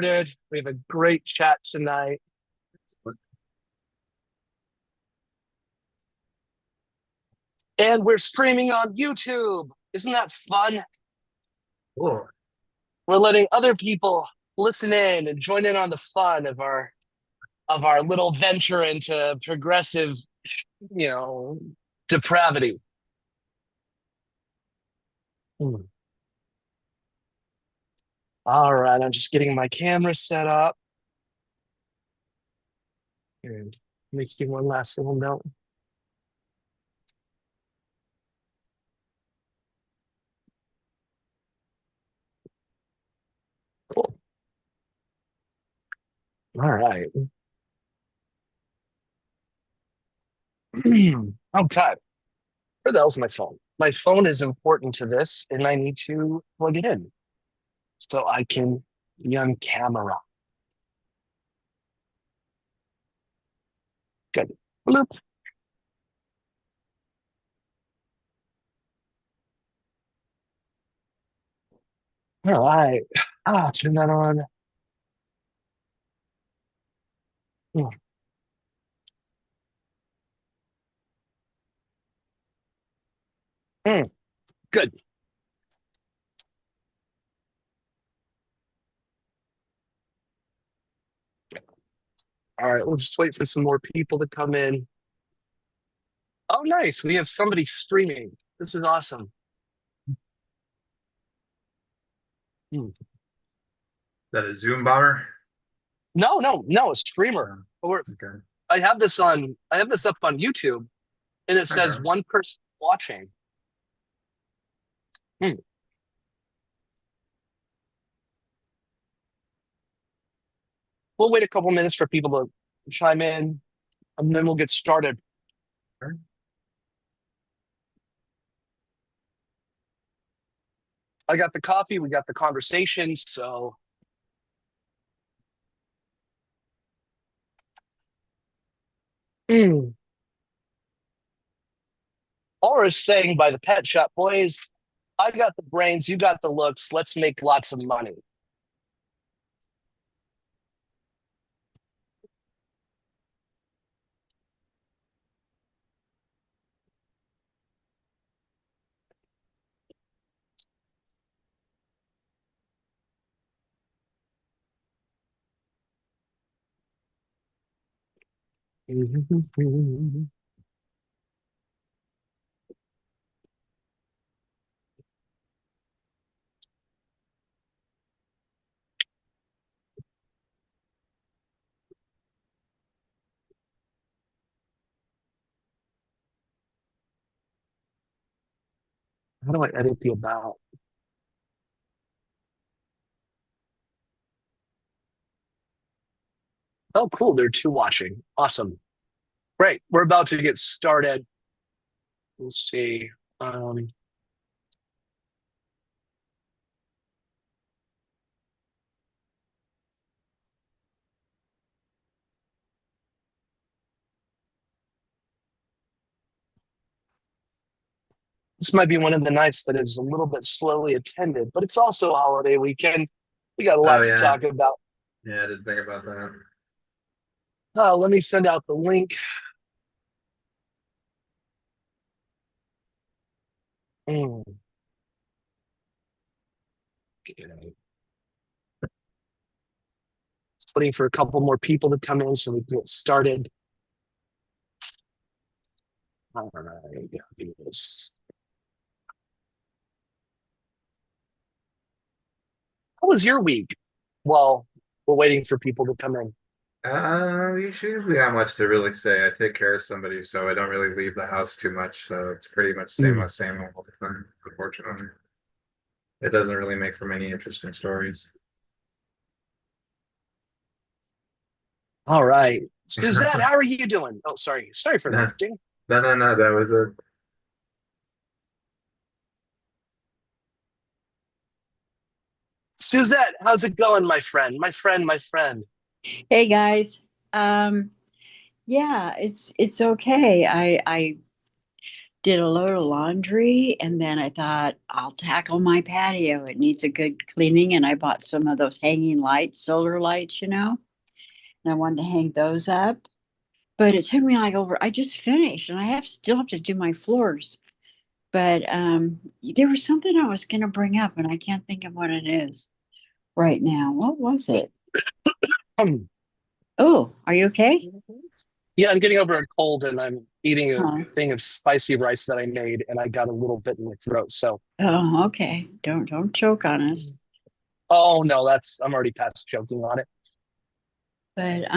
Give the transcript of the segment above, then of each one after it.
Started. We have a great chat tonight. And we're streaming on YouTube. Isn't that fun? Cool. We're letting other people listen in and join in on the fun of our little venture into progressive, you know, depravity. Hmm. All right, I'm just getting my camera set up and making one last little note. Cool. All right. Okay. Where the hell's my phone? My phone is important to this, and I need to plug it in so I can be on camera. Good. Bloop. All right. Turn that on. Hmm. Hmm. Good. All right. We'll just wait for some more people to come in. Oh, nice. We have somebody streaming. This is awesome. Hmm. That a Zoom bomber? No, no, no, a streamer. Oh, okay. I have this up on YouTube and it says Okay. one person watching. Hmm. We'll wait a couple minutes for people to chime in and then we'll get started. I got the coffee, we got the conversation, so mm. Aura's saying by the pet shop, boys, I got the brains, you got the looks, let's make lots of money. How do I edit the about? Oh, cool. There are two watching. Awesome. Great. We're about to get started. We'll see. Um, this might be one of the nights that is a little bit slowly attended, but it's also a holiday weekend. We got a Oh lot to yeah. talk about. Yeah, I didn't think about that. Let me send out the link. Mm, okay. Just waiting for a couple more people to come in so we can get started. All right, got this. How was your week? Well, we're waiting for people to come in. Usually not much to really say. I take care of somebody, so I don't really leave the house too much. So it's pretty much Mm. same all the time, unfortunately. It doesn't really make for many interesting stories. All right. Suzette, No, how are you doing? Oh, sorry. Sorry for no, interrupting. no. That was a Suzette, how's it going, my friend? My friend, my friend. Hey guys. Yeah, it's okay. I did a load of laundry, and then I thought I'll tackle my patio. It needs a good cleaning, and I bought some of those hanging lights, solar lights, and I wanted to hang those up. But it took me like over, I just finished and I still have to do my floors. But there was something I was going to bring up and I can't think of what it is right now. What was it? Um, Oh, are you okay? yeah, I'm getting over a cold and I'm eating a Oh, thing of spicy rice that I made and I got a little bit in my throat. So, oh, okay. Don't choke on us. oh no, I'm already past joking on it. But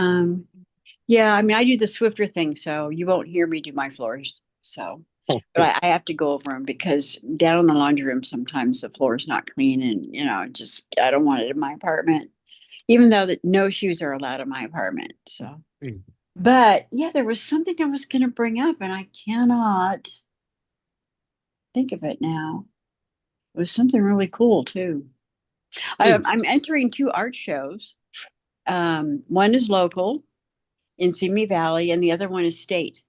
yeah, I mean I do the Swifter thing, so you won't hear me do my floors. So but I have to go over them because down in the laundry room sometimes the floor is not clean and just I don't want it in my apartment. Even though that no shoes are allowed in my apartment. So but yeah, there was something I was gonna bring up and I cannot think of it now. It was something really cool too. I'm entering two art shows. One is local in Simi Valley, and the other one is state.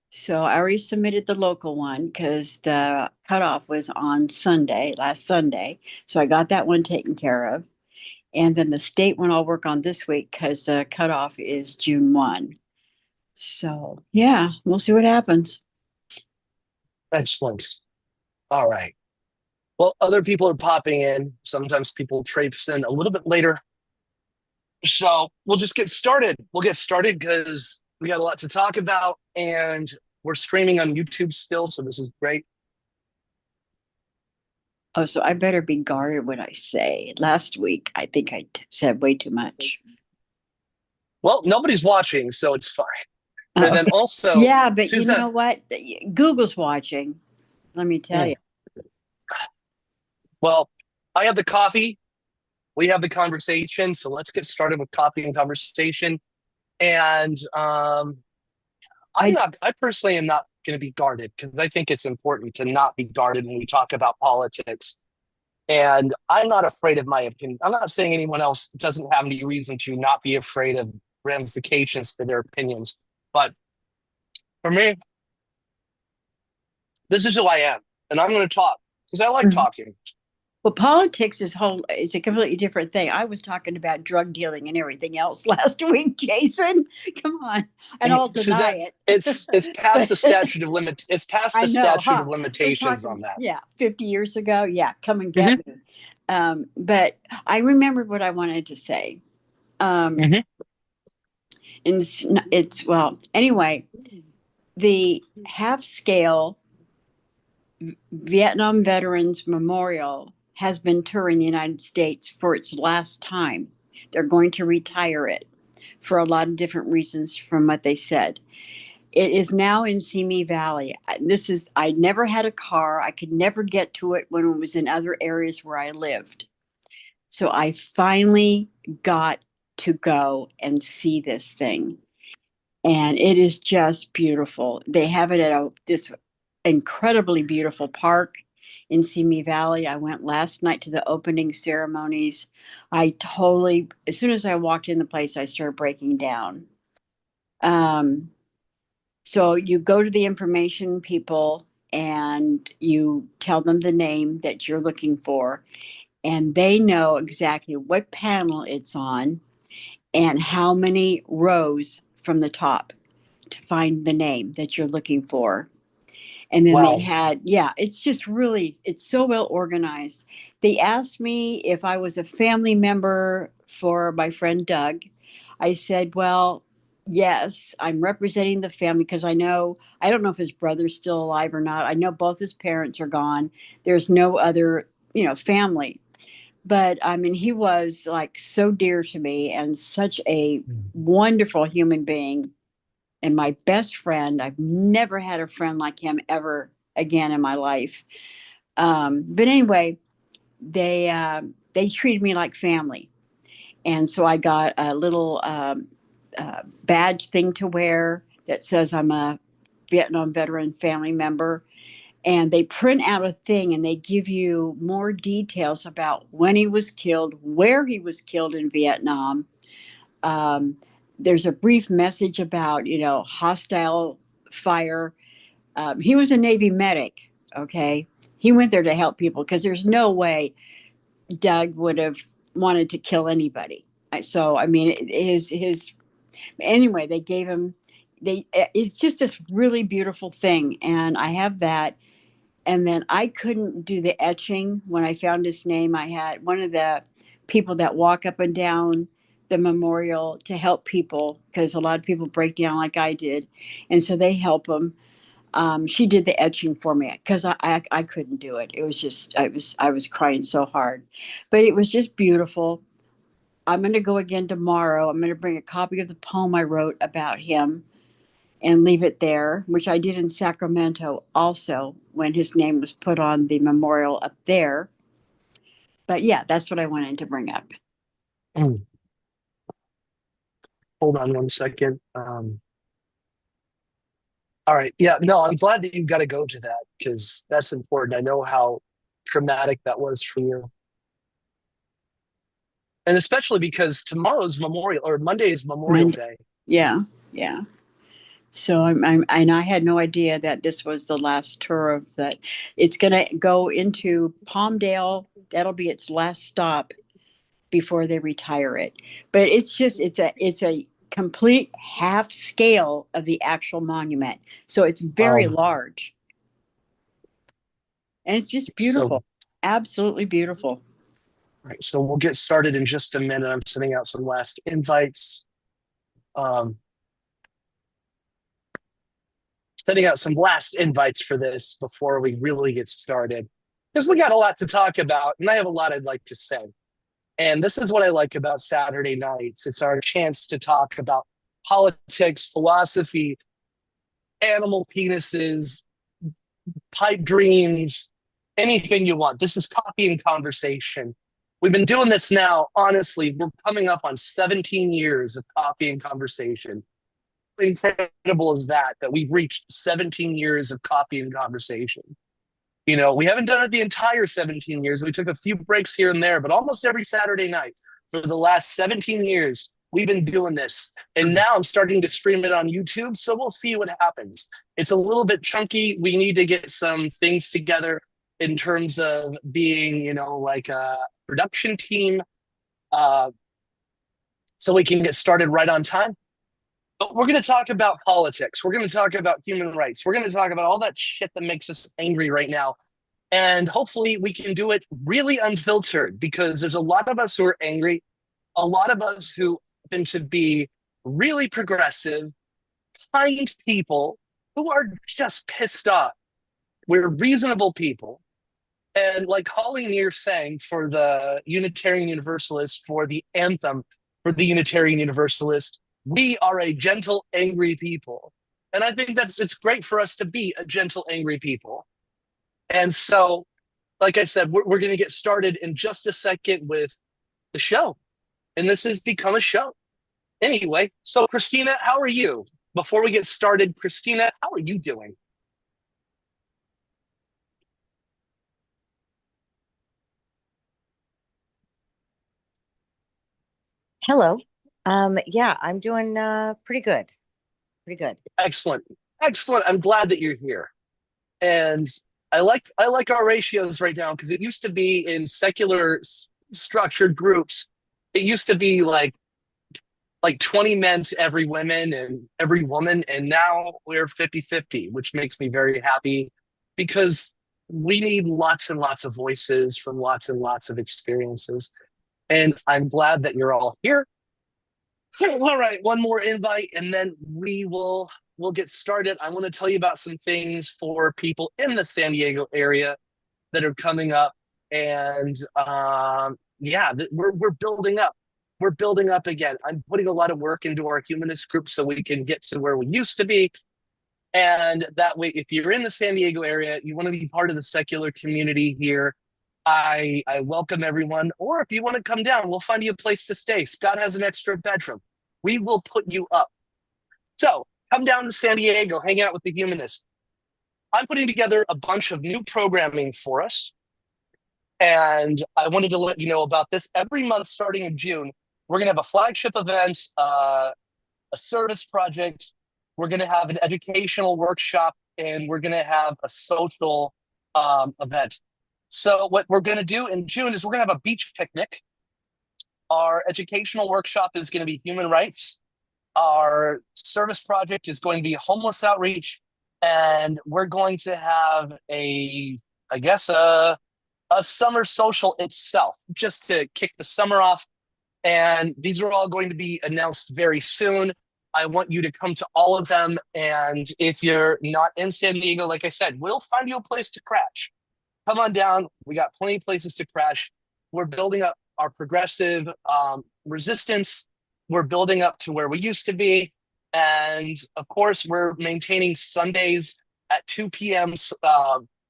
So I already submitted the local one because the cutoff was on Sunday, last Sunday. So I got that one taken care of. And then the state one I'll work on this week because the cutoff is June 1. So yeah, we'll see what happens. Excellent. All right. Well, other people are popping in. Sometimes people traipse in a little bit later. So we'll just get started. We'll get started because we got a lot to talk about and we're streaming on YouTube still. So this is great. Oh, so I better be guarded what I say. Last week, I think I said way too much. Well, nobody's watching, so it's fine. And Oh, then also, yeah, but you Suzanne, know what? Google's watching. Let me tell you. well, I have the coffee. We have the conversation. So let's get started with coffee and conversation. And I I personally am not going to be guarded because I think it's important to not be guarded when we talk about politics. And I'm not afraid of my opinion. I'm not saying anyone else doesn't have any reason to not be afraid of ramifications for their opinions. But for me, this is who I am. And I'm going to talk because I like Mhm. talking. Well, politics is a completely different thing. I was talking about drug dealing and everything else last week, Jason. Come on, and I'll deny Suzette, it. it's past But the statute of limit. It's past I the know, statute of huh? We're limitations talking, on that. yeah, 50 years ago. Yeah, come and Hmm. get me. But I remembered what I wanted to say. Um, Hmm. and well, anyway, the half scale Vietnam Veterans Memorial has been touring the United States for its last time. They're going to retire it for a lot of different reasons from what they said. It is now in Simi Valley. I never had a car. I could never get to it when it was in other areas where I lived. So I finally got to go and see this thing. And it is just beautiful. They have it at this incredibly beautiful park in Simi Valley. I went last night to the opening ceremonies. As soon as I walked in the place, I started breaking down. Um, so you go to the information people and you tell them the name that you're looking for, and they know exactly what panel it's on and how many rows from the top to find the name that you're looking for. And then they Wow. had, yeah, it's just really, it's so well organized. They asked me if I was a family member for my friend Doug. I said, well, yes, I'm representing the family because I don't know if his brother's still alive or not. I know both his parents are gone. There's no other, family. But I mean, he was like so dear to me and such a wonderful human being and my best friend. I've never had a friend like him ever again in my life. But anyway, they treated me like family, and so I got a little badge thing to wear that says I'm a Vietnam veteran family member. And they print out a thing and they give you more details about when he was killed, where he was killed in Vietnam, um, there's a brief message about hostile fire, He was a Navy medic. Okay. He went there to help people because there's no way Doug would have wanted to kill anybody. So, I mean, anyway, they gave him, it's just this really beautiful thing. And I have that. And then I couldn't do the etching when I found his name. I had one of the people that walk up and down the memorial to help people because a lot of people break down like I did. And so they help them. She did the etching for me because I couldn't do it. It was just I was crying so hard, but it was just beautiful. I'm going to go again tomorrow. I'm going to bring a copy of the poem I wrote about him and leave it there, which I did in Sacramento also when his name was put on the memorial up there. But yeah, that's what I wanted to bring up. Hold on one second. All right. Yeah, no, I'm glad that you got to go to that because that's important. I know how traumatic that was for you. And especially because tomorrow's Memorial or Monday is Memorial Day. Yeah, yeah. So and I had no idea that this was the last tour of that. It's going to go into Palmdale. That'll be its last stop before they retire it. But it's a complete half scale of the actual monument. So it's very large. And it's just beautiful. Absolutely beautiful. All right, so we'll get started in just a minute. I'm sending out some last invites. Sending out some last invites for this before we really get started. Because we got a lot to talk about, and I have a lot I'd like to say. And this is what I like about Saturday nights. It's our chance to talk about politics, philosophy, animal penises, pipe dreams, anything you want. This is Coffee and Conversation. We've been doing this now, honestly, we're coming up on 17 years of Coffee and Conversation. How incredible is that we've reached 17 years of Coffee and Conversation. You know, we haven't done it the entire 17 years. We took a few breaks here and there, but almost every Saturday night for the last 17 years, we've been doing this. And now I'm starting to stream it on YouTube, so we'll see what happens. It's a little bit chunky. We need to get some things together in terms of being, you know, like a production team, so we can get started right on time. But we're going to talk about politics. We're going to talk about human rights. We're going to talk about all that shit that makes us angry right now. And hopefully we can do it really unfiltered because there's a lot of us who are angry, a lot of us who happen to be really progressive, kind people who are just pissed off. We're reasonable people. And like Holly Near sang for the Unitarian Universalist, for the anthem for the Unitarian Universalist, we are a gentle, angry people. And I think it's great for us to be a gentle, angry people. And so, like I said, we're going to get started in just a second with the show. And this has become a show. Anyway, so Christina, how are you? Before we get started, Christina, how are you doing? Hello. Yeah, I'm doing pretty good. Pretty good. Excellent. Excellent. I'm glad that you're here. And I like our ratios right now because it used to be in secular structured groups. It used to be like 20 men to every woman and every woman, and now we're 50-50, which makes me very happy because we need lots and lots of voices from lots and lots of experiences. And I'm glad that you're all here. All right, one more invite, and then we'll get started. I want to tell you about some things for people in the San Diego area that are coming up, and we're building up. We're building up again. I'm putting a lot of work into our humanist group so we can get to where we used to be. And that way, if you're in the San Diego area, you want to be part of the secular community here, I welcome everyone. Or if you want to come down, we'll find you a place to stay. Scott has an extra bedroom. We will put you up. So come down to San Diego, hang out with the humanists. I'm putting together a bunch of new programming for us. And I wanted to let you know about this. Every month starting in June, we're going to have a flagship event, a service project. We're going to have an educational workshop and we're going to have a social event. So what we're going to do in June is we're going to have a beach picnic. Our educational workshop is going to be human rights. Our service project is going to be homeless outreach, and we're going to have I guess, a summer social itself, just to kick the summer off. And these are all going to be announced very soon. I want you to come to all of them. And if you're not in San Diego, like I said, we'll find you a place to crash. Come on down. We got plenty of places to crash. We're building up our progressive resistance. We're building up to where we used to be. And of course, we're maintaining Sundays at 2 p.m.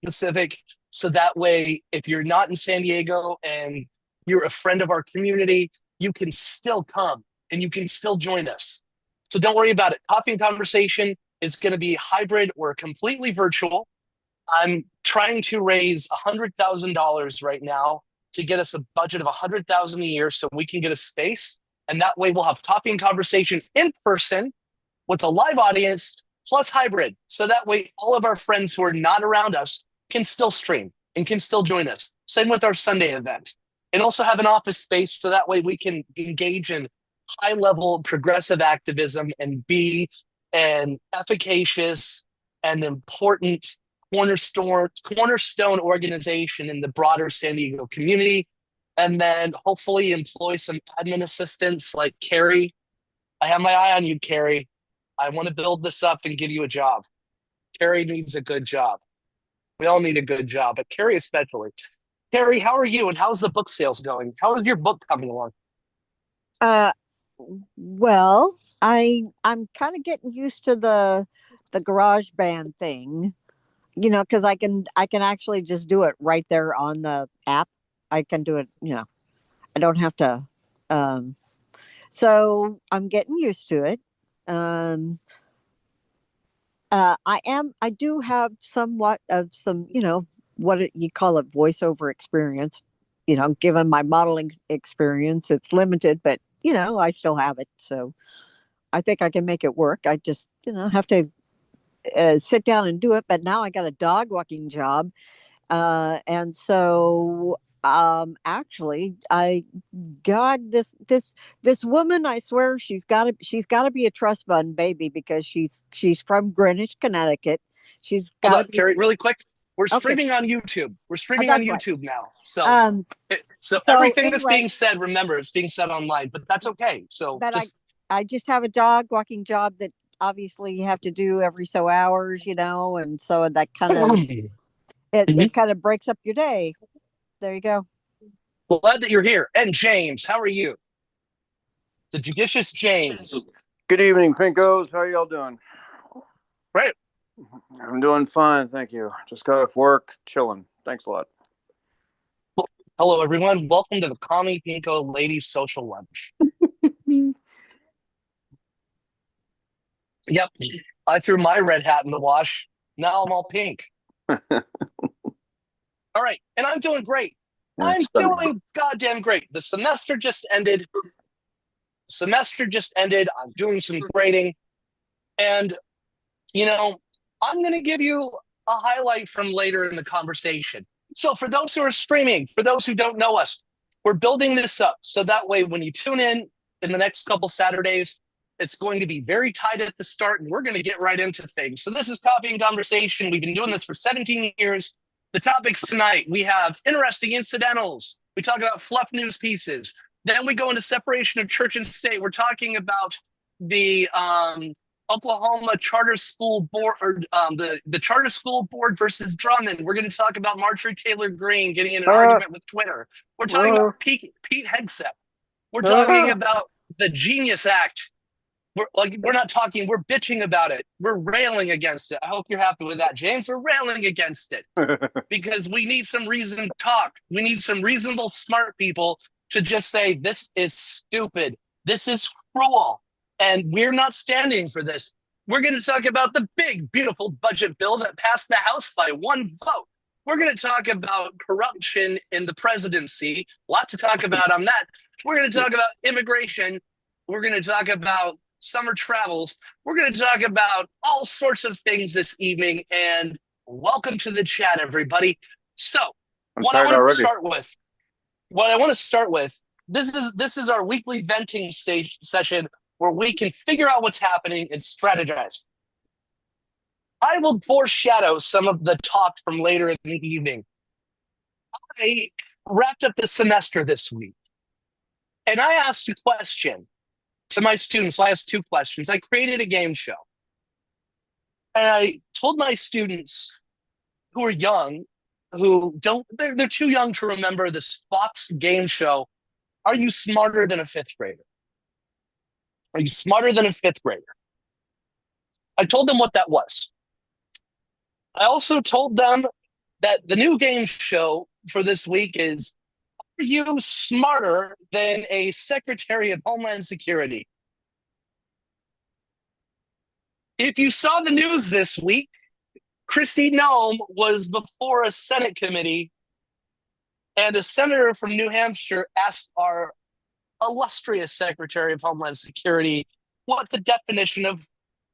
Pacific. So that way, if you're not in San Diego and you're a friend of our community, you can still come and you can still join us. So don't worry about it. Coffee and Conversation is going to be hybrid or completely virtual. I'm trying to raise $100,000 right now to get us a budget of $100,000 a year so we can get a space. And that way we'll have Coffee and Conversation in person with a live audience plus hybrid. So that way all of our friends who are not around us can still stream and can still join us. Same with our Sunday event. And also have an office space so that way we can engage in high level progressive activism and be an efficacious and important cornerstone organization in the broader San Diego community. And then hopefully employ some admin assistants like Carrie. I have my eye on you, Carrie. I want to build this up and give you a job. Carrie needs a good job. We all need a good job, but Carrie especially. Carrie, how are you, and how's the book sales going? How is your book coming along? Well, I'm kind of getting used to the garage band thing, because I can actually just do it right there on the app. I can do it, I don't have to. So I'm getting used to it. I do have somewhat of some, you call it voiceover experience, given my modeling experience, it's limited, but I still have it. So I think I can make it work. I just, have to sit down and do it. But now I got a dog walking job. And so actually this woman, I swear she's got to be a trust fund baby, because she's from Greenwich, Connecticut. She's got to be. Carrie, really quick. We're Okay. streaming on YouTube. We're streaming on YouTube now. So, so so everything that's anyway, being said, remember, it's being said online, but that's okay. So but just, I just have a dog walking job that obviously you have to do every so hours, and so that kind of it kind of breaks up your day. There you go. glad that you're here. And James, how are you? The judicious James. Good evening, Pinkos. How y'all doing? Great. I'm doing fine, thank you. Just got off work, chilling. Thanks a lot. Hello, everyone. Welcome to the Kami Pinko Ladies Social Lunch. Yep. I threw my red hat in the wash. Now I'm all pink. All right. And I'm doing great. I'm doing goddamn great. The semester just ended. I'm doing some grading. And, I'm going to give you a highlight from later in the conversation. So for those who are streaming, for those who don't know us, we're building this up. So that way, when you tune in the next couple Saturdays, it's going to be very tight at the start, and we're going to get right into things. So this is Coffee and Conversation. We've been doing this for 17 years. The topics tonight, we have interesting incidentals. We talk about fluff news pieces. Then we go into separation of church and state. We're talking about the Oklahoma Charter School Board, or the Charter School Board versus Drummond. We're going to talk about Marjorie Taylor Greene getting in an argument with Twitter. We're talking about Pete Hegseth. We're talking about the Genius Act. We're not talking, we're bitching about it. We're railing against it. I hope you're happy with that, James. We're railing against it because we need some reasoned talk. We need some reasonable, smart people to just say, this is stupid. This is cruel. And we're not standing for this. We're going to talk about the big, beautiful budget bill that passed the House by one vote. We're going to talk about corruption in the presidency. A lot to talk about on that. We're going to talk about immigration. We're going to talk about summer travels. We're going to talk about all sorts of things this evening, and welcome to the chat, everybody. So, I'm what I tired want to already. start with, this is our weekly venting stage session where we can figure out what's happening and strategize. I will foreshadow some of the talk from later in the evening. I wrapped up the semester this week, and I asked a question to my students. I asked two questions. I created a game show, and I told my students who are young, they're too young to remember this Fox game show. Are you smarter than a fifth grader? Are you smarter than a fifth grader? I told them what that was. I also told them that the new game show for this week is, are you smarter than a Secretary of Homeland Security? If you saw the news this week, Kristi Noem was before a Senate committee, and a senator from New Hampshire asked our illustrious Secretary of Homeland Security what the definition of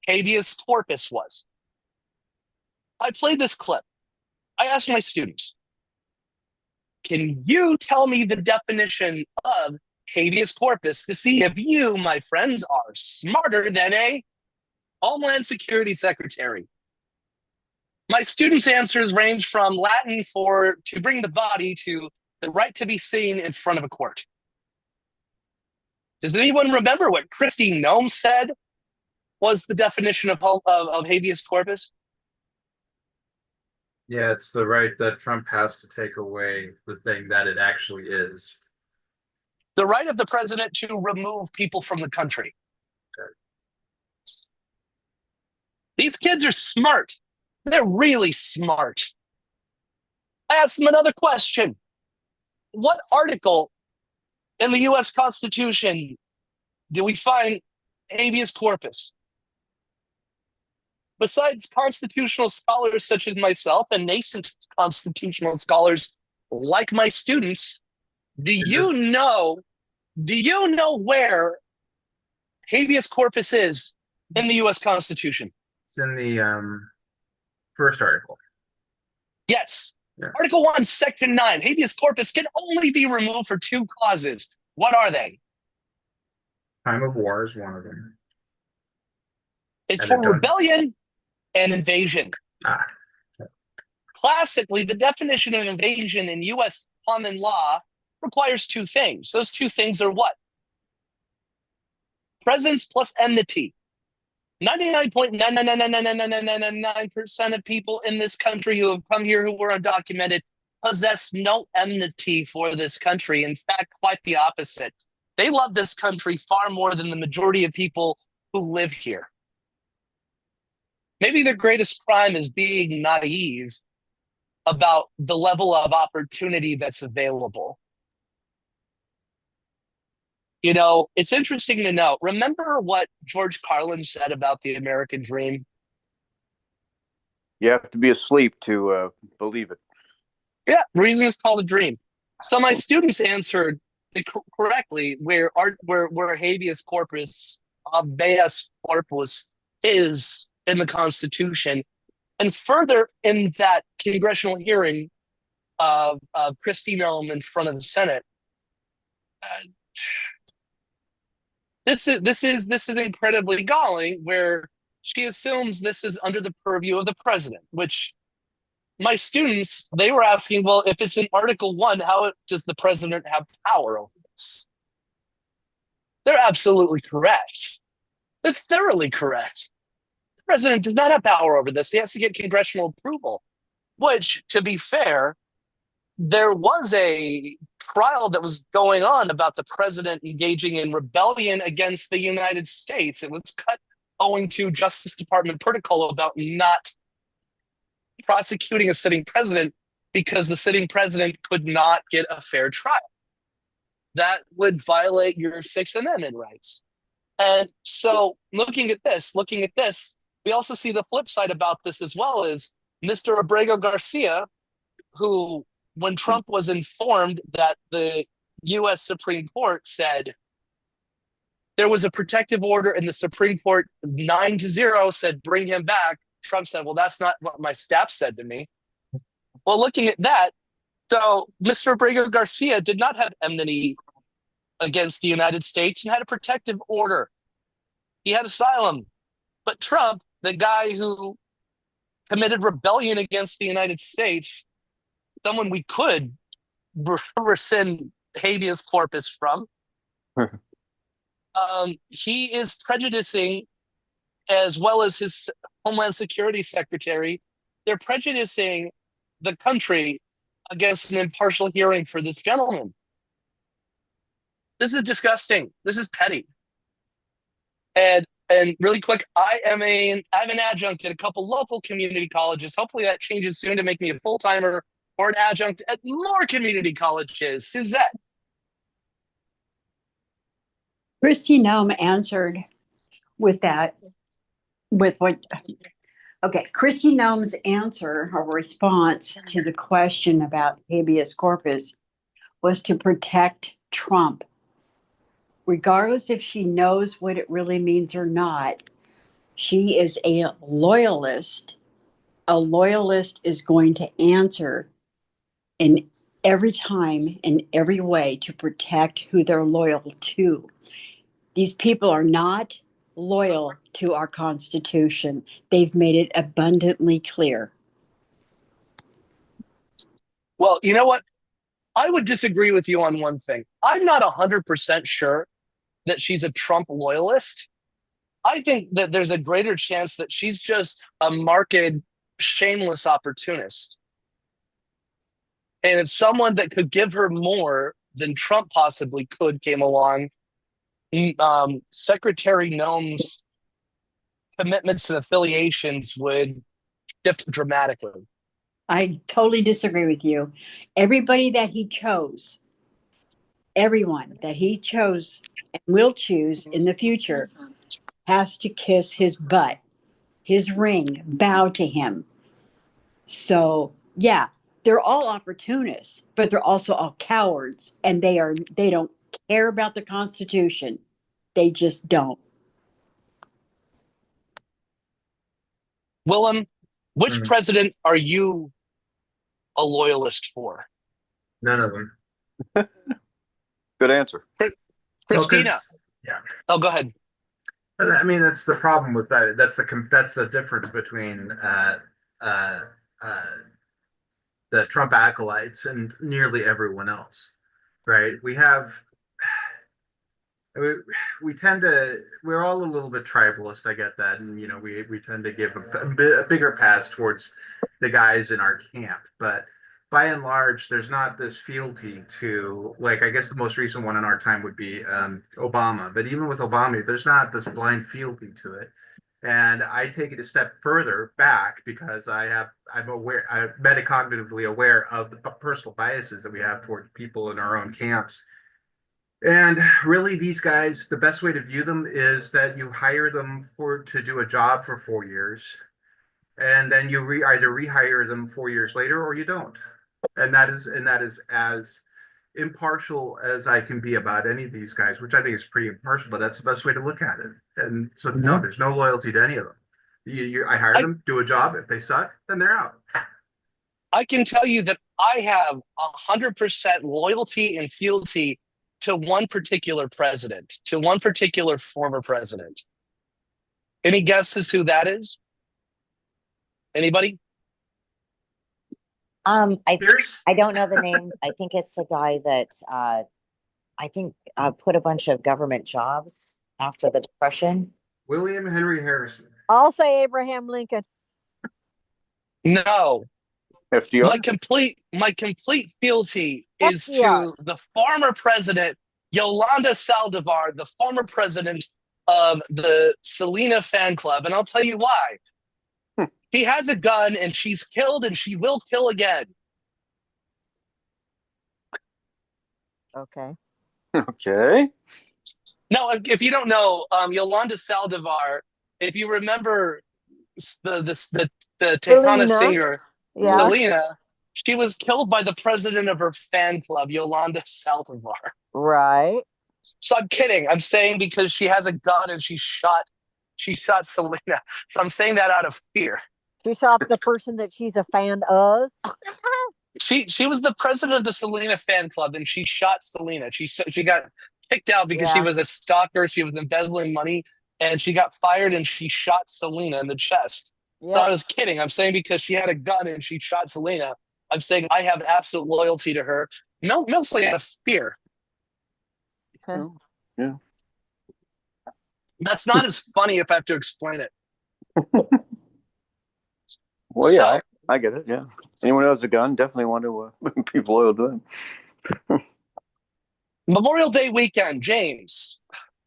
habeas corpus was. I played this clip. I asked my students, can you tell me the definition of habeas corpus to see if you, my friends, are smarter than a Homeland Security Secretary? My students' answers range from Latin for to bring the body to the right to be seen in front of a court. Does anyone remember what Kristi Noem said was the definition of habeas corpus? Yeah, it's the right that Trump has to take away the thing that it actually is. The right of the president to remove people from the country. These kids are smart. They're really smart. I asked them another question. What article in the US Constitution do we find habeas corpus? Besides constitutional scholars such as myself and nascent constitutional scholars like my students, do you know where habeas corpus is in the US Constitution? It's in the first article. Yes. Yeah. Article 1, Section 9, habeas corpus can only be removed for two causes. What are they? Time of war is one of them. It's And for it don't- rebellion and invasion. Ah, Classically, the definition of invasion in U.S. common law requires two things. Those two things are what? Presence plus enmity. 99.9999999% of people in this country who have come here who were undocumented possess no enmity for this country. In fact, quite the opposite. They love this country far more than the majority of people who live here. Maybe their greatest crime is being naive about the level of opportunity that's available. You know, it's interesting to know. Remember what George Carlin said about the American dream? You have to be asleep to believe it. Yeah, the reason it's called a dream. So my students answered correctly where habeas corpus is in the Constitution, and further in that congressional hearing of Kristi Noem in front of the Senate. This is incredibly galling, where she assumes this is under the purview of the president, which my students, they were asking, well, if it's in Article 1, how does the president have power over this? They're absolutely correct. They're thoroughly correct. The president does not have power over this. He has to get congressional approval, which, to be fair, there was a trial that was going on about the president engaging in rebellion against the United States. It was cut owing to Justice Department protocol about not prosecuting a sitting president because the sitting president could not get a fair trial. That would violate your Sixth Amendment rights. And so looking at this, we also see the flip side about this as well, is Mr. Abrego Garcia, who, when Trump was informed that the U.S. Supreme Court said there was a protective order and the Supreme Court 9-0 said, bring him back. Trump said, well, that's not what my staff said to me. Well, looking at that, so Mr. Abrego Garcia did not have enmity against the United States and had a protective order. He had asylum. But Trump, the guy who committed rebellion against the United States, someone we could rescind habeas corpus from, he is prejudicing, as well as his Homeland Security Secretary, they're prejudicing the country against an impartial hearing for this gentleman. This is disgusting. This is petty. And really quick, I'm an adjunct at a couple local community colleges. Hopefully that changes soon to make me a full-timer or an adjunct at more community colleges. Suzette. Kristi Noem answered with that, with what, okay, Kristi Noem's answer, her response to the question about habeas corpus was to protect Trump. Regardless if she knows what it really means or not, she is a loyalist. A loyalist is going to answer in every time, in every way, to protect who they're loyal to. These people are not loyal to our Constitution. They've made it abundantly clear. Well, you know what? I would disagree with you on one thing. I'm not 100% sure that she's a Trump loyalist. I think that there's a greater chance that she's just a marked, shameless opportunist. And if someone that could give her more than Trump possibly could came along, Secretary Noem's commitments and affiliations would shift dramatically. I totally disagree with you. Everybody that he chose, everyone that he chose and will choose in the future has to kiss his butt, his ring, bow to him. So, yeah, they're all opportunists, but they're also all cowards, and they don't care about the Constitution. They just don't. Willem, which Mhm. president are you a loyalist for? None of them. Good answer. Well, Christina. 'cause- yeah. Oh, go ahead. I mean, that's the problem with that. That's the difference between uh, the Trump acolytes and nearly everyone else, right? We tend to, we're all a little bit tribalist. I get that, and we tend to give a bigger pass towards the guys in our camp, but by and large, there's not this fealty to, like, I guess the most recent one in our time would be Obama. But even with Obama, there's not this blind fealty to it. And I take it a step further back because I'm metacognitively aware of the personal biases that we have towards people in our own camps. And really, these guys, the best way to view them is that you hire them to do a job for 4 years, and then you either rehire them 4 years later or you don't. And that is as impartial as I can be about any of these guys, which I think is pretty impartial, but that's the best way to look at it. And so, no, there's no loyalty to any of them. I hire them, do a job. If they suck, then they're out. I can tell you that I have 100% loyalty and fealty to one particular president, to one particular former president. Any guesses who that is? Anybody? Pierce? I don't know the name. I think it's the guy that put a bunch of government jobs after the Depression. William Henry Harrison. I'll say Abraham Lincoln. No. FDR. My complete fealty is FDR. to the former president, Yolanda Saldivar, the former president of the Selena fan club. And I'll tell you why. She has a gun and she's killed and she will kill again. Okay. Okay. No, if you don't know, Yolanda Saldivar, if you remember the Tejana Selena. singer, Yeah. Selena, she was killed by the president of her fan club, Yolanda Saldivar. Right. So I'm kidding. I'm saying because she has a gun and she shot Selena. So I'm saying that out of fear. She shot the person that she's a fan of. She was the president of the Selena fan club and she shot Selena. She got kicked out because she Yeah. was a stalker. She was embezzling money and she got fired and she shot Selena in the chest. So I Yeah. was kidding. I'm saying because she had a gun and she shot Selena. I'm saying I have absolute loyalty to her, mostly out of fear. Huh. Yeah. That's not as funny if I have to explain it. Well, yeah, So- I get it. Yeah. Anyone who has a gun definitely want to be loyal to them. Memorial Day weekend, James.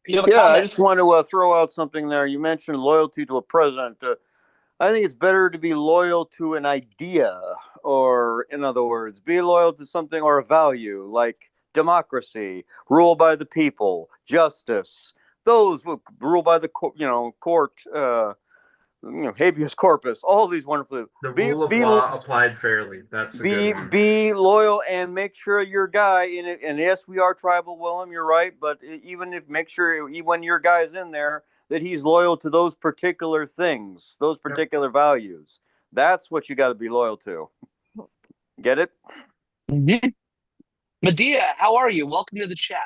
You have a Yeah, I comment? just want to throw out something there. You mentioned loyalty to a president. I think it's better to be loyal to an idea, or in other words, be loyal to something or a value like democracy, rule by the people, justice. Those will rule by the court, habeas corpus. All these wonderful. The Be- rule of be- law applied fairly. That's a good one. Be loyal and make sure your guy in it. And yes, we are tribal, Willem. You're right. But even if make sure when your guy's in there that he's loyal to those particular things, those particular values. That's what you got to be loyal to. Get it? Mm-hmm. Medea, how are you? Welcome to the chat.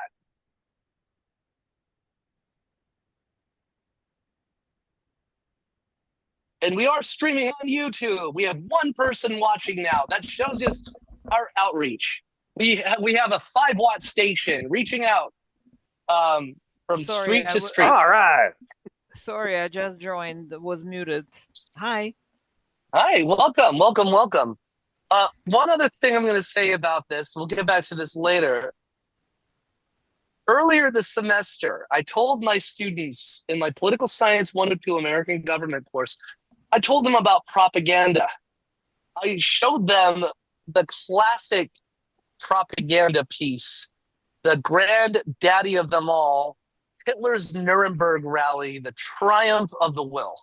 And we are streaming on YouTube. We have one person watching now. That shows us our outreach. We have a 5-watt station reaching out from Sorry, street I to w- street. All right. Sorry, I just joined. Was muted. Hi. Hi, welcome. One other thing I'm going to say about this, we'll get back to this later. Earlier this semester, I told my students in my Political Science 102 American Government course, I told them about propaganda. I showed them the classic propaganda piece, the granddaddy of them all, Hitler's Nuremberg rally, the triumph of the will.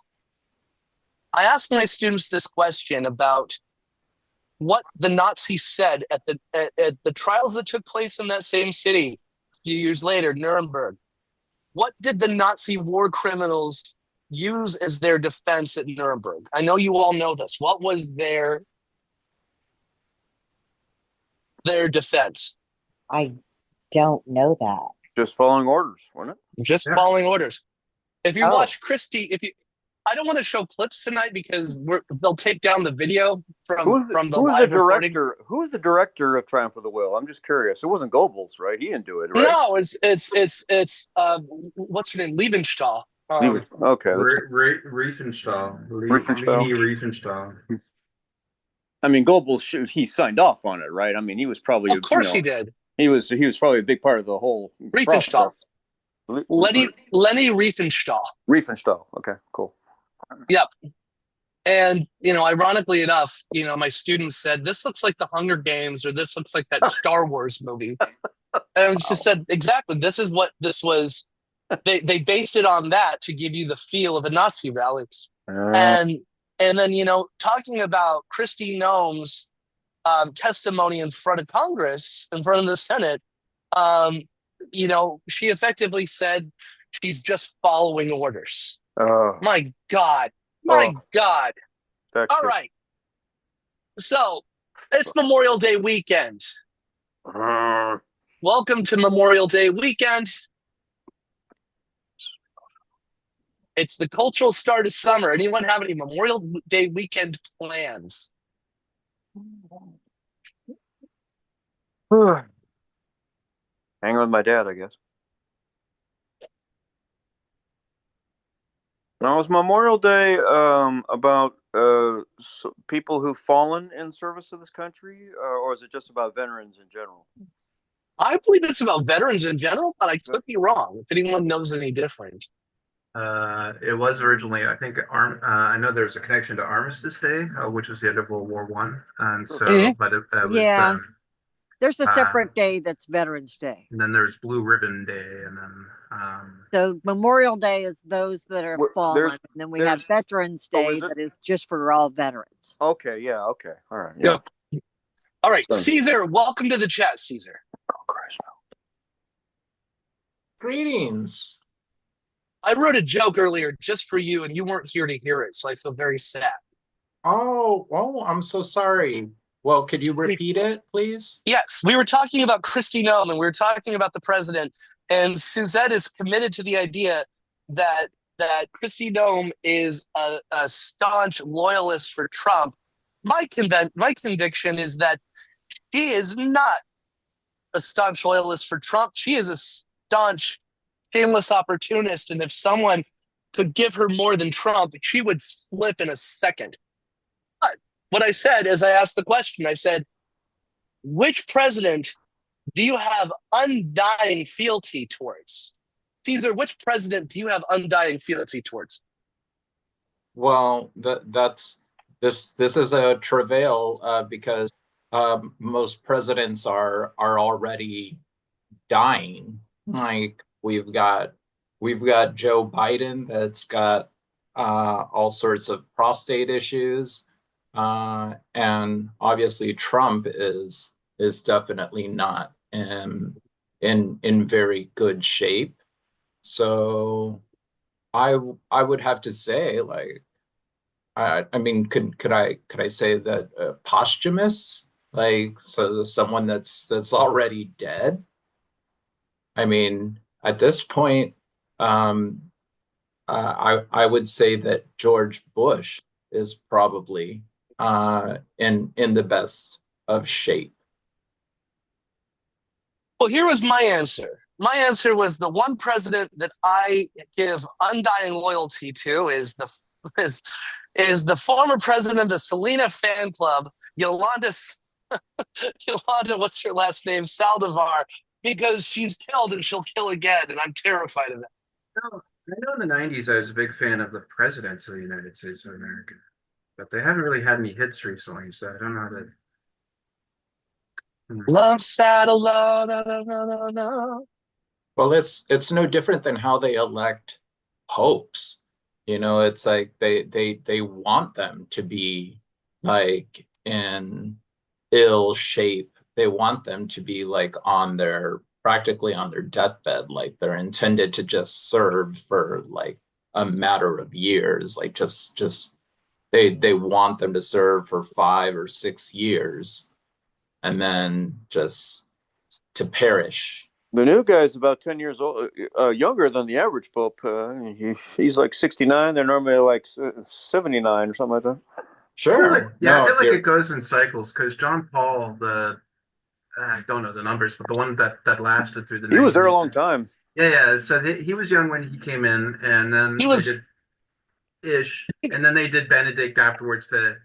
I asked my students this question about what the Nazis said at the trials that took place in that same city a few years later, Nuremberg. What did the Nazi war criminals use as their defense at Nuremberg? I know you all know this. What was their defense? I don't know that. Just following orders, wasn't it? Just Yeah. following orders. If you Oh. watch Christie, I don't want to show clips tonight because they'll take down the video from the live recording. Who's the director of Triumph of the Will? I'm just curious. It wasn't Goebbels, right? He didn't do it, right? No, it's what's her name? Liebenstahl. Okay. that's- Riefenstahl. Riefenstahl. Leni Riefenstahl. I mean, Goebbels, he signed off on it, right? I mean, he was probably, Of course he did. he was probably a big part of the whole Riefenstahl. process. Lenny Riefenstahl. Riefenstahl. Okay, cool. And, ironically enough, my students said, this looks like the Hunger Games or this looks like that Star Wars movie. And I just said, exactly, this is what this was. They based it on that to give you the feel of a Nazi rally. And then, talking about Kristi Noem's testimony in front of Congress, in front of the Senate, she effectively said she's just following orders. Oh, My God. My God. that All kid. right. So it's Memorial Day weekend. Welcome to Memorial Day weekend. It's the cultural start of summer. Anyone have any Memorial Day weekend plans? Hanging with my dad, I guess. Now, is Memorial Day about people who've fallen in service of this country, or is it just about veterans in general? I believe it's about veterans in general, but I could be wrong. If anyone knows any different. It was originally, I think, I know there's a connection to Armistice Day, which was the end of World War One, and so, Mhm. but it was, Yeah. There's a separate day that's Veterans Day. and then there's Blue Ribbon Day, and then, So Memorial Day is those that are Well, fallen, there's- and then we have Veterans Oh, Day is it? that is just for all veterans. Okay, yeah, okay, all right, yeah. Yep. All right, Sorry. Caesar, welcome to the chat, Caesar. Oh, Christ. Greetings. I wrote a joke earlier just for you, and you weren't here to hear it, so I feel very sad. Oh, I'm so sorry. Well, could you repeat it, please? Yes, we were talking about Kristi Noem, and we were talking about the president, and Suzette is committed to the idea that Kristi Noem is a staunch loyalist for Trump. My conviction is that she is not a staunch loyalist for Trump. She is a staunch, shameless opportunist, and if someone could give her more than Trump, she would flip in a second. But what I said is, I asked the question. I said, which president do you have undying fealty towards? Caesar, which president do you have undying fealty towards? Well, that's this is a travail because most presidents are already dying. Like we've got Joe Biden that's got all sorts of prostate issues, and obviously Trump is definitely not in very good shape. So I would have to say, like, I mean, could I say that posthumous, like, so someone that's already dead? I mean, at this point, I would say that George Bush is probably in the best of shape. Well, here was my answer. My answer was the one president that I give undying loyalty to is the former president of the Selena fan club, Yolanda. Yolanda, what's her last name? Saldivar, because she's killed and she'll kill again, and I'm terrified of that. No, I know in the 90s I was a big fan of the presidents of the United States of America, but they haven't really had any hits recently, so I don't know that. Love saddle, la, la, la, la, la, la. Well, it's no different than how they elect popes. You know, it's like they want them to be like in ill shape. They want them to be like practically on their deathbed, like they're intended to just serve for like a matter of years. Like just they want them to serve for 5 or 6 years and then just to perish. The new guy's about 10 years old, younger than the average pope. He's like 69. They're normally like 79 or something like that. Sure. I feel like it goes in cycles because John Paul, I don't know the numbers, but the one that lasted through the 90s. He was there a long time. Yeah. So he was young when he came in, and then He was they did Ish, and then they did Benedict afterwards to.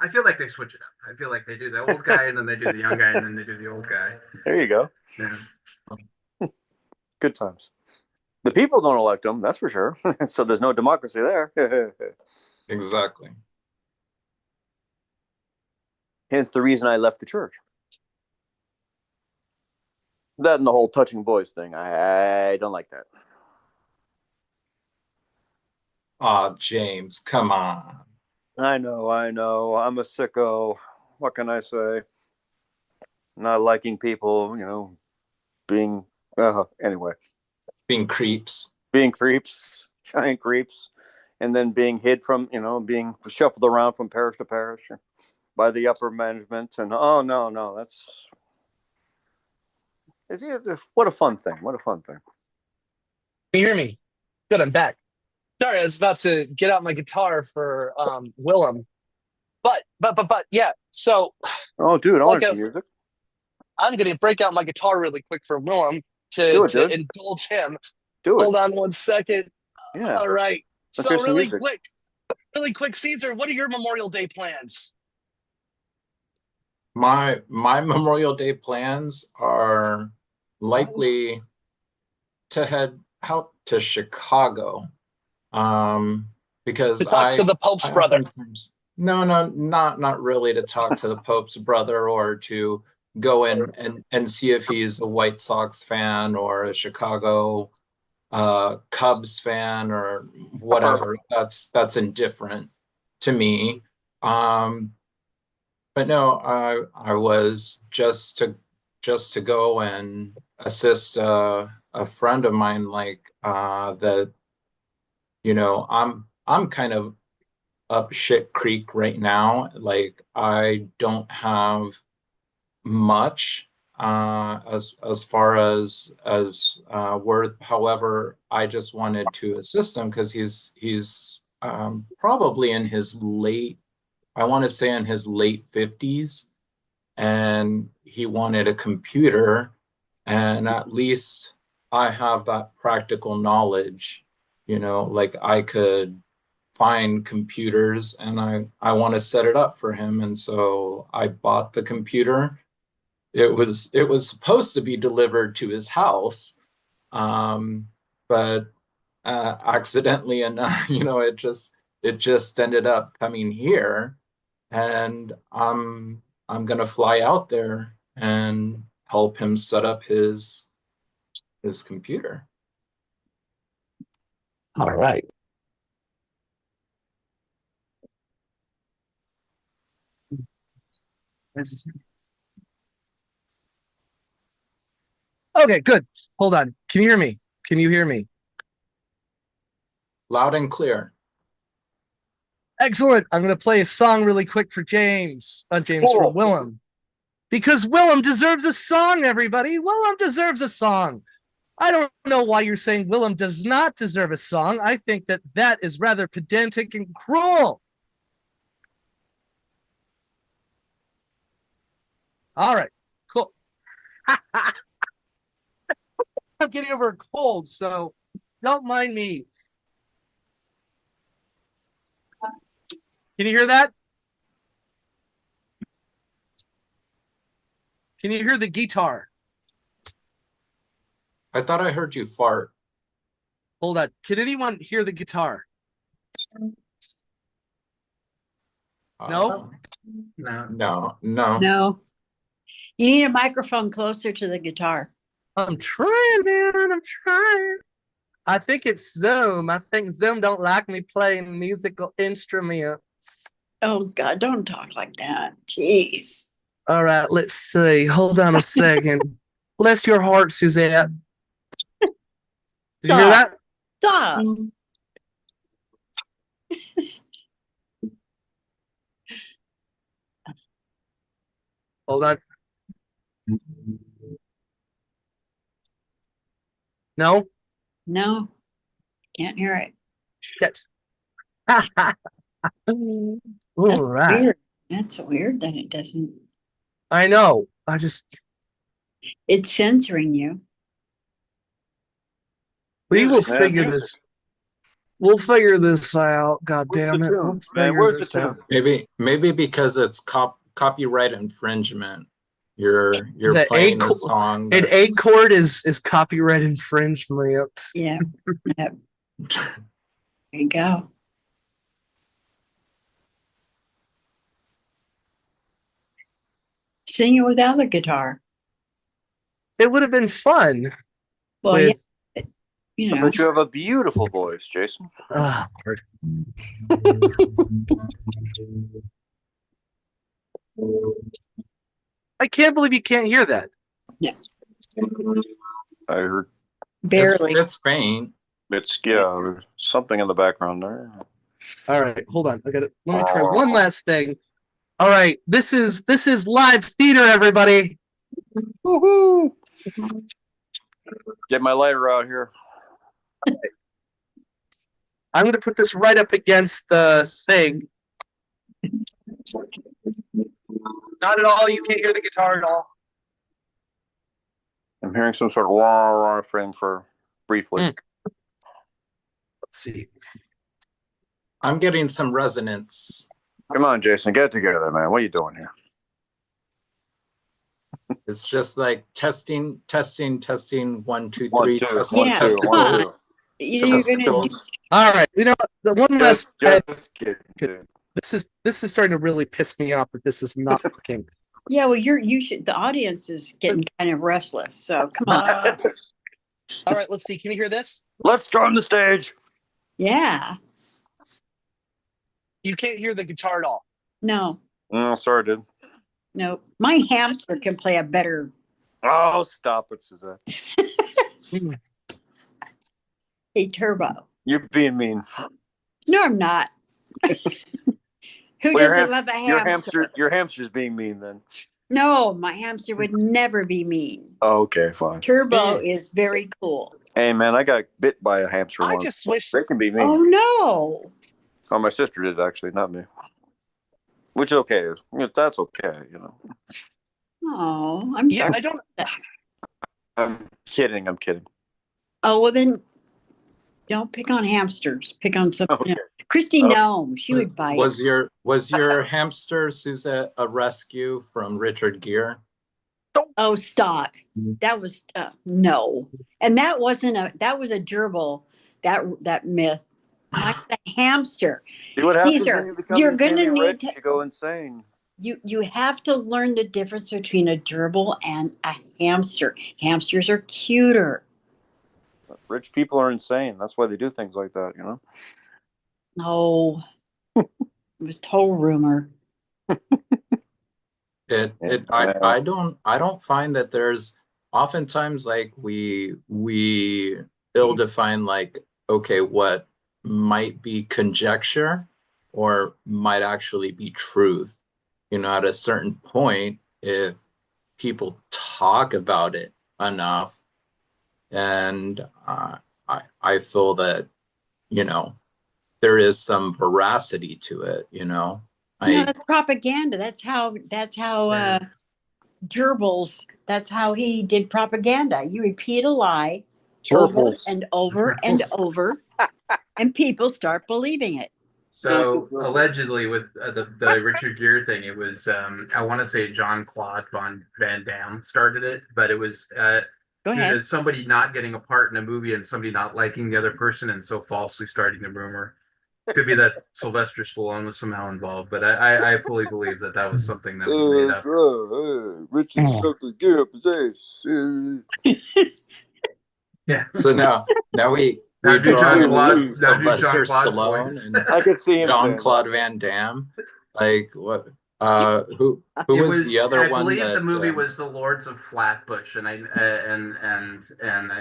I feel like they switch it up. I feel like they do the old guy, and then they do the young guy, and then they do the old guy. There you go. Yeah. Good times. The people don't elect him, that's for sure. So there's no democracy there. Exactly. Hence the reason I left the church. That and the whole touching boys thing. I don't like that. Aw, James, come on. I know. I'm a sicko. What can I say? Not liking people, being anyway. Being creeps. Being creeps, giant creeps, and then being hid from, being shuffled around from parish to parish by the upper management. And no, that's what a fun thing. What a fun thing. Can you hear me? Good, I'm back. Sorry, I was about to get out my guitar for Willem. But yeah, so oh dude, I want music. I'm gonna break out my guitar really quick for Willem to indulge him. Do it. Hold on one second. Yeah. All right. Let's So hear some really quick, Caesar, what are your Memorial Day plans? My Memorial Day plans are likely to head out to Chicago. Because to talk to the Pope's brother. No, not really to talk to the Pope's brother or to go in and see if he's a White Sox fan or a Chicago Cubs fan or whatever. That's indifferent to me. But no, I was just to just to go and assist a friend of mine, like that. You know, I'm kind of up shit creek right now. Like I don't have much as far as worth. However, I just wanted to assist him because he's probably in his late, I want to say in his late 50s, and he wanted a computer, and at least I have that practical knowledge, you know, like I could find computers, and I want to set it up for him. And so I bought the computer. It was supposed to be delivered to his house, but accidentally enough, you know, it just ended up coming here, and I'm gonna fly out there and help him set up his computer. All right. Okay, good. Hold on. Can you hear me? Can you hear me? Loud and clear. Excellent. I'm going to play a song really quick for James. James, Cool. for Willem. Because Willem deserves a song, everybody. Willem deserves a song. I don't know why you're saying Willem does not deserve a song. I think that that is rather pedantic and cruel. All right, cool. I'm getting over a cold, so don't mind me. Can you hear that? Can you hear the guitar? I thought I heard you fart. Hold on. Can anyone hear the guitar? No? No. No. No. You need a microphone closer to the guitar. I'm trying, man. I'm trying. I think it's Zoom. I think Zoom don't like me playing musical instruments. Oh God, don't talk like that. Jeez. All right, let's see. Hold on a second. Bless your heart, Suzette. Did you hear that? Stop. Hold on. No? No, can't hear it. Shit. All right. Weird. That's weird that it doesn't. I know. It's censoring you. We will Music, man, figure music. this. We'll figure this out. God Where's damn the it. tune? We'll Man, figure where's the this tune? out. Maybe because it's copyright infringement. You're The playing A the chord- song. An A chord is copyright infringement. Yeah. Yep. There you go. Sing it without the guitar. It would have been fun. Well, with, yeah, you know. But you have a beautiful voice, Jason. Oh, Lord. I can't believe you can't hear that. I heard Barely. It's faint. it's there's something in the background there. All right, hold on. Let me try one last thing. All right, this is live theater, everybody. Woohoo! Get my lighter out here. I'm going to put this right up against the thing. Not at all. You can't hear the guitar at all. I'm hearing some sort of wah thing for briefly. Let's see. I'm getting some resonance. Come on, Jason, get it together, man. What are you doing here? It's just like testing. 1, 2, 1, 3. 2, Test, 1, Yeah, 2, 1, 2. testicles. You're gonna do, Testicles. All right. You know, the one last. Just kidding. This is starting to really piss me off that this is not working. yeah, well, you should, the audience is getting kind of restless, so come on. All right. Let's see. Can you hear this? Let's storm the stage. Yeah. You can't hear the guitar at all. No, Sorry, dude. no. My hamster can play a better Oh, stop it, Suzette. Hey, Turbo. You're being mean. No, I'm not. Who Well, doesn't love a hamster? Your hamster's being mean then. No, my hamster would never be mean. Oh, okay, fine. Turbo is very cool. Hey, man, I got bit by a hamster I once. just wish. They can be mean. Oh no. Oh, my sister did actually, not me. Which is okay. That's okay, you know. Oh, I'm Yeah, sorry. I don't. I'm kidding. Oh well, then don't pick on hamsters. Pick on something Okay. else. Christy Oh. Gnome, she would bite. Was your hamster, Suzette, a rescue from Richard Gere? Oh, stop. That was no. And that was a gerbil, that myth. Not a hamster. See what happens Caesar, when you become you're gonna insanely need rich? to- You go insane. You have to learn the difference between a gerbil and a hamster. Hamsters are cuter. Rich people are insane. That's why they do things like that, you know? No. It was total rumor. I don't find that there's oftentimes like we ill define like, okay, what might be conjecture or might actually be truth. You know, at a certain point, if people talk about it enough, and I feel that, you know, there is some veracity to it, you know. No, that's propaganda. That's how gerbils, that's how he did propaganda. You repeat a lie over Gerbils. and over and over, and people start believing it. So allegedly, with the Richard Gere thing, it was I want to say Jean-Claude Van Damme started it, but it was Go due ahead. to somebody not getting a part in a movie and somebody not liking the other person, and so falsely starting the rumor. Could be that Sylvester Stallone was somehow involved, but I fully believe that was something that was made up. Richard Shelton, get up his ass. Yeah. So now we Now do draw in Jean-Claude- some now do Sylvester Jean-Claude's Stallone voice. and I could see him. Jean-Claude Van Damme. Like what? Who It was the other I one? believe that the movie was The Lords of Flatbush, and I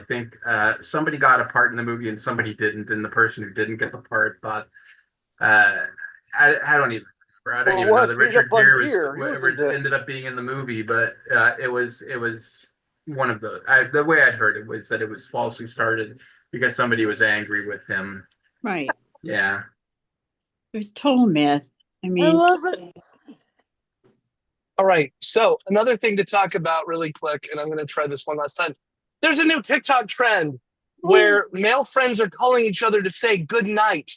think somebody got a part in the movie and somebody didn't, and the person who didn't get the part thought I don't even remember. I don't even know that Richard Gere ended up being in the movie, but it was one of the way I'd heard it was that it was falsely started because somebody was angry with him. Right. Yeah. It was total myth. I I mean, love it. All right. So another thing to talk about really quick, and I'm going to try this one last time. There's a new TikTok trend where male friends are calling each other to say good night.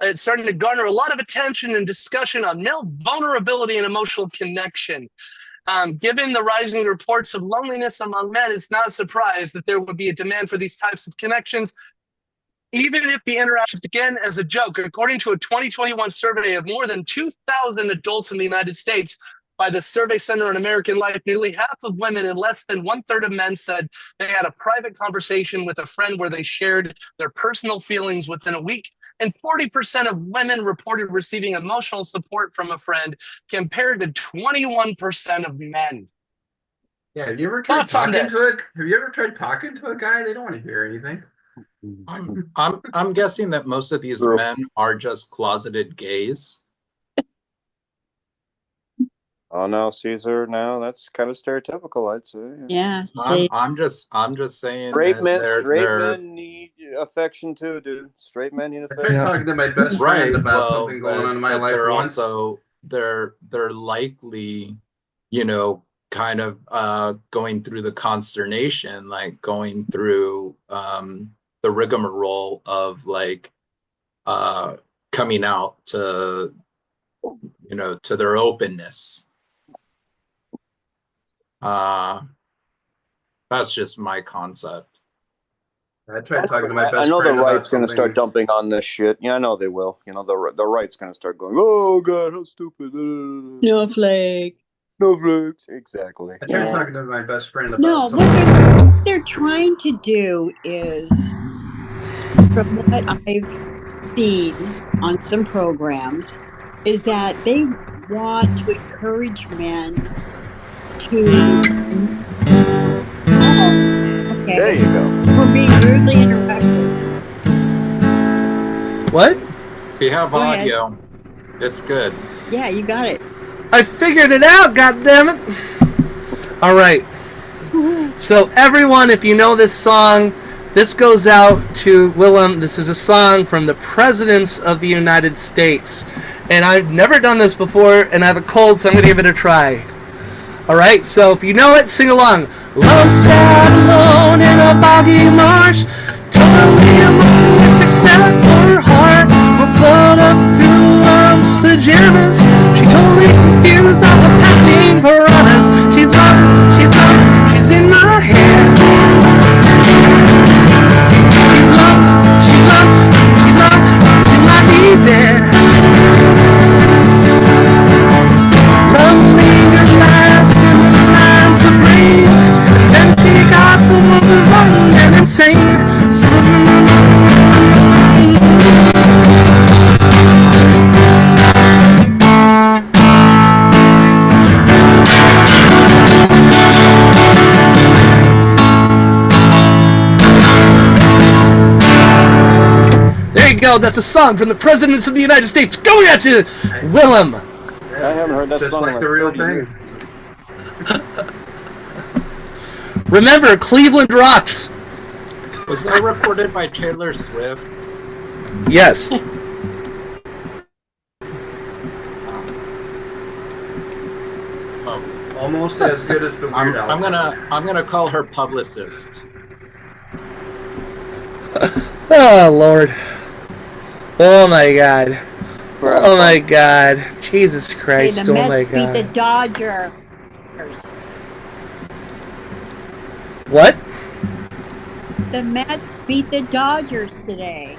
It's starting to garner a lot of attention and discussion on male vulnerability and emotional connection. Given the rising reports of loneliness among men, it's not a surprise that there would be a demand for these types of connections, even if the interactions began as a joke. According to a 2021 survey of more than 2,000 adults in the United States by the Survey Center on American Life, nearly half of women and less than 1/3 of men said they had a private conversation with a friend where they shared their personal feelings within a week. And 40% of women reported receiving emotional support from a friend, compared to 21% of men. Yeah. Have you ever tried Thoughts on talking this? Have you ever tried talking to a guy? They don't want to hear anything. I'm guessing that most of these Girl. men are just closeted gays. Oh no, Caesar. Now that's kind of stereotypical, I'd say. yeah. See, I'm just saying Straight that men, they're need affection too, dude. Straight men need I tried affection. talking to my best right. friend about Well, something going on in my but life they're once. also they're likely, you know, kind of going through the consternation, like going through the rigmarole of like coming out to, you know, to their openness. That's just my concept. I tried talking to my best I know the friend about right's going to something. start dumping on this shit. Yeah, I know they will. You know, the right's going to start going, oh, God, how stupid. snowflake. Snowflakes. Exactly. I tried talking to my best friend about No, something. what they're trying to do is, from what I've seen on some programs, is that they want to encourage men to There you go. For being rudely interrupted. What? If you have Go ahead. audio, it's good. Yeah, you got it. I figured it out, goddammit! Alright. So everyone, if you know this song, this goes out to Willem. This is a song from the Presidents of the United States. And I've never done this before, and I have a cold, so I'm going to give it a try. Alright, so if you know it, sing along. Lone sat alone in a boggy marsh, totally emotionless except for her heart. Will float up through Lum's pajamas. She totally confused all the passing piranhas. She's lost, she's in my hair. She's lost in my Eden. Love lingered last in the line for brains, and then she got the most rotten and insane. There you go. That's a song from the Presidents of the United States. Going at you, Willem. I haven't heard that Just song like in the real 30 thing. years. Remember, Cleveland rocks. Was that recorded by Taylor Swift? Yes. Oh, Almost as good as the Weird Al. I'm gonna call her publicist. Oh, Lord. Oh, my God. Oh, my God. Jesus Christ. Hey, the Oh, my Mets beat the God. Dodgers. What? The Mets beat the Dodgers today.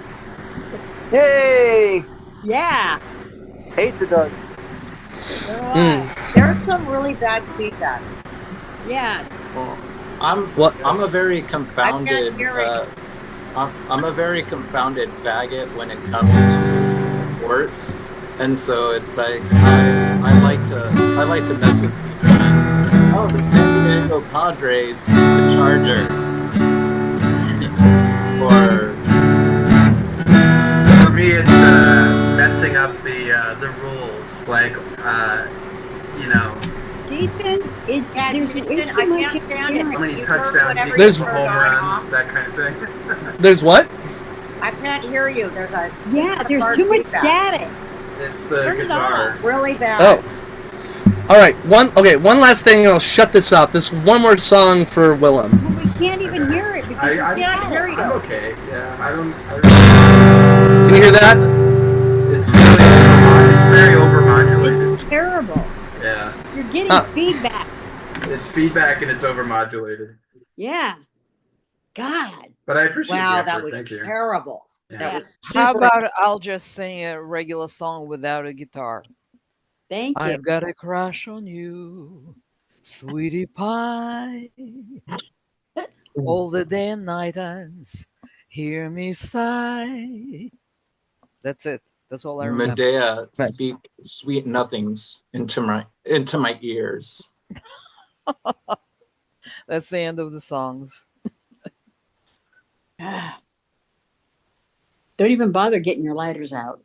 Yay! Yeah. Hate the dog. There's some really bad feedback. Yeah. Well, What? I'm a very confounded hear it. I'm a very confounded faggot when it comes to sports, and so it's like I like to mess with people. And, oh, the San Diego Padres beat the Chargers, or For me, it's messing up the rules. Like, you know, Jason, Yeah, there's Jason, way too I much can't stand it. interference. how many You've heard touchdowns whatever There's- equals a you've home heard run, off. that kind of thing. There's what? I can't hear you. There's a Yeah, there's hard too much feedback. static. It's the Turn it guitar. Really bad. Oh. All right. One last thing, and I'll shut this off. This one more song for Willem. Well, we can't even hear it because I it's not hear I'm you. okay. Yeah, I don't. Can you hear that? It's very overmodulated. It's terrible. Yeah, You're getting Huh. feedback. it's feedback and it's overmodulated. Yeah. God. But I appreciate Wow, the that effort. was Thank you. terrible. Yeah. That was How super. about I'll just sing a regular song without a guitar? Thank you. I've got a crush on you, sweetie pie. All the day and night times, hear me sigh. That's it. That's all I remember. Medea Nice. speak sweet nothings into my ears. That's the end of the songs. Ah. Don't even bother getting your lighters out.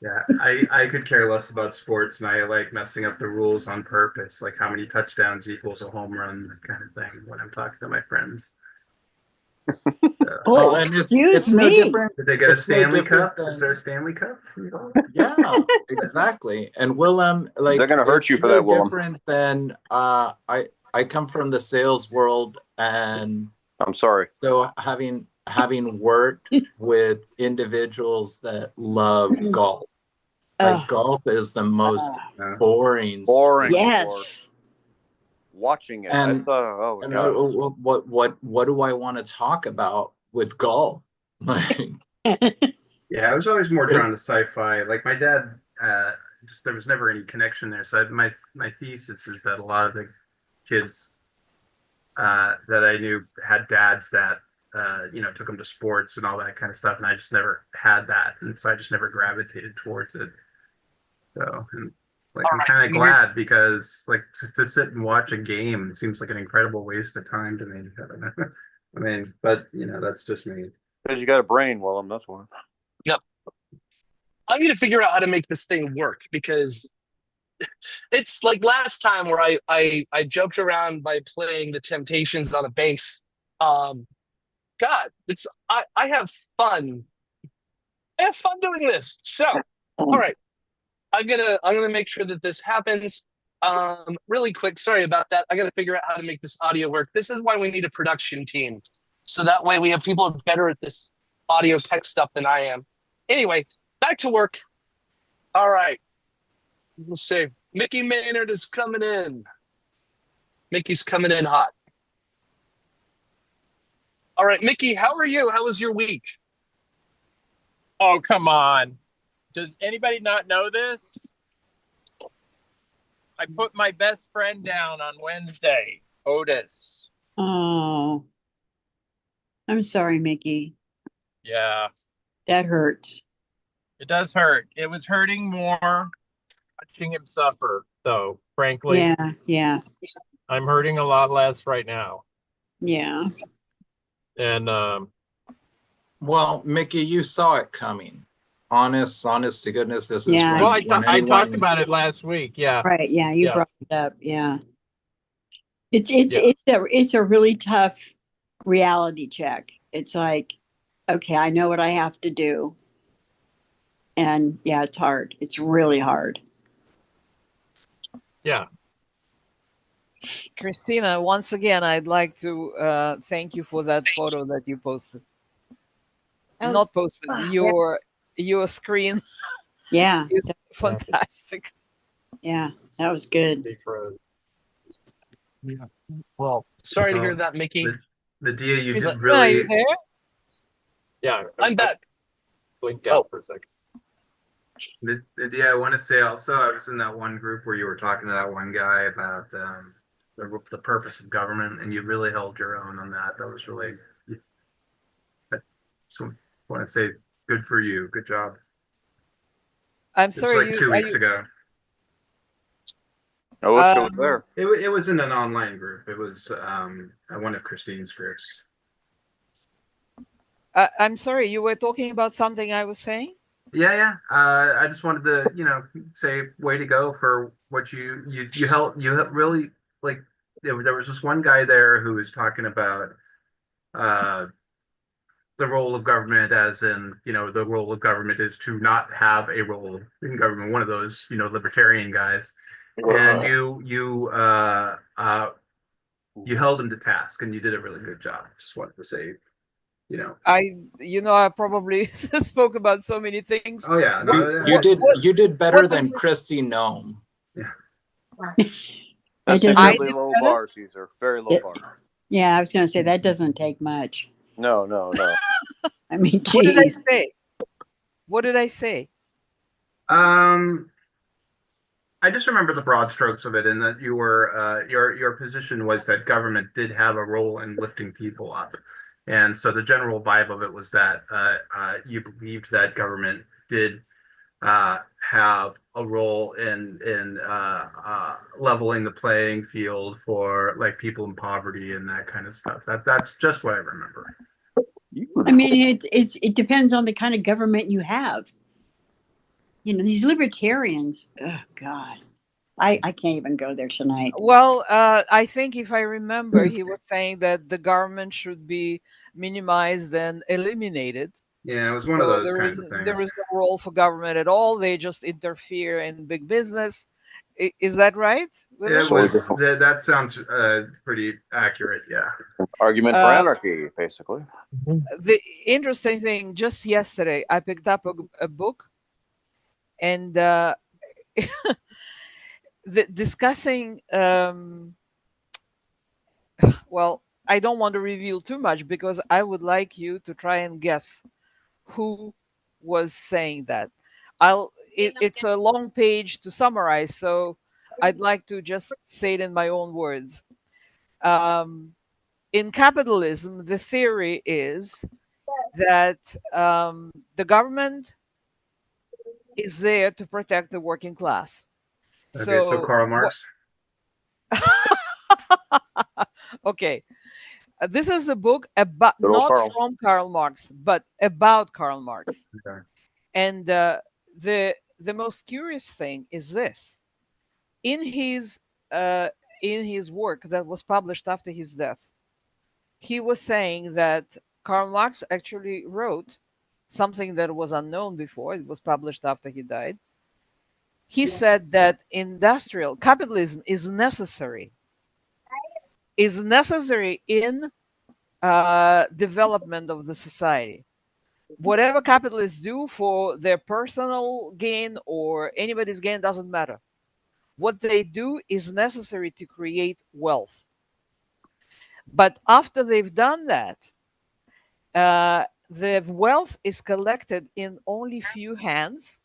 Yeah, I could care less about sports, and I like messing up the rules on purpose, like how many touchdowns equals a home run, that kind of thing, when I'm talking to my friends. Oh, and excuse it's no me. different. Did they get a It's no Stanley different Cup? Is there a Stanley Cup? Yeah, exactly. And Willem, like They're gonna hurt you it's for no that, Willem. different than I come from the sales world, and I'm sorry. so having worked with individuals that love golf. Like Ugh. golf is the most Uh, boring. Boring. Yes. Watching it, And- I thought, oh my And god. what do I want to talk about with golf? Like, Yeah, I was always more drawn to sci-fi. Like my dad, just there was never any connection there. So my thesis is that a lot of the kids that I knew had dads that took them to sports and all that kind of stuff, and I just never had that, and so I just never gravitated towards it. So, and Like, All I'm right. kind of glad because, like, to sit and watch a game seems like an incredible waste of time to me. I mean, but that's just me. Because you got a brain, Willem. That's why. Yep. I need to figure out how to make this thing work because it's like last time where I joked around by playing the Temptations on a bass. God, I have fun. I have fun doing this. So, all right, I'm gonna make sure that this happens. Really quick. Sorry about that. I gotta figure out how to make this audio work. This is why we need a production team, so that way we have people who are better at this audio tech stuff than I am. Anyway, back to work. All right. Let's see. Mickey Maynard is coming in. Mickey's coming in hot. All right, Mickey, how are you? How was your week? Oh, come on. Does anybody not know this? I put my best friend down on Wednesday, Otis. Oh, I'm sorry, Mickey. Yeah, That hurts. it does hurt. It was hurting more watching him suffer, though, frankly. Yeah. I'm hurting a lot less right now. Yeah. And Well, Mickey, you saw it coming. Honest to goodness, this is Yeah. well, when I talked anyone- about it last week. Yeah. Right. Yeah. You Yeah. brought it up. Yeah. It's a really tough reality check. It's like, okay, I know what I have to do. And yeah, it's hard. It's really hard. Yeah. Christina, once again, I'd like to thank you for that photo that you posted. Not posted. Your screen Yeah. is fantastic. Yeah. That was good. Yeah. Well, sorry to hear that, Mickey. Medea, you did Are really. you there? Yeah. I'm back. Blinked out for a second. Medea, I want to say also, I was in that one group where you were talking to that one guy about the purpose of government, and you really held your own on that. That was really. So I want to say, good for you. Good job. I'm It's sorry. like 2 weeks ago. I wish I was there. It was in an online group. It was one of Christine's groups. I'm sorry. You were talking about something I was saying. Yeah. I just wanted to, say way to go for what you helped. You helped really, like, there was this one guy there who was talking about the role of government, as in, the role of government is to not have a role in government. One of those, libertarian guys. And you held him to task, and you did a really good job. Just wanted to say, I probably spoke about so many things. Oh yeah, you did better than Christy Nome. That's a doesn't- really low bar, Caesar. Very low bar. Yeah. I was going to say that doesn't take much. No. I mean, What did I geez. say? What did I say? I just remember the broad strokes of it, and that you were your position was that government did have a role in lifting people up, and so the general vibe of it was that you believed that government did have a role in leveling the playing field for, like, people in poverty and that kind of stuff. That's just what I remember. I mean, it depends on the kind of government you have. These libertarians, oh God, I can't even go there tonight. Well, I think if I remember, he was saying that the government should be minimized and eliminated. Yeah, it was one of So those there kinds is of things. there is no role for government at all. They just interfere in big business. Is that right? It was that sounds pretty accurate. Yeah. Argument for anarchy, basically. The interesting thing, just yesterday, I picked up a book, and discussing. Well, I don't want to reveal too much because I would like you to try and guess who was saying that. It's a long page to summarize, so I'd like to just say it in my own words. In capitalism, the theory is that the government is there to protect the working class. Okay, so So Karl what? Marx. Okay, this is a book about Good old not Carl. from Karl Marx, but about Karl Marx. Okay. And the most curious thing is this: in uh, his work that was published after his death, he was saying that Karl Marx actually wrote something that was unknown before. It was published after he died. He said that industrial capitalism is necessary in development of the society. Whatever capitalists do for their personal gain or anybody's gain doesn't matter. What they do is necessary to create wealth. But after they've done that, the wealth is collected in only few hands,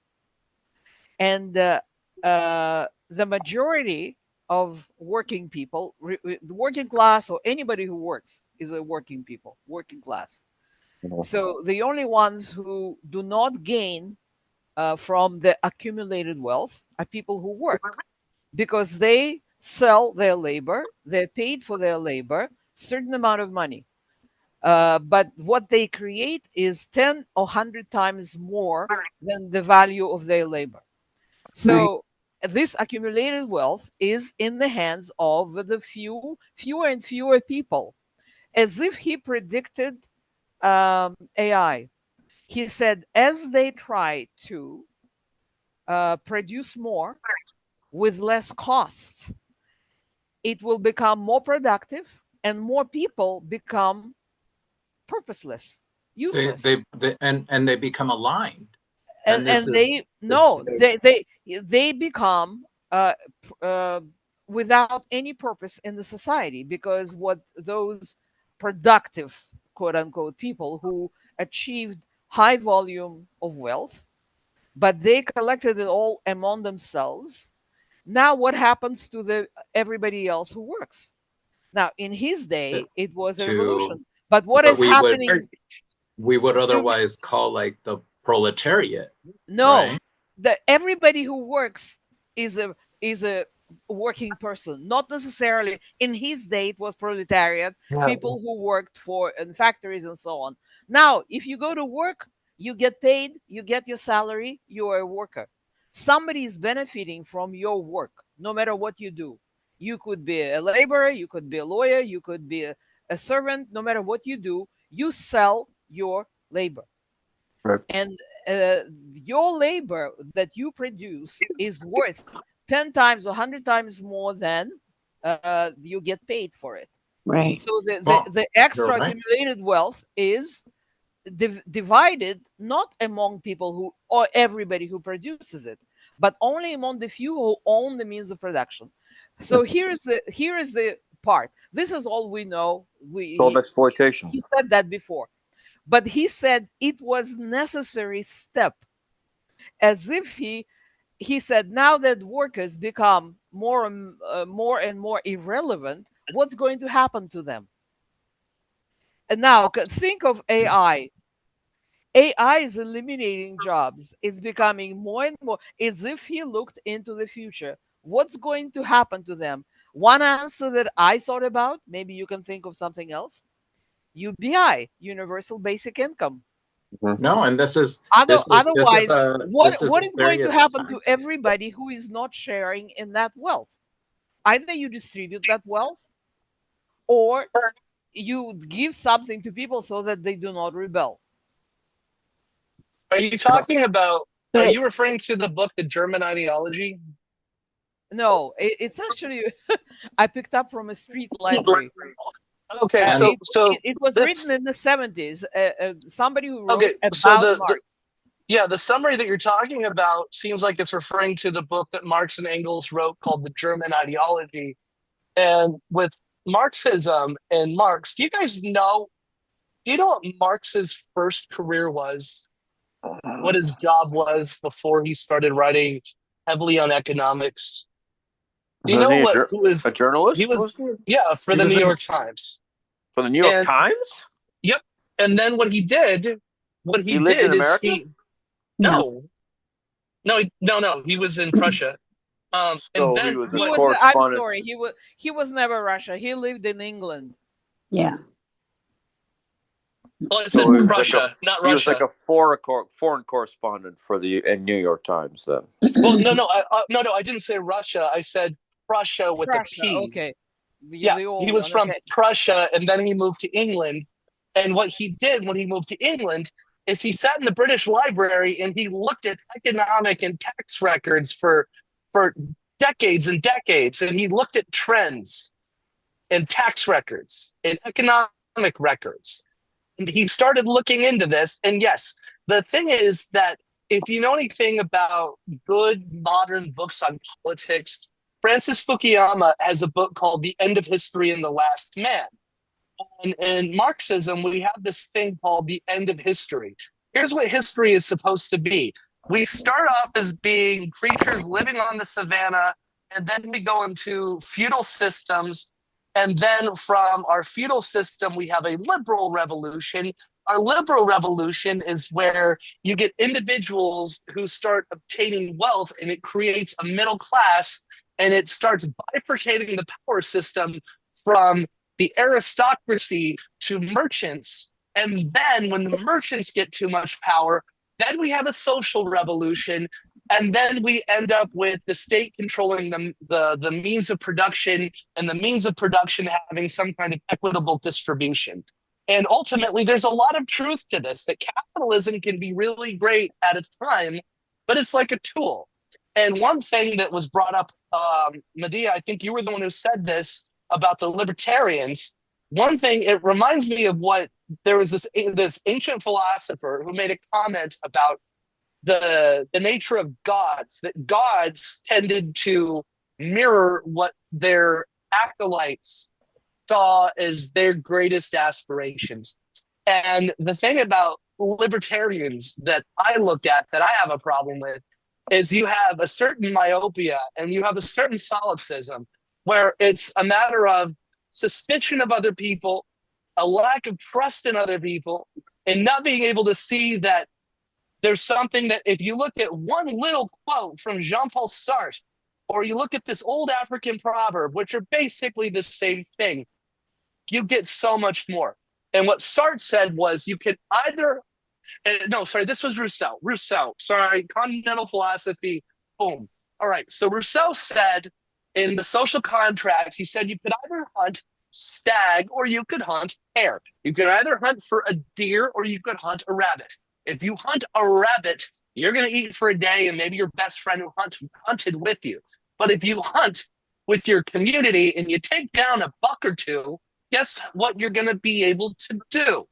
and the majority of working people, the working class or anybody who works is a working people, working class. So the only ones who do not gain from the accumulated wealth are people who work, because they sell their labor, they're paid for their labor, certain amount of money. But what they create is 10 or 100 times more than the value of their labor. So this accumulated wealth is in the hands of the fewer and fewer people, as if he predicted AI. He said, as they try to produce more with less costs, it will become more productive and more people become purposeless, useless. And they become aligned. And this and is they no they become without any purpose in the society, because what those productive quote unquote people who achieved high volume of wealth, but they collected it all among themselves. Now what happens to the everybody else who works? Now in his day it was a to revolution, but what what is happening we would to otherwise call like the proletariat. no Right? that everybody who works is a working person, not necessarily in his day it was proletariat, Yeah. people who worked for in factories and so on. Now if you go to work, you get paid, you get your salary, you are a worker. Somebody is benefiting from your work no matter what you do. You could be a laborer, you could be a lawyer, you could be a servant. No matter what you do, you sell your labor. Right. And your labor that you produce is worth 10 times or 100 times more than you get paid for it. Right. So Well, the extra you're right. accumulated wealth is divided not among people who or everybody who produces it, but only among the few who own the means of production. So here is the part. This is all we know. It's called exploitation. He said that before, but he said it was necessary step, as if he said now that workers become more and more irrelevant, what's going to happen to them? And now think of AI. AI is eliminating jobs. It's becoming more and more as if he looked into the future. What's going to happen to them? One answer that I thought about, maybe you can think of something else: UBI, Universal Basic Income. No, and this is this Otherwise, is a what this is a is going to serious happen time. to everybody who is not sharing in that wealth? Either you distribute that wealth, or you give something to people so that they do not rebel. Are you talking about? Are But you referring to the book, The German Ideology? No, it's actually I picked up from a street library. Okay, It was this written in the 70s. Somebody who wrote okay, so about Marx. yeah, the summary that you're talking about seems like it's referring to the book that Marx and Engels wrote called The German Ideology. And with Marxism and Marx, do you know what Marx's first career was? What his job was before he started writing heavily on economics? Do you Was know he who was a journalist? he was? Was he? Yeah, for He the was New in York Times. For the New York And Times? yep. And then what He he lived in did is America? no, he was in Prussia. And So he then was a He what? was. I'm correspondent. sorry. He was never Russia. He lived in England. Yeah. Well, I said So he was like Russia, not he was like Russia. a foreign correspondent for the New York Times then. Well, no, I didn't say Russia. I said Prussia with a Prussia. P. Okay. Yeah, The he old was one. from Okay. Prussia, and then he moved to England. And what he did when he moved to England is he sat in the British Library and he looked at economic and tax records for decades and decades, and he looked at trends and tax records and economic records. And he started looking into this. And yes, the thing is that if you know anything about good modern books on politics, Francis Fukuyama has a book called The End of History and the Last Man. And in Marxism, we have this thing called the end of history. Here's what history is supposed to be. We start off as being creatures living on the savannah, and then we go into feudal systems. And then from our feudal system, we have a liberal revolution. Our liberal revolution is where you get individuals who start obtaining wealth, and it creates a middle class, and it starts bifurcating the power system from the aristocracy to merchants. And then when the merchants get too much power, then we have a social revolution. And then we end up with the state controlling the means of production, and the means of production having some kind of equitable distribution. And ultimately, there's a lot of truth to this, that capitalism can be really great at a time, but it's like a tool. And one thing that was brought up, Medea, I think you were the one who said this about the libertarians. One thing, it reminds me of what there was this ancient philosopher who made a comment about the nature of gods, that gods tended to mirror what their acolytes saw as their greatest aspirations. And the thing about libertarians that I looked at that I have a problem with is you have a certain myopia and you have a certain solipsism, where it's a matter of suspicion of other people, a lack of trust in other people, and not being able to see that there's something that if you look at one little quote from Jean-Paul Sartre, or you look at this old African proverb, which are basically the same thing, you get so much more. And what Sartre said was you could either, no, sorry, this was Rousseau. Rousseau, sorry, continental philosophy, boom. All right, so Rousseau said in the social contract, he said you could either hunt stag or you could hunt hare. You could either hunt for a deer or you could hunt a rabbit. If you hunt a rabbit, you're going to eat for a day and maybe your best friend who hunted with you. But if you hunt with your community and you take down a buck or two, guess what you're going to be able to do?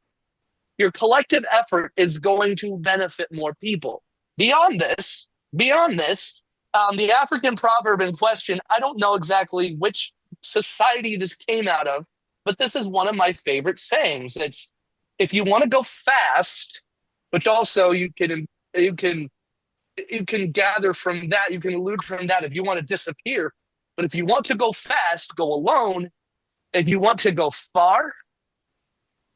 Your collective effort is going to benefit more people. Beyond this, the African proverb in question, I don't know exactly which society this came out of, but this is one of my favorite sayings. It's, if you want to go fast, which also you can gather from that, you can allude from that if you want to disappear. But if you want to go fast, go alone. If you want to go far,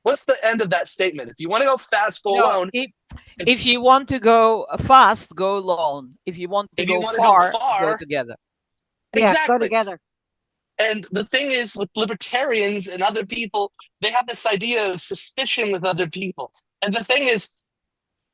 what's the end of that statement? If you want to go fast, go alone. If you want to go fast, go alone. If you want to go far, go together. Yeah, Exactly. go together. And the thing is, with libertarians and other people, they have this idea of suspicion with other people. And the thing is,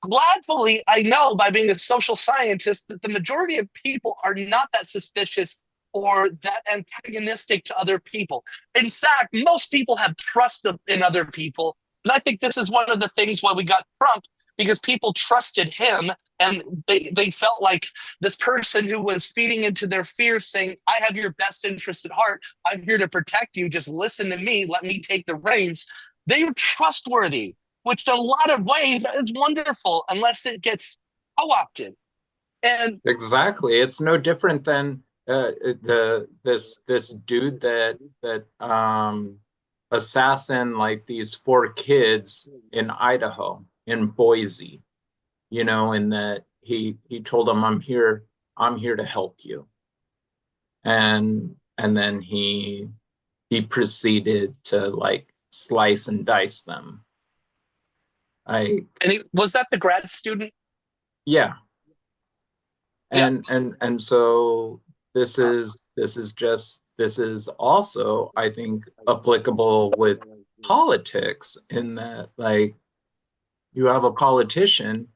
gladfully, I know by being a social scientist that the majority of people are not that suspicious or that antagonistic to other people. In fact, most people have trust in other people. And I think this is one of the things why we got Trump, because people trusted him and they felt like this person who was feeding into their fears, saying, I have your best interest at heart. I'm here to protect you. Just listen to me. Let me take the reins. They are trustworthy, which in a lot of ways is wonderful unless it gets co-opted. And exactly, it's no different than this dude that assassin like these 4 kids in Idaho, in Boise, you know, and that he told them, I'm here to help you, and then he proceeded to like slice and dice them. Was that the grad student? Yeah. And so this is also, I think, applicable with politics, in that, like, you have a politician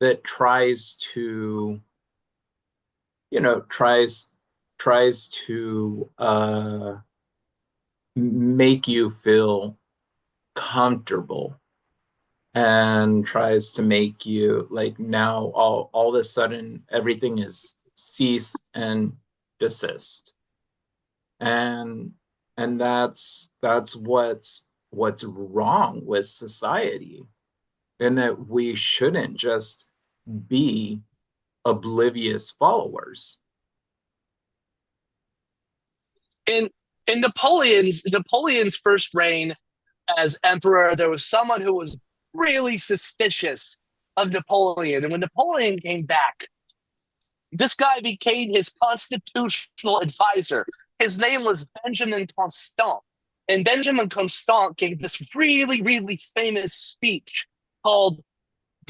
that tries to, tries to make you feel comfortable, and tries to make you, like, now all of a sudden everything is cease and desist. And that's what's wrong with society, and that we shouldn't just be oblivious followers. In Napoleon's first reign as emperor, there was someone who was really suspicious of Napoleon. And when Napoleon came back, this guy became his constitutional advisor. His name was Benjamin Constant. And Benjamin Constant gave this really, really famous speech called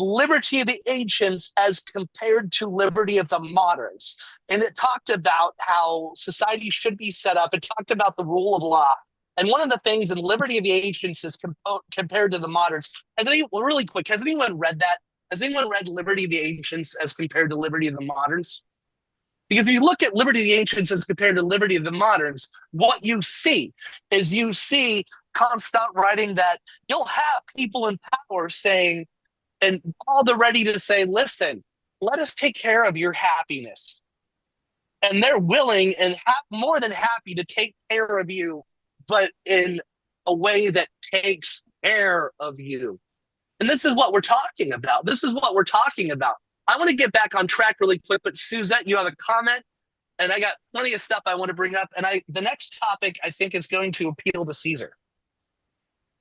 Liberty of the Ancients as compared to Liberty of the Moderns. And it talked about how society should be set up. It talked about the rule of law. And one of the things in Liberty of the Ancients is compared to the moderns. Really quick, has anyone read that? Has anyone read Liberty of the Ancients as compared to Liberty of the Moderns? Because if you look at Liberty of the Ancients as compared to Liberty of the Moderns, what you see is Comstock writing that you'll have people in power saying, and all the ready to say, listen, let us take care of your happiness. And they're willing and more than happy to take care of you, but in a way that takes care of you. And this is what we're talking about. I want to get back on track really quick, but Suzette, you have a comment, and I got plenty of stuff I want to bring up. And the next topic, I think, is going to appeal to Caesar.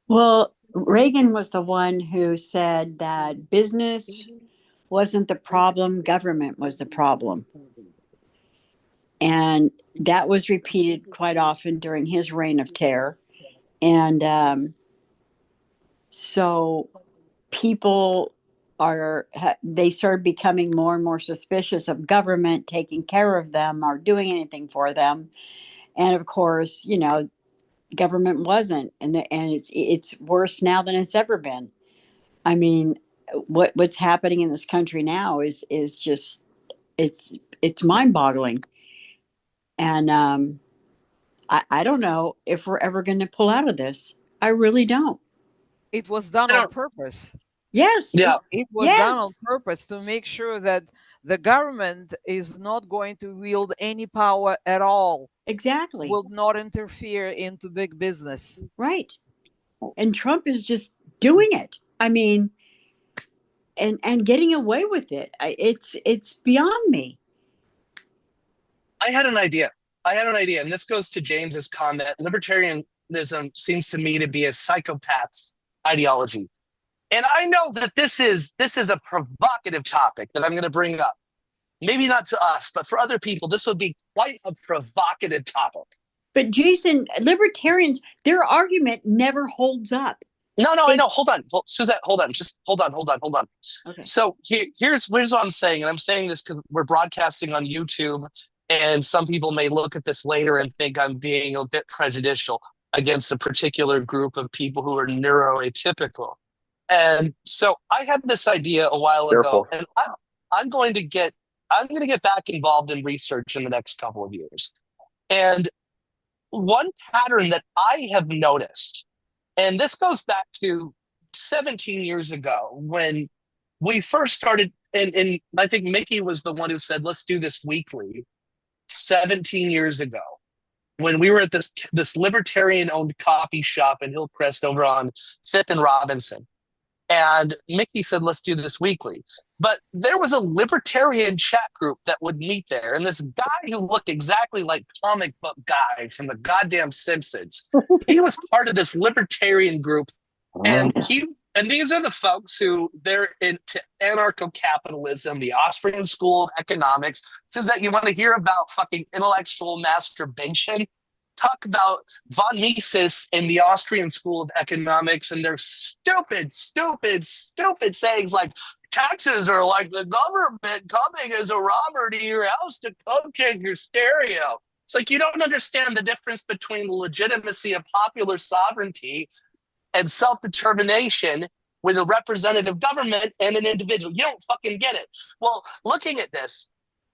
Well, Reagan was the one who said that business wasn't the problem, government was the problem. And that was repeated quite often during his reign of terror. And so people they started becoming more and more suspicious of government taking care of them or doing anything for them. And of course, government wasn't, and it's worse now than it's ever been. I mean, what's happening in this country now is just it's mind-boggling. And I don't know if we're ever going to pull out of this. I really don't. It was done on purpose. Yes. Yeah. It was done on purpose to make sure that the government is not going to wield any power at all. Exactly. Will not interfere into big business. Right. And Trump is just doing it. I mean, and getting away with it. It's beyond me. I had an idea, and this goes to James's comment. Libertarianism seems to me to be a psychopath's ideology. And I know that this is a provocative topic that I'm going to bring up. Maybe not to us, but for other people, this would be quite a provocative topic. But Jason, libertarians, their argument never holds up. No, I know. Hold on. Suzette, hold on. Just hold on. Okay. So here's what I'm saying. And I'm saying this because we're broadcasting on YouTube, and some people may look at this later and think I'm being a bit prejudicial against a particular group of people who are neuroatypical. And so I had this idea a while ago, and I'm going to get back involved in research in the next couple of years. And one pattern that I have noticed, and this goes back to 17 years ago when we first started, and I think Mickey was the one who said, let's do this weekly, 17 years ago, when we were at this libertarian-owned coffee shop in Hillcrest over on 5th and Robinson. And Mickey said, let's do this weekly. But there was a libertarian chat group that would meet there. And this guy who looked exactly like comic book guy from the goddamn Simpsons, he was part of this libertarian group. And these are the folks who they're into anarcho-capitalism, the Austrian School of Economics. Says that you want to hear about fucking intellectual masturbation? Talk about von Mises and the Austrian School of Economics and their stupid sayings like taxes are like the government coming as a robber to your house to come take your stereo. It's like you don't understand the difference between the legitimacy of popular sovereignty and self-determination with a representative government and an individual. You don't fucking get it. Well, looking at this,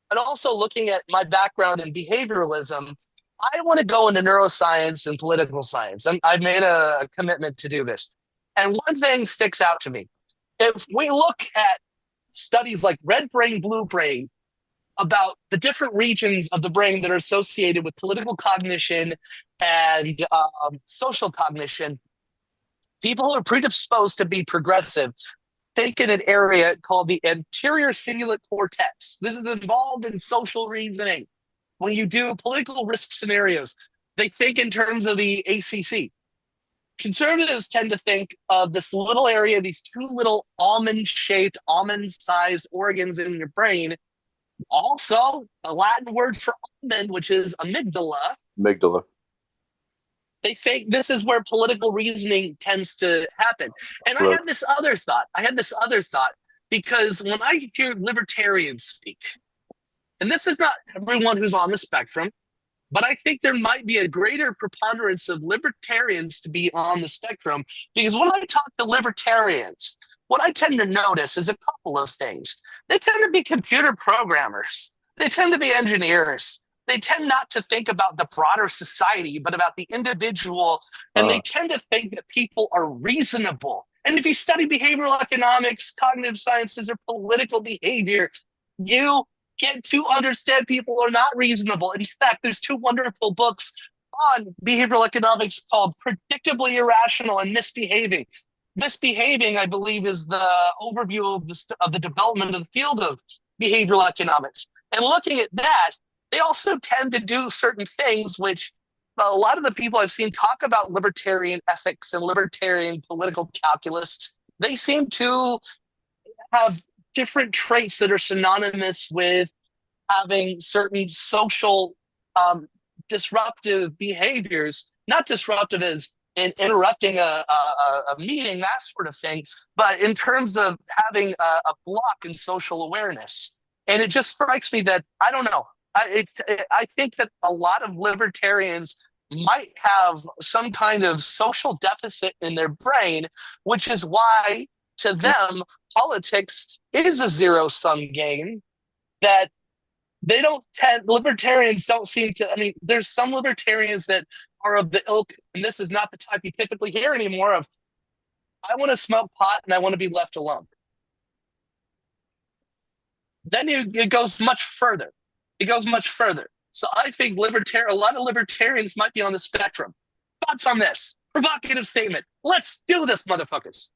and also looking at my background in behavioralism, I want to go into neuroscience and political science. I've made a commitment to do this. And one thing sticks out to me. If we look at studies like red brain, blue brain, about the different regions of the brain that are associated with political cognition and social cognition, people who are predisposed to be progressive think in an area called the anterior cingulate cortex. This is involved in social reasoning. When you do political risk scenarios, they think in terms of the ACC. Conservatives tend to think of this little area, these two little almond-shaped, almond-sized organs in your brain. Also, a Latin word for almond, which is amygdala. Amygdala. They think this is where political reasoning tends to happen. And I Right. had this other thought, because when I hear libertarians speak, and this is not everyone who's on the spectrum, but I think there might be a greater preponderance of libertarians to be on the spectrum, because when I talk to libertarians, what I tend to notice is a couple of things. They tend to be computer programmers. They tend to be engineers. They tend not to think about the broader society, but about the individual. And they tend to think that people are reasonable. And if you study behavioral economics, cognitive sciences, or political behavior, you get to understand people are not reasonable. In fact, there's two wonderful books on behavioral economics called Predictably Irrational and Misbehaving. Misbehaving, I believe, is the overview of the development of the field of behavioral economics. And looking at that, they also tend to do certain things which a lot of the people I've seen talk about libertarian ethics and libertarian political calculus, they seem to have different traits that are synonymous with having certain social disruptive behaviors, not disruptive as in interrupting a meeting, that sort of thing, but in terms of having a block in social awareness. And it just strikes me that, I don't know, I think that a lot of libertarians might have some kind of social deficit in their brain, which is why to them politics is a zero-sum game. That they don't tend, libertarians don't seem to, I mean, there's some libertarians that are of the ilk, and this is not the type you typically hear anymore, of I want to smoke pot and I want to be left alone. Then it goes much further. It goes much further. So I think a lot of libertarians might be on the spectrum. Thoughts on this? Provocative statement. Let's do this, motherfuckers.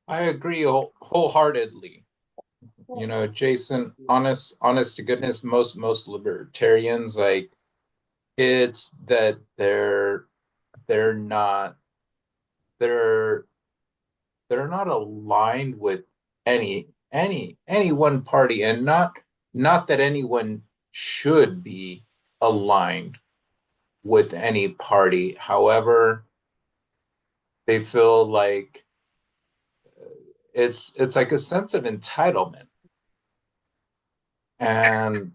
I agree wholeheartedly. You know, Jason, honest to goodness, most libertarians, like, it's that they're not aligned with any one party, and not that anyone should be aligned with any party. However, they feel like it's like a sense of entitlement. And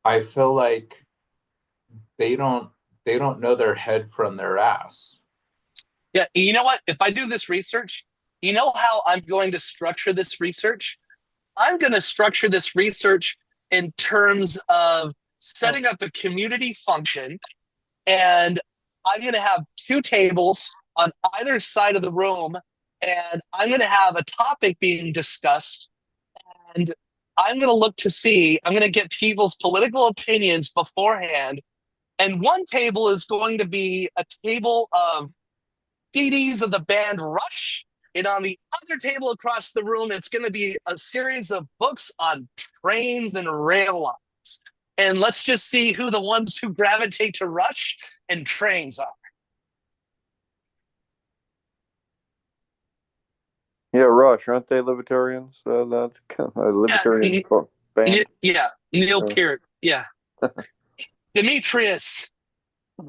I feel like they don't know their head from their ass. Yeah, you know what? If I do this research, you know how I'm going to structure this research? I'm going to structure this research in terms of setting up a community function, and I'm going to have two tables on either side of the room, and I'm going to have a topic being discussed, and I'm going to look to see, I'm going to get people's political opinions beforehand, and one table is going to be a table of CDs of the band Rush, and on the other table across the room, it's going to be a series of books on trains and rail lines. And let's just see who the ones who gravitate to Rush and trains are. Yeah, Rush, aren't they libertarians? That's a libertarian band. Yeah, Neil Peart. Yeah. Demetrius,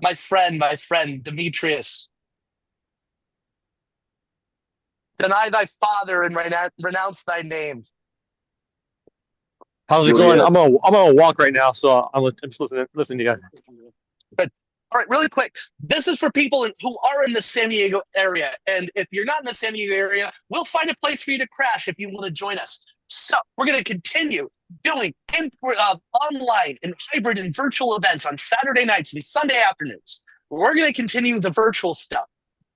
my friend, Demetrius. Deny thy father and renounce thy name. How's it going? I'm on a walk right now, so I'm just listening to you guys. But all right, really quick. This is for people who are in the San Diego area. And if you're not in the San Diego area, we'll find a place for you to crash if you want to join us. So we're going to continue doing online and hybrid and virtual events on Saturday nights and Sunday afternoons. We're going to continue the virtual stuff,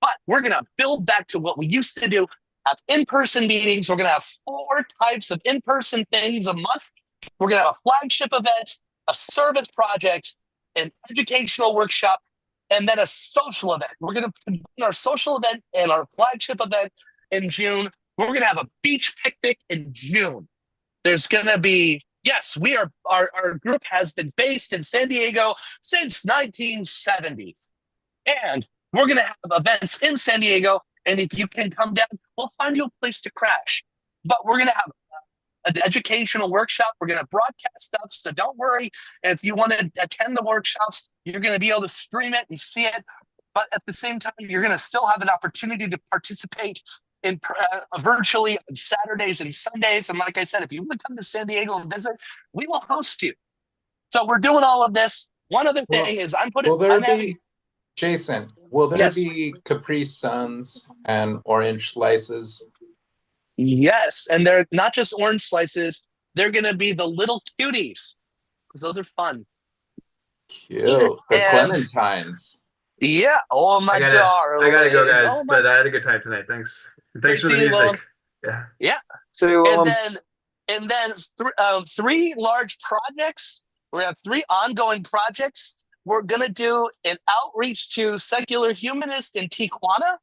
but we're going to build back to what we used to do, have in-person meetings. We're going to have 4 types of in-person things a month. We're going to have a flagship event, a service project, an educational workshop, and then a social event. We're going to combine our social event and our flagship event in June. We're going to have a beach picnic in June. There's going to be, yes, our group has been based in San Diego since 1970. And we're going to have events in San Diego. And if you can come down, we'll find you a place to crash. But we're going to have an educational workshop. We're going to broadcast stuff, so don't worry. And if you want to attend the workshops, you're going to be able to stream it and see it. But at the same time, you're going to still have an opportunity to participate in virtually on Saturdays and Sundays. And like I said, if you want to come to San Diego and visit, we will host you. So we're doing all of this. One other thing is Jason, will there Yes. be Capri Suns and orange slices? Yes, and they're not just orange slices. They're going to be the little cuties, because those are fun. Cute. The And- Clementines. Yeah. Oh, my I gotta go, guys. Oh, my- But I had a good time tonight. Thanks. And thanks for the Great seeing you, music. Yeah. And then 3 large projects. We're gonna have 3 ongoing projects. We're gonna do an outreach to secular humanists in Tijuana.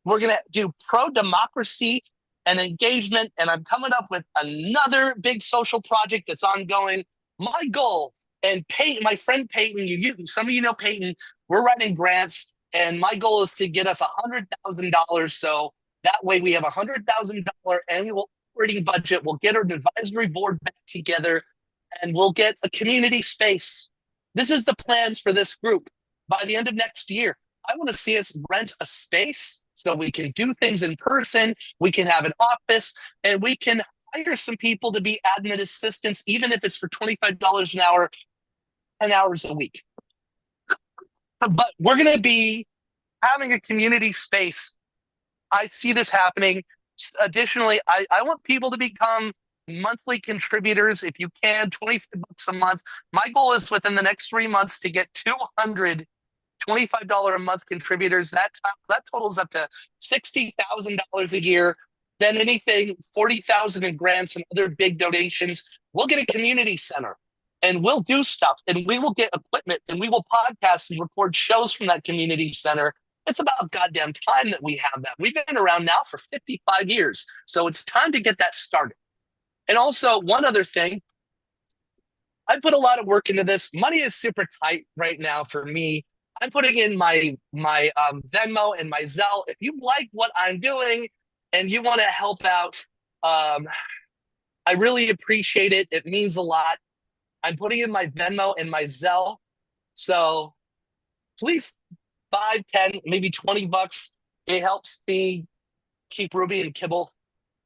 We're gonna do pro-democracy and engagement, and I'm coming up with another big social project that's ongoing. My goal, and Peyton, my friend Peyton, some of you know Peyton, we're writing grants, and my goal is to get us $100,000. So that way we have $100,000 annual operating budget. We'll get our advisory board back together, and we'll get a community space. This is the plans for this group. By the end of next year, I want to see us rent a space so we can do things in person. We can have an office, and we can hire some people to be admin assistants, even if it's for $25 an hour, 10 hours a week. But we're going to be having a community space. I see this happening. Additionally, I want people to become monthly contributors. If you can, $25 a month. My goal is within the next 3 months to get 200 $25 a month contributors. That totals up to $60,000 a year. Then anything 40,000 in grants and other big donations. We'll get a community center, and we'll do stuff, and we will get equipment, and we will podcast and record shows from that community center. It's about goddamn time that we have that. We've been around now for 55 years, so it's time to get that started. And also, one other thing, I put a lot of work into this. Money is super tight right now for me. I'm putting in my Venmo and my Zelle. If you like what I'm doing and you want to help out, I really appreciate it. It means a lot. I'm putting in my Venmo and my Zelle. So please, 5, 10, maybe $20. It helps me keep Ruby and Kibble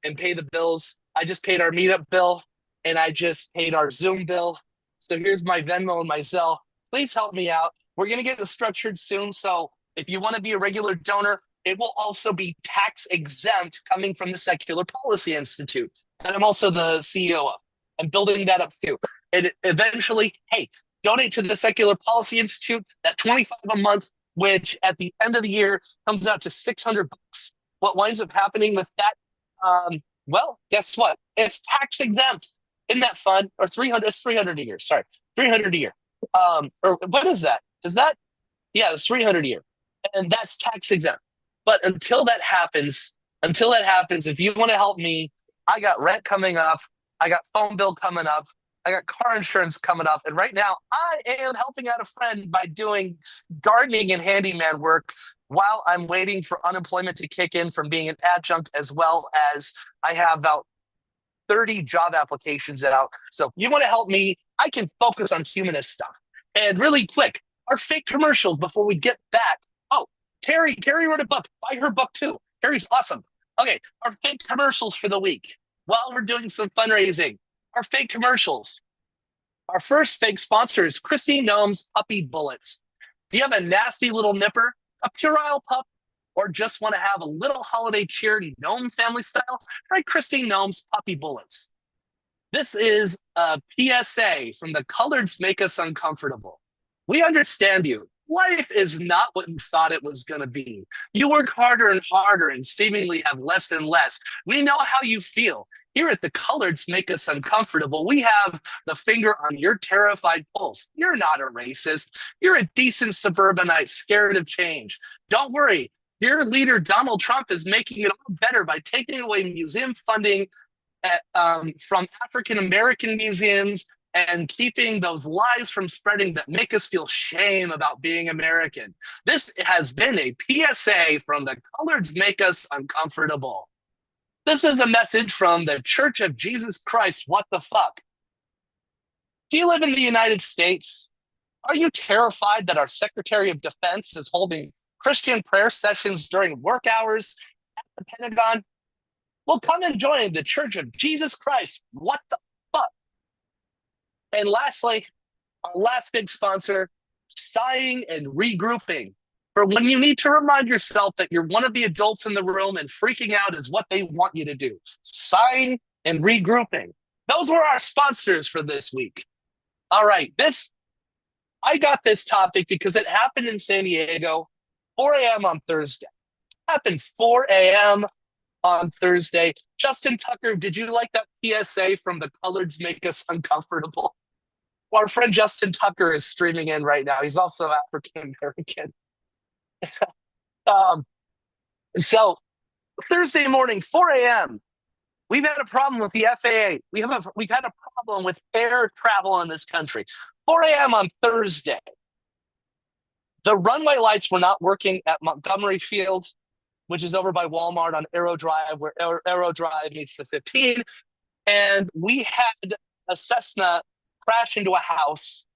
and pay the bills. I just paid our meetup bill, and I just paid our Zoom bill. So here's my Venmo and my Zelle. Please help me out. We're going to get it structured soon. So if you want to be a regular donor, it will also be tax exempt coming from the Secular Policy Institute. And I'm also the CEO of. I'm building that up too. And eventually, hey, donate to the Secular Policy Institute, that $25 a month, which at the end of the year comes out to $600. What winds up happening with that? Well, guess what? It's tax exempt. Isn't that fun? Or 300, it's 300 a year. Sorry, 300 a year. Or what is that? Yeah, it's 300 a year. And that's tax exempt. But until that happens, if you want to help me, I got rent coming up. I got phone bill coming up. I got car insurance coming up. And right now I am helping out a friend by doing gardening and handyman work while I'm waiting for unemployment to kick in from being an adjunct, as well as I have about 30 job applications out. So if you want to help me, I can focus on humanist stuff. And really quick, our fake commercials before we get back. Oh, Carrie wrote a book. Buy her book too. Carrie's awesome. Okay, our fake commercials for the week. While we're doing some fundraising, our fake commercials. Our first fake sponsor is Christine Gnome's Puppy Bullets. Do you have a nasty little nipper, a puerile pup, or just want to have a little holiday cheer gnome family style? Try Christine Gnome's Puppy Bullets. This is a PSA from the Coloreds Make Us Uncomfortable. We understand you. Life is not what you thought it was going to be. You work harder and harder and seemingly have less and less. We know how you feel. Here at the Coloreds Make Us Uncomfortable, we have the finger on your terrified pulse. You're not a racist. You're a decent suburbanite scared of change. Don't worry. Your leader, Donald Trump, is making it all better by taking away museum funding from African American museums and keeping those lies from spreading that make us feel shame about being American. This has been a PSA from the Coloreds Make Us Uncomfortable. This is a message from the Church of Jesus Christ. What the fuck? Do you live in the United States? Are you terrified that our Secretary of Defense is holding Christian prayer sessions during work hours at the Pentagon? Well, come and join the Church of Jesus Christ. What the fuck? And lastly, our last big sponsor, Sighing and Regrouping. For when you need to remind yourself that you're one of the adults in the room and freaking out is what they want you to do. Sighing and Regrouping. Those were our sponsors for this week. All right, I got this topic because it happened in San Diego, 4 a.m. on Thursday. It happened 4 a.m. on Thursday. Justin Tucker, did you like that PSA from the Coloreds Make Us Uncomfortable? Well, our friend Justin Tucker is streaming in right now. He's also African American. So Thursday morning, 4 a.m., we've had a problem with the FAA. We've had a problem with air travel in this country. 4 a.m. on Thursday. The runway lights were not working at Montgomery Field, which is over by Walmart on Arrow Drive, where Arrow Drive meets the 15. And we had a Cessna crash into a house.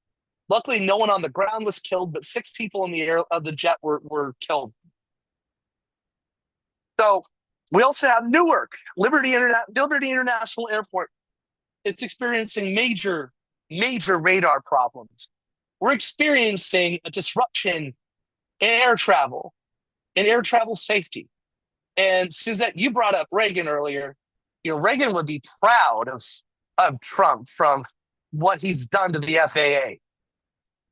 Luckily, no one on the ground was killed, but 6 people in the air of the jet were killed. So we also have Newark, Liberty International Airport. It's experiencing major radar problems. We're experiencing a disruption in air travel safety. And Suzette, you brought up Reagan earlier. Reagan would be proud of Trump from what he's done to the FAA.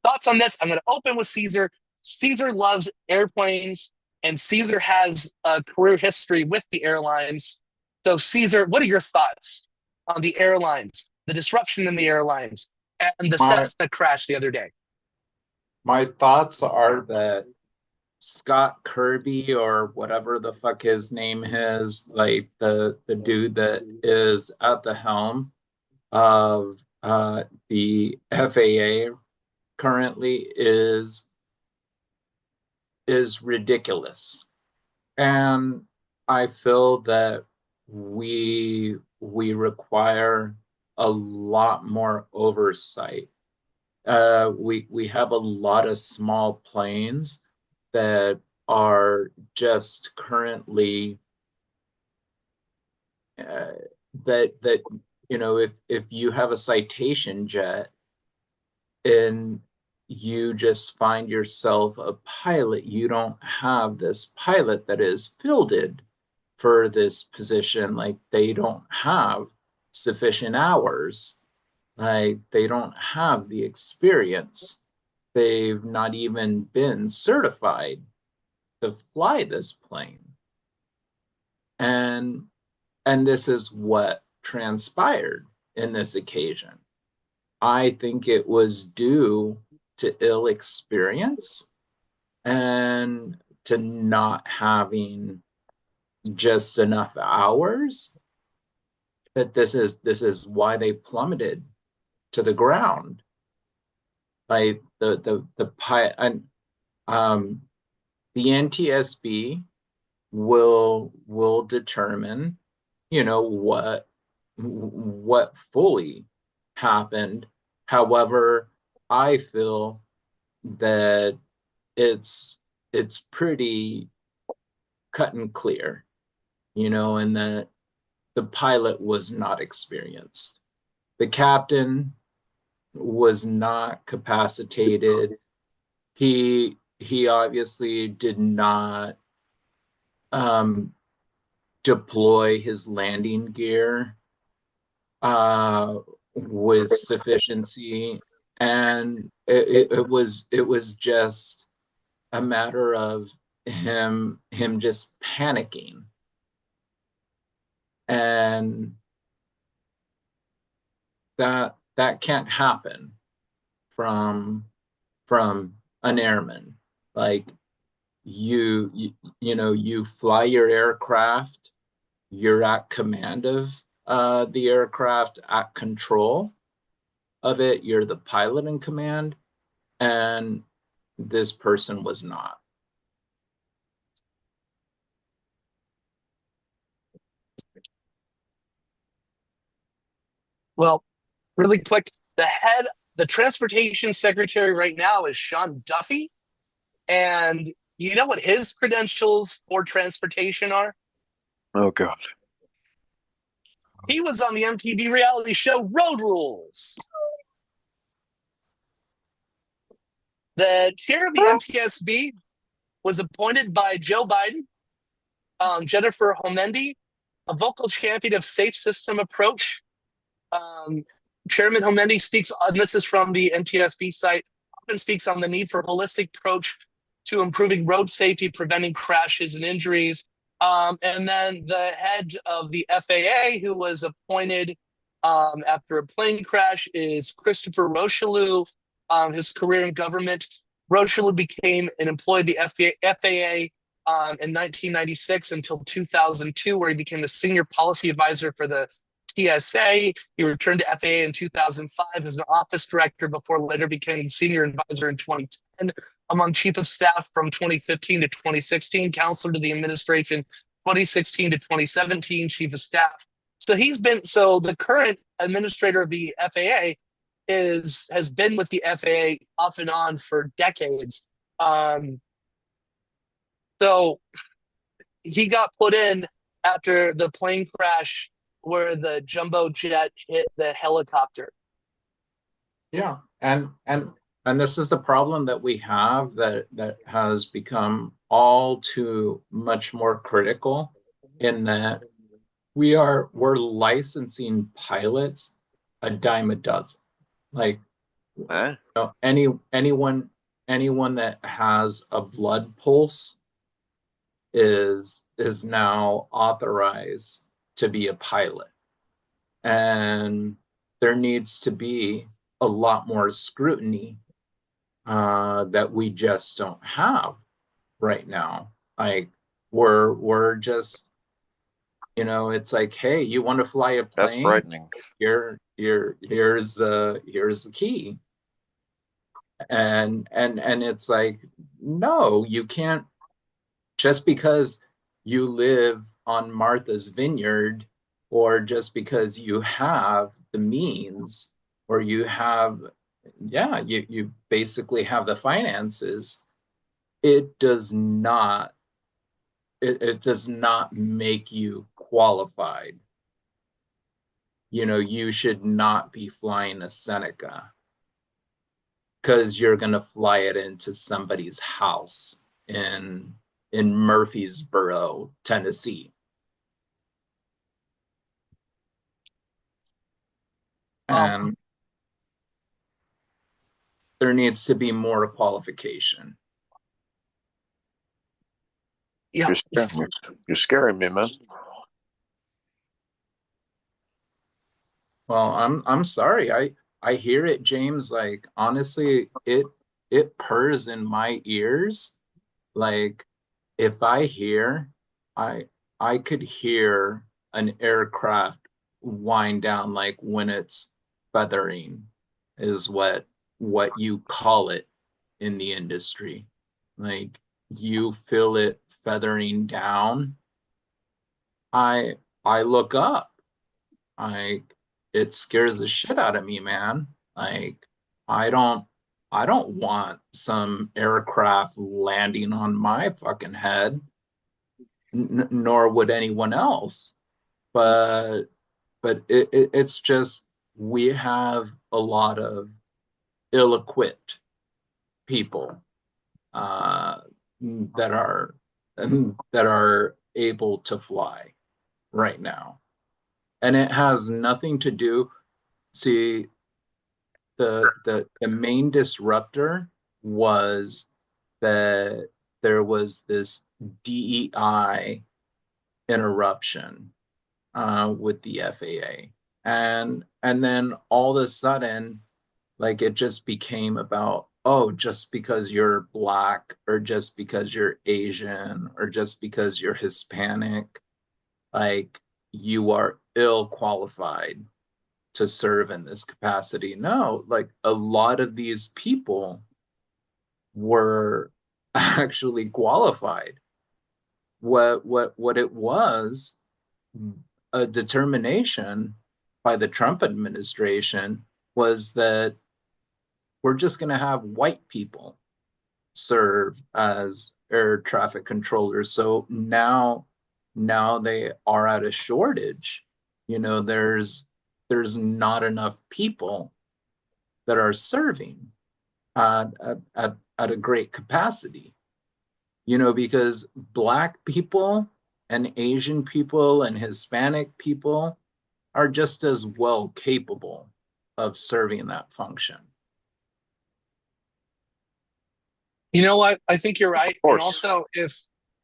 Thoughts on this? I'm going to open with Caesar. Caesar loves airplanes, and Caesar has a career history with the airlines. So Caesar, what are your thoughts on the airlines, the disruption in the airlines, and the Cessna crash the other day? My thoughts are that Scott Kirby, or whatever the fuck his name is, like the dude that is at the helm of the FAA currently, is ridiculous. And I feel that we require a lot more oversight. We have a lot of small planes that are just currently that if you have a Citation jet and you just find yourself a pilot, you don't have this pilot that is fielded for this position. Like, they don't have sufficient hours. Like, they don't have the experience. They've not even been certified to fly this plane. And this is what transpired in this occasion. I think it was due to ill experience and to not having just enough hours. That this is why they plummeted to the ground. Like the NTSB will determine, what fully happened. However, I feel that it's pretty cut and clear and that the pilot was not experienced. The captain was not capacitated. He obviously did not deploy his landing gear with sufficiency, and it was just a matter of him just panicking. And that can't happen from an airman. Like you fly your aircraft, you're at command of the aircraft, at control of it, you're the pilot in command, and this person was not. Well, really quick, the transportation secretary right now is Sean Duffy. And you know what his credentials for transportation are? Oh, God. He was on the MTV reality show Road Rules. The chair of the NTSB was appointed by Joe Biden. Jennifer Homendy, a vocal champion of safe system approach. Chairman Homendy speaks, and this is from the NTSB site, often speaks on the need for a holistic approach to improving road safety, preventing crashes and injuries. And then the head of the FAA, who was appointed after a plane crash, is Christopher Rocheleau. His career in government, Rocheleau became an employee of the FAA in 1996 until 2002, where he became the senior policy advisor for the TSA. He returned to FAA in 2005 as an office director before later becoming senior advisor in 2010. Among chief of staff from 2015 to 2016, counselor to the administration 2016 to 2017, chief of staff. So the current administrator of the FAA has been with the FAA off and on for decades. So he got put in after the plane crash where the jumbo jet hit the helicopter. Yeah, and this is the problem that we have that has become all too much more critical, in that we're licensing pilots a dime a dozen. Like anyone that has a blood pulse is now authorized to be a pilot. And there needs to be a lot more scrutiny that we just don't have right now. Like we're just, it's like, hey, you want to fly a plane? That's frightening. Here's the key. And it's like, no, you can't, just because you live on Martha's Vineyard, or just because you have the means, or you have, you basically have the finances, it does not make you qualified. You should not be flying a Seneca because you're going to fly it into somebody's house in Murfreesboro, Tennessee. And there needs to be more qualification. Yeah. You're scaring me, man. Well, I'm sorry. I hear it, James. Like, honestly, it purrs in my ears. Like, if I could hear an aircraft wind down, like when it's feathering, is what you call it in the industry. Like, you feel it feathering down. I look up. It scares the shit out of me, man. Like, I don't want some aircraft landing on my fucking head. nor would anyone else. But it's just we have a lot of ill-equipped people that are able to fly right now, and it has nothing to do. See, the main disruptor was that there was this DEI interruption with the FAA, and then all of a sudden, like, it just became about, oh, just because you're Black, or just because you're Asian, or just because you're Hispanic, like, you are ill qualified to serve in this capacity. No, like, a lot of these people were actually qualified. What it was, a determination by the Trump administration, was that we're just going to have white people serve as air traffic controllers. So now they are at a shortage. You know, there's not enough people that are serving at a great capacity. You know, because Black people and Asian people and Hispanic people are just as well capable of serving that function. You know what? I think you're right. course. And also,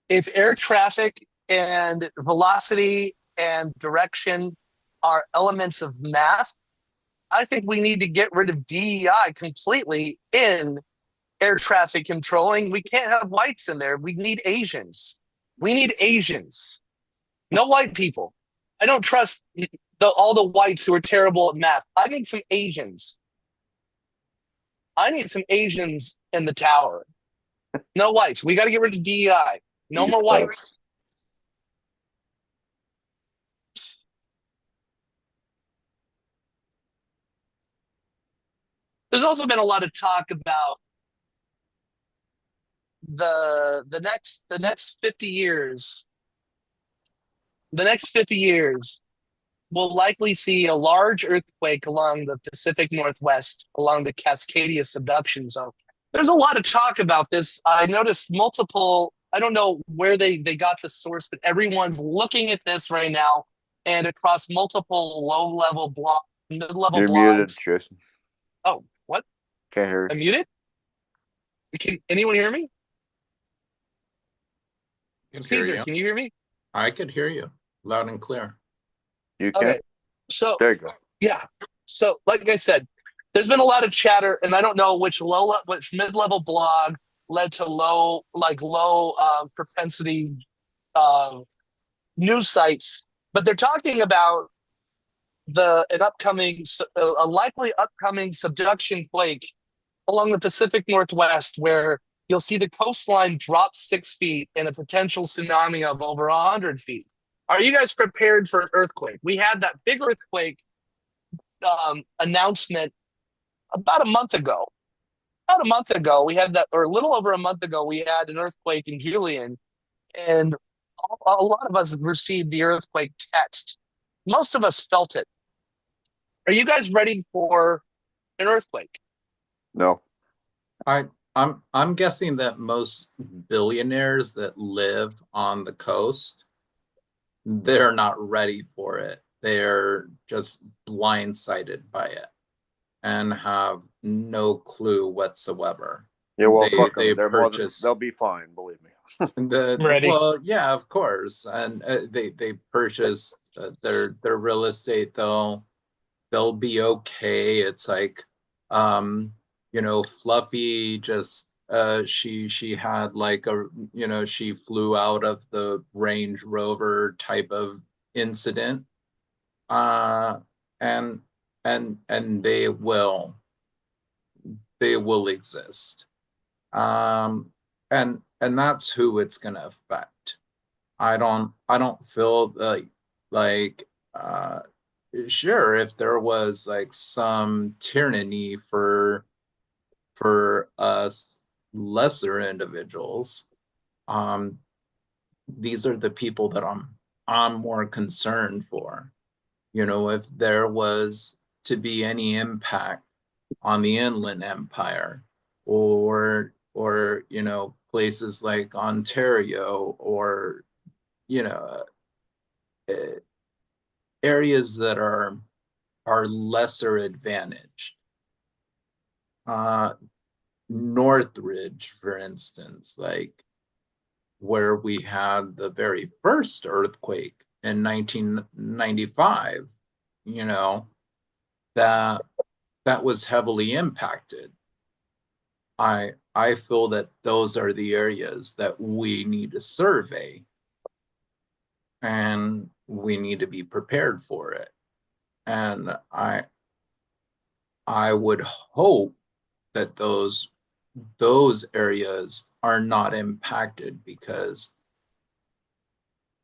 if air traffic and velocity and direction are elements of math, I think we need to get rid of DEI completely in air traffic controlling. We can't have whites in there. We need Asians. We need Asians. No white people. I don't trust all the whites who are terrible at math. I need some Asians. I need some Asians in the tower. No whites. We got to get rid of DEI. No more whites. There's also been a lot of talk about the next 50 years. The next 50 years will likely see a large earthquake along the Pacific Northwest, along the Cascadia subduction zone. There's a lot of talk about this. I noticed multiple, I don't know where they got the source, but everyone's looking at this right now, and across multiple low-level blogs, mid-level You're blogs. muted, Jason. Oh, what? Can't hear I'm you. muted? Can anyone hear me? Can hear Caesar, you. can you hear me? I could hear you loud and clear. You can. Okay. So There you go. yeah. So like I said, there's been a lot of chatter, and I don't know which mid-level blog led to low propensity news sites, but they're talking about a likely upcoming subduction quake along the Pacific Northwest, where you'll see the coastline drop 6 feet and a potential tsunami of over 100 feet. Are you guys prepared for an earthquake? We had that big earthquake announcement about a month ago. We had that, or a little over a month ago, we had an earthquake in Julian, and a lot of us received the earthquake text. Most of us felt it. Are you guys ready for an earthquake? No. I'm guessing that most billionaires that live on the coast, they're not ready for it. They're just blindsided by it and have no clue whatsoever. Yeah, well, fuck they them. purchase. They'll be fine, believe me. Ready. Well, yeah, of course, and they purchase their real estate. They'll be okay. It's like, you know, Fluffy just she had like a, you know, she flew out of the Range Rover type of incident, and they will exist, and that's who it's gonna affect. I don't feel like sure, if there was like some tyranny for us lesser individuals, these are the people that I'm more concerned for. You know, if there was to be any impact on the Inland Empire, or you know, places like Ontario, or you know, eh, areas that are lesser advantaged. Northridge, for instance, like where we had the very first earthquake in 1995, you know, that was heavily impacted. I feel that those are the areas that we need to survey, and we need to be prepared for it. And I would hope that those areas are not impacted, because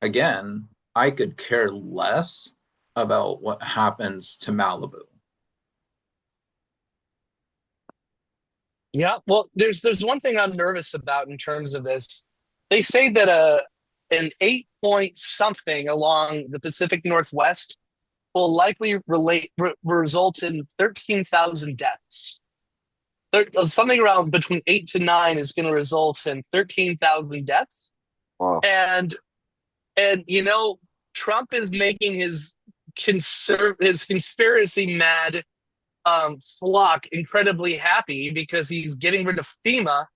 again, I could care less about what happens to Malibu. Yeah, well, there's one thing I'm nervous about in terms of this. They say that an 8 point something along the Pacific Northwest will likely result in 13,000 deaths. Something around between 8 to 9 is going to result in 13,000 deaths. Wow. And you know, Trump is making his conspiracy mad flock incredibly happy because he's getting rid of FEMA.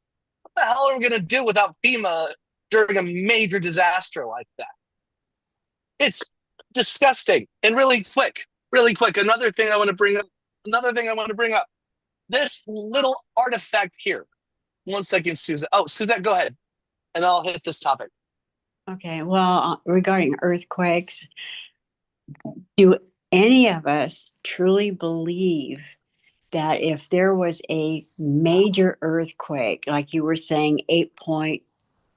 What the hell are we going to do without FEMA during a major disaster like that? It's disgusting. And really quick, another thing I want to bring up. This little artifact here. 1 second, Suzette. Oh, Suzette, go ahead, and I'll hit this topic. Okay, well, regarding earthquakes, do any of us truly believe that if there was a major earthquake, like you were saying, 8 point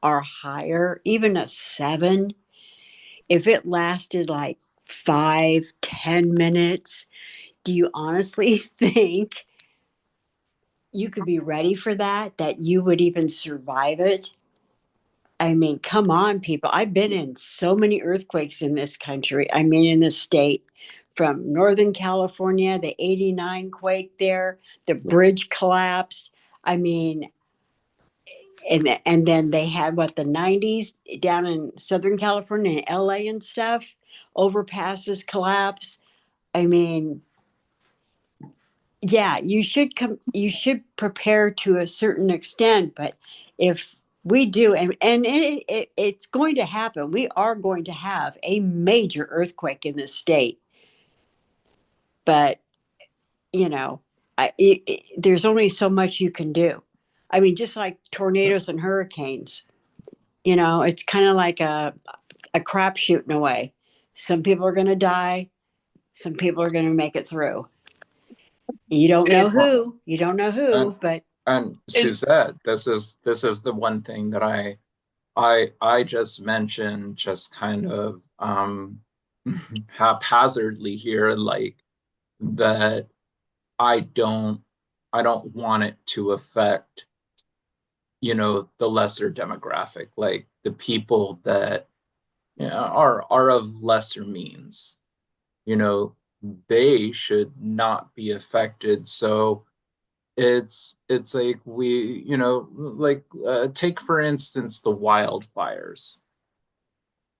or higher, even a 7, if it lasted like 5-10 minutes, do you honestly think you could be ready for that you would even survive it? I mean, come on, people. I've been in so many earthquakes in this country. I mean, in this state, from Northern California, the 89 quake there, the bridge collapsed. I mean, and then they had the 90s down in Southern California and LA and stuff, overpasses collapse. I mean, yeah, you should prepare to a certain extent, but if we do, and it's going to happen, we are going to have a major earthquake in this state. But you know, there's only so much you can do. I mean, just like tornadoes and hurricanes, you know, it's kind of like a crapshoot in a way. Some people are going to die. Some people are going to make it through. You don't know who. You don't know who, but. And Suzette, this is the one thing that I just mentioned, just kind of haphazardly here, like that I don't want it to affect, you know, the lesser demographic, like the people that, you know, are of lesser means. You know, they should not be affected. So it's like we, you know, like take for instance the wildfires.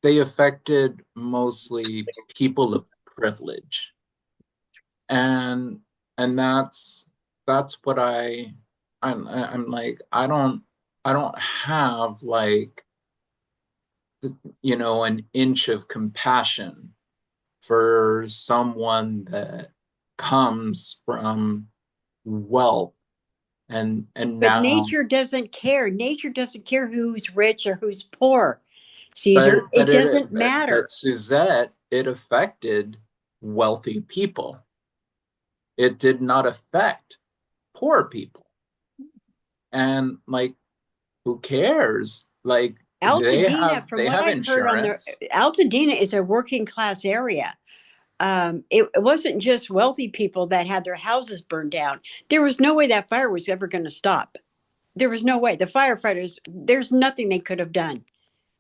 They affected mostly people of privilege, and that's what I'm like, I don't have, like, you know, an inch of compassion for someone that comes from wealth and But now nature doesn't care. Nature doesn't care who's rich or who's poor, Caesar. but It doesn't matter. But Suzette, it affected wealthy people. It did not affect poor people. And like, who cares? Like, Altadena, from they what have I've heard on their, insurance. Altadena is a working class area. It wasn't just wealthy people that had their houses burned down. There was no way that fire was ever going to stop. There was no way. The firefighters, there's nothing they could have done.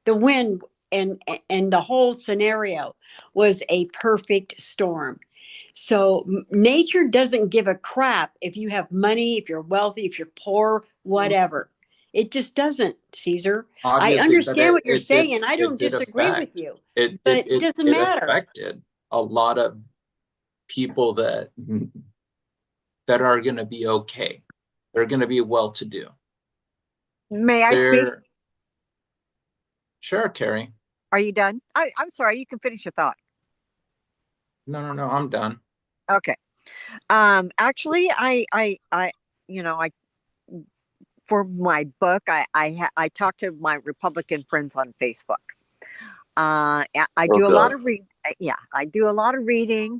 The wind and the whole scenario was a perfect storm. So nature doesn't give a crap if you have money, if you're wealthy, if you're poor, whatever. It just doesn't, Caesar. I Obviously, but understand what you're it did saying, and I it don't did disagree with affect you, it but it it it, doesn't it matter. affected a lot of people that are going to be okay. They're going to be well to do. May I speak? They're sure, Carrie. Are you done? I'm sorry. You can finish your thought. No, I'm done. Okay. Actually, you know, I for my book, I talked to my Republican friends on Facebook. I do a lot of yeah, I do a lot of reading.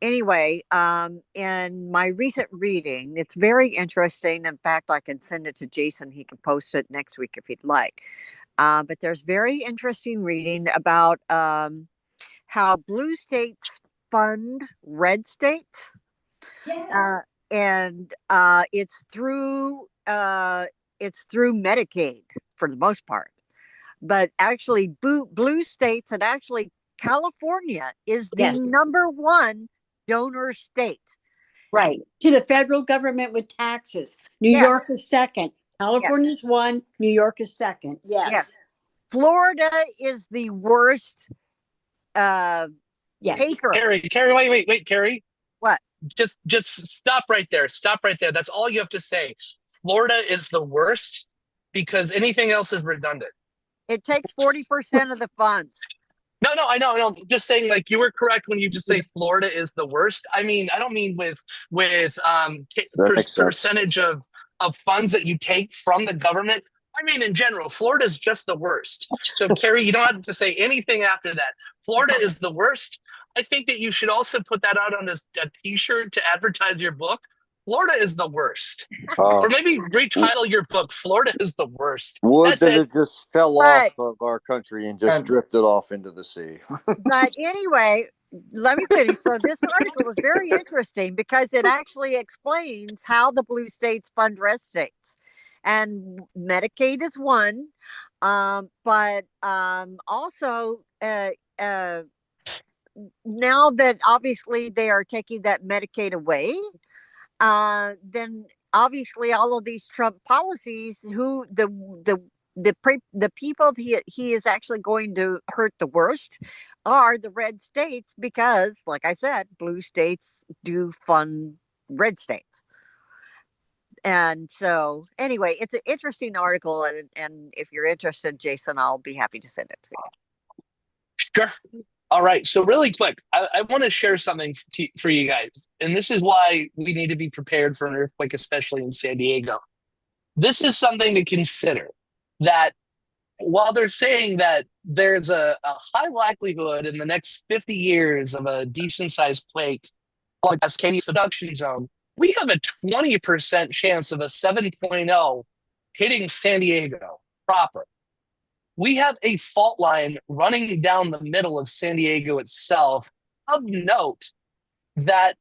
Anyway, in my recent reading, it's very interesting. In fact, I can send it to Jason. He can post it next week if he'd like. But there's very interesting reading about how blue states fund red states. Yes. And it's through Medicaid for the most part. But actually, blue states, and actually California is the Yes. number one donor state. Right. To the federal government with taxes. New Yeah. York is second. California's one. New York is second. Yes. Yes. Florida is the worst Yes. taker. Carrie, wait, Carrie. What? Just stop right there. Stop right there. That's all you have to say. Florida is the worst because anything else is redundant. It takes 40% of the funds. No, I know. Just saying, like, you were correct when you just say Florida is the worst. I mean, I don't mean with percentage of funds that you take from the government. I mean, in general, Florida is just the worst. So, Carrie, you don't have to say anything after that. Florida is the worst. I think that you should also put that out on a T-shirt to advertise your book. Florida is the worst. Or maybe retitle your book, Florida is the worst. Would That's that it. it just fell off of our country and just drifted off into the sea. But anyway, let me finish. So this article is very interesting because it actually explains how the blue states fund red states. And Medicaid is one, but also now that obviously they are taking that Medicaid away, then obviously all of these Trump policies, who the people he is actually going to hurt the worst are the red states, because, like I said, blue states do fund red states. And so, anyway, it's an interesting article, and if you're interested, Jason, I'll be happy to send it to you. Sure. All right. So really quick, I want to share something for you guys. And this is why we need to be prepared for an earthquake, especially in San Diego. This is something to consider, that while they're saying that there's a high likelihood in the next 50 years of a decent sized quake, like Cascadia subduction zone, we have a 20% chance of a 7.0 hitting San Diego proper. We have a fault line running down the middle of San Diego itself, of note, that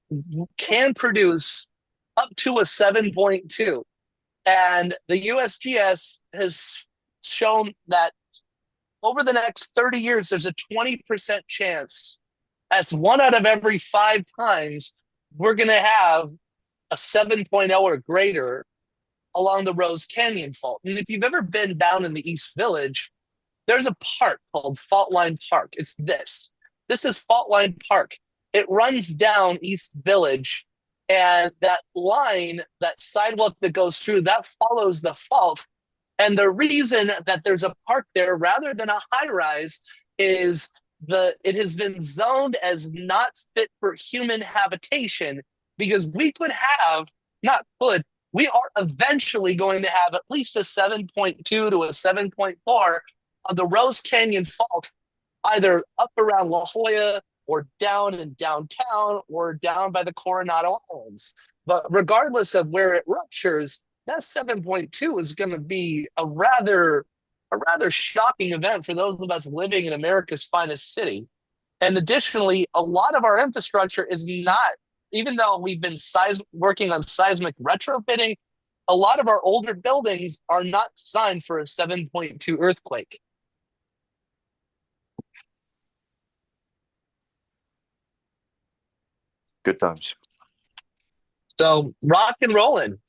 can produce up to a 7.2. And the USGS has shown that over the next 30 years, there's a 20% chance. That's 1 out of every 5 times we're going to have a 7.0 or greater along the Rose Canyon Fault. And if you've ever been down in the East Village, there's a park called Fault Line Park. It's this. This is Fault Line Park. It runs down East Village, and that line, that sidewalk that goes through, that follows the fault. And the reason that there's a park there rather than a high rise is it has been zoned as not fit for human habitation, because we are eventually going to have at least a 7.2 to a 7.4 of the Rose Canyon Fault, either up around La Jolla or down in downtown or down by the Coronado Islands. But regardless of where it ruptures, that 7.2 is going to be a rather shocking event for those of us living in America's finest city. And additionally, a lot of our infrastructure is not, even though we've been working on seismic retrofitting, a lot of our older buildings are not designed for a 7.2 earthquake. Good times. So rock and rolling.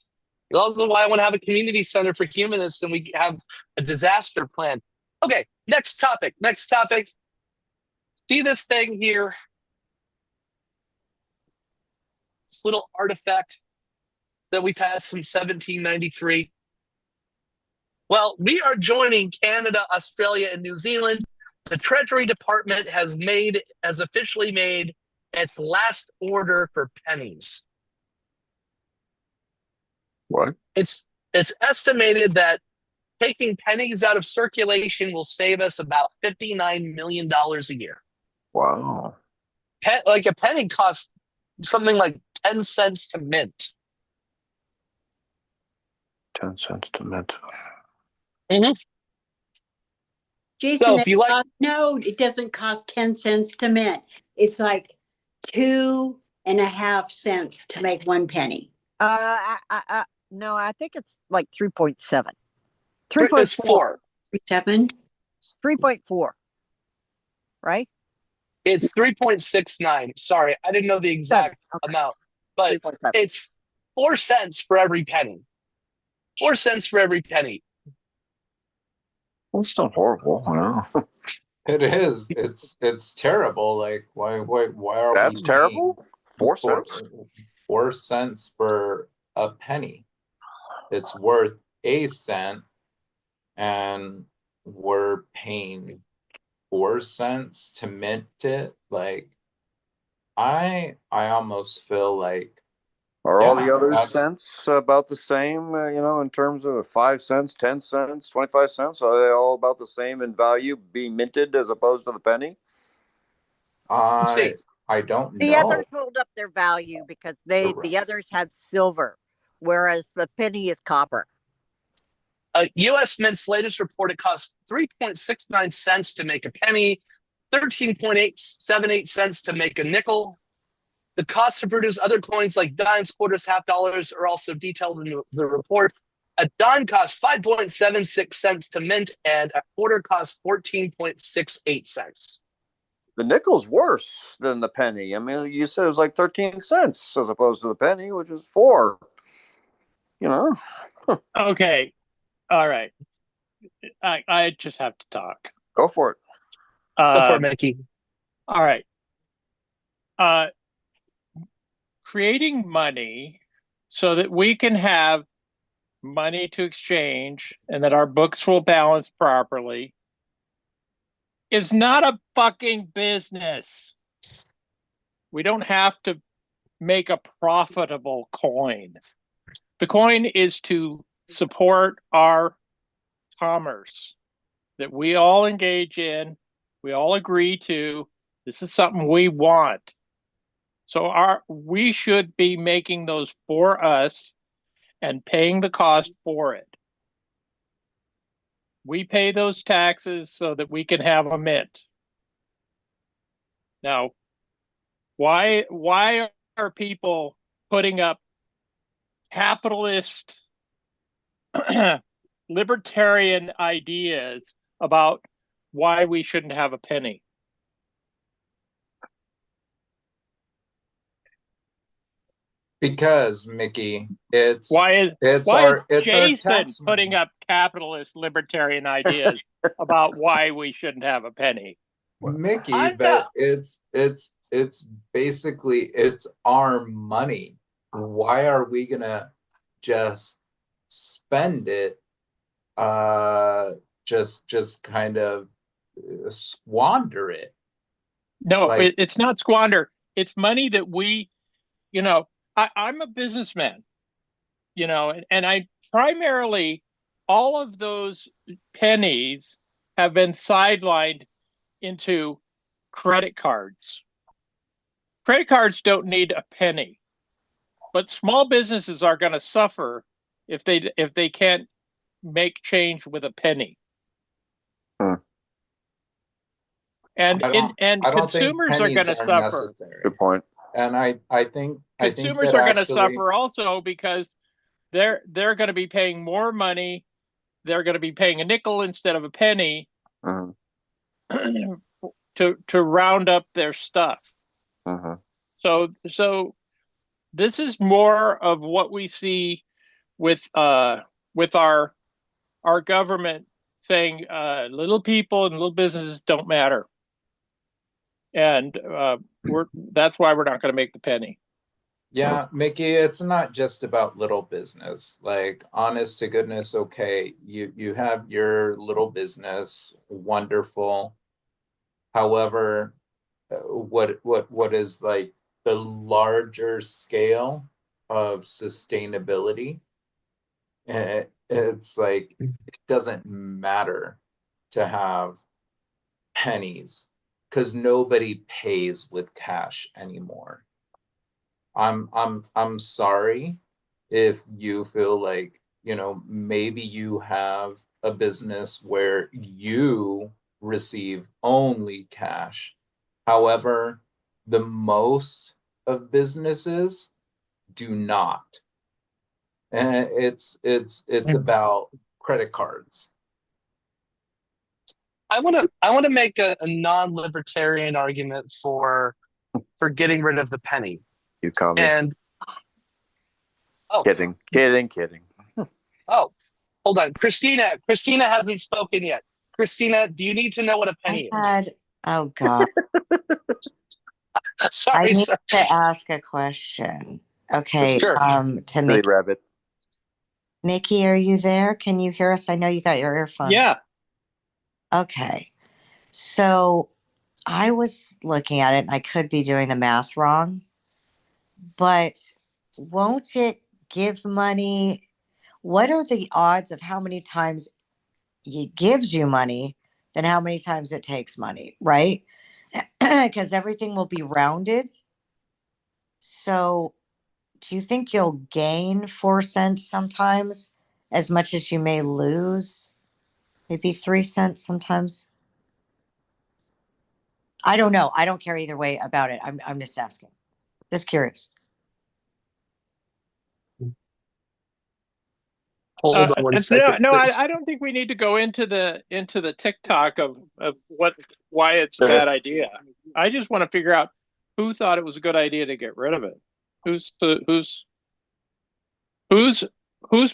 That's also why I want to have a community center for humanists and we have a disaster plan. Okay, next topic. Next topic. See this thing here? This little artifact that we've had since 1793. Well, we are joining Canada, Australia, and New Zealand. The Treasury Department has officially made its last order for pennies. What? It's estimated that taking pennies out of circulation will save us about $59 million a year. Wow. Like a penny costs something like 10 cents to mint. 10 cents to mint. Mm-hmm. Jason, So if you like, no, it doesn't cost 10 cents to mint. It's like 2.5 cents to make 1 penny. No, I think it's like 3.7. it's 4. 7. 3.4. Right? It's 3.69. Sorry, I didn't know the exact amount, but 3.7. it's 4 cents for every penny. 4 cents for every penny. Well, it's not horrible. I know. It is. It's terrible. Like why are That's we terrible? paying 4 cents? 4 cents for a penny? It's worth a cent, and we're paying 4 cents to mint it. Like I almost feel like Are all the other that's- cents about the same, in terms of 5 cents, 10 cents, 25 cents? Are they all about the same in value being minted as opposed to the penny? See, I don't The know. others hold up their value because the others have silver, whereas the penny is copper. U.S. Mint's latest report, it costs 3.69 cents to make a penny, 13.878 cents to make a nickel. The cost to produce other coins like dimes, quarters, half dollars are also detailed in the report. A dime costs 5.76 cents to mint, and a quarter costs 14.68 cents. The nickel's worse than the penny. I mean, you said it was like 13 cents as opposed to the penny, which is 4. Okay. All right. I just have to talk. Go for it. Go for it, Mickey. All right. Creating money so that we can have money to exchange and that our books will balance properly is not a fucking business. We don't have to make a profitable coin. The coin is to support our commerce that we all engage in, we all agree to. This is something we want. So we should be making those for us and paying the cost for it. We pay those taxes so that we can have a mint. Now, why are people putting up capitalist libertarian ideas about why we shouldn't have a penny? Because Mickey, it's why is Jason our tax putting up capitalist libertarian ideas about why we shouldn't have a penny? Mickey, but it's basically it's our money. Why are we gonna just spend it? Just kind of squander it. No, Like- it's not squander. It's money that we, I'm a businessman, and I primarily, all of those pennies have been sidelined into credit cards. Credit cards don't need a penny, but small businesses are going to suffer if they can't make change with a penny. And I don't think consumers are pennies going to suffer. necessary. Good point. And I think Consumers that are going to actually- suffer also because they're going to be paying more money. They're going to be paying a nickel instead of a penny Mhm. to round up their stuff. Mhm. So this is more of what we see with our government saying little people and little businesses don't matter, and that's why we're not going to make the penny. Yeah, Mickey, it's not just about little business. Like, honest to goodness, okay, you have your little business, wonderful. However, what is like the larger scale of sustainability? It's like it doesn't matter to have pennies because nobody pays with cash anymore. I'm sorry if you feel like, maybe you have a business where you receive only cash. However, the most of businesses do not. And it's about credit cards. I want to make a non-libertarian argument for getting rid of the penny. You call me. And Kidding. Oh, hold on. Christina hasn't spoken yet. Christina, do you need to know what a penny is? Oh God. I Sorry, need sorry. to ask a question. Okay. Sure. To Really, Mickey. Rabbit. Mickey, are you there? Can you hear us? I know you got your earphones. Yeah. Okay. So I was looking at it and I could be doing the math wrong, but won't it give money? What are the odds of how many times it gives you money than how many times it takes money, right? Because everything will be rounded. So do you think you'll gain 4 cents sometimes as much as you may lose? Maybe 3 cents sometimes? I don't know. I don't care either way about it. I'm just asking. Just curious. Hold on one second. I don't think we need to go into the TikTok of why it's a bad idea. I just want to figure out who thought it was a good idea to get rid of it. Who's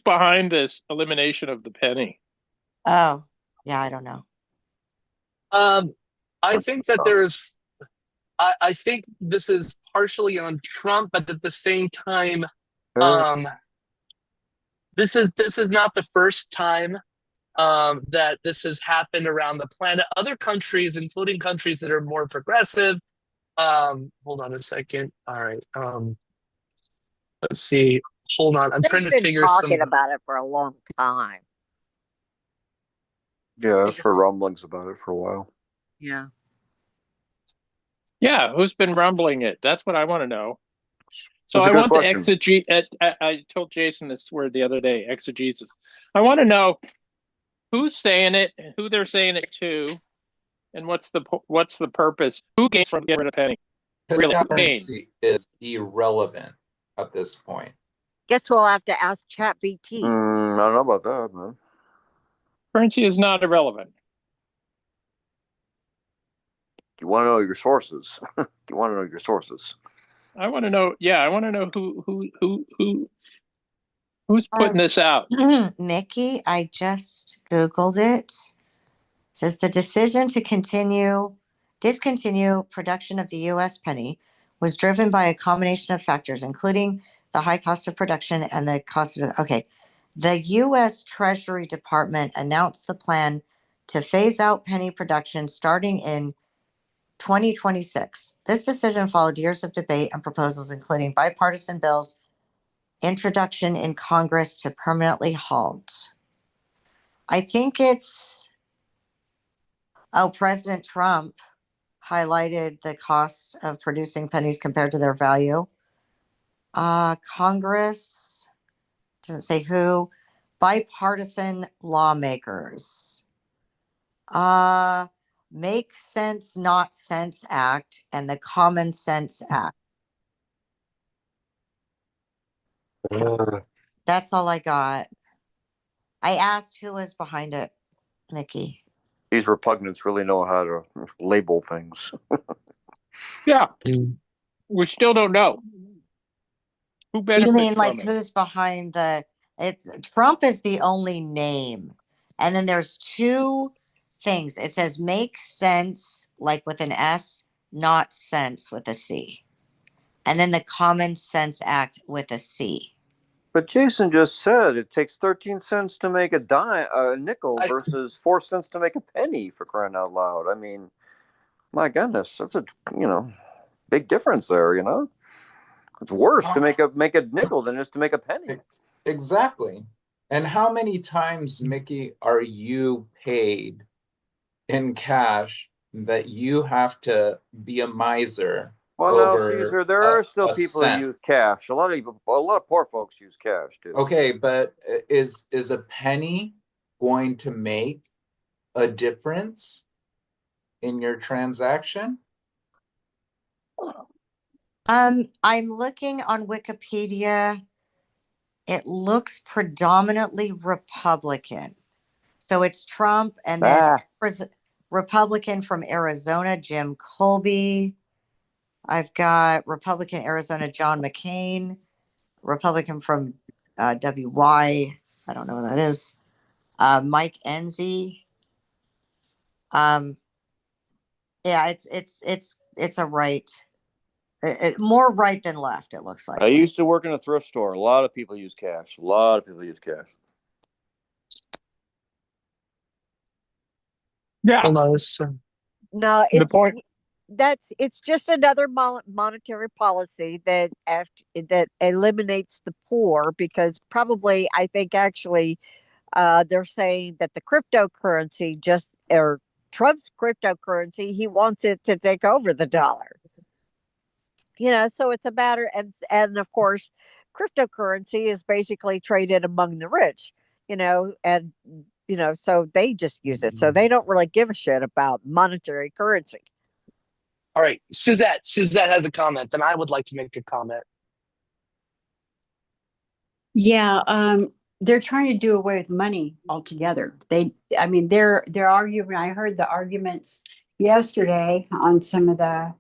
behind this elimination of the penny? Oh, yeah, I don't know. I think that I think this is partially on Trump, but at the same time, this is not the first time that this has happened around the planet. Other countries, including countries that are more progressive. Hold on a second. All right. Let's see. Hold on. I'm trying to They've been figure talking some. about it for a long time. Yeah, I've heard rumblings about it for a while. Yeah. Yeah, who's been rumbling it? That's what I want to know. So That's a I good want question. the exegesis. I told Jason this word the other day, exegesis. I want to know who's saying it, who they're saying it to, and what's the purpose? Who gains from getting rid of penny? Really, who gains? Currency is irrelevant at this point. Guess we'll have to ask ChatGPT. I don't know about that, man. Currency is not irrelevant. You want to know your sources. You want to know your sources. I want to know. Yeah, I want to know who's putting this out. Mickey, I just Googled it. It says the decision to discontinue production of the U.S. penny was driven by a combination of factors, including the high cost of production and the cost of. Okay. The U.S. Treasury Department announced the plan to phase out penny production starting in 2026. This decision followed years of debate and proposals, including bipartisan bills, introduction in Congress to permanently halt. I think President Trump highlighted the cost of producing pennies compared to their value. Congress doesn't say who. Bipartisan lawmakers. Make Sense Not Sense Act and the Common Sense Act. That's all I got. I asked who was behind it, Nikki. These repugnants really know how to label things. Yeah. we still don't know who You benefits mean like from it. who's behind it's Trump is the only name. And then there's two things. It says make sense like with an S, not sense with a C. And then the Common Sense Act with a C. But Jason just said it takes 13 cents to make a nickel versus 4 cents to make a penny, for crying out loud. I mean, my goodness, that's a big difference there. It's worse to make a nickel than it is to make a penny. Exactly. And how many times, Mickey, are you paid in cash that you have to be a miser? Well, now, over Caesar, there are still a people who cent? use cash. A lot of poor folks use cash too. Okay, but is a penny going to make a difference in your transaction? I'm looking on Wikipedia. It looks predominantly Republican. So it's Trump and then Republican from Arizona, Jim Colby. I've got Republican Arizona, John McCain. Republican from WY. I don't know what that is. Mike Enzi. Yeah, it's a right. More right than left, it looks like. I used to work in a thrift store. A lot of people use cash. Yeah. Hold on. No, The point. it's just another monetary policy that eliminates the poor, because probably I think actually they're saying that the cryptocurrency or Trump's cryptocurrency, he wants it to take over the dollar. So it's a matter, and of course, cryptocurrency is basically traded among the rich, and so they just use it. So they don't really give a shit about monetary currency. All right, Suzette has a comment, and I would like to make a comment. Yeah, they're trying to do away with money altogether. They're arguing. I heard the arguments yesterday on some of the,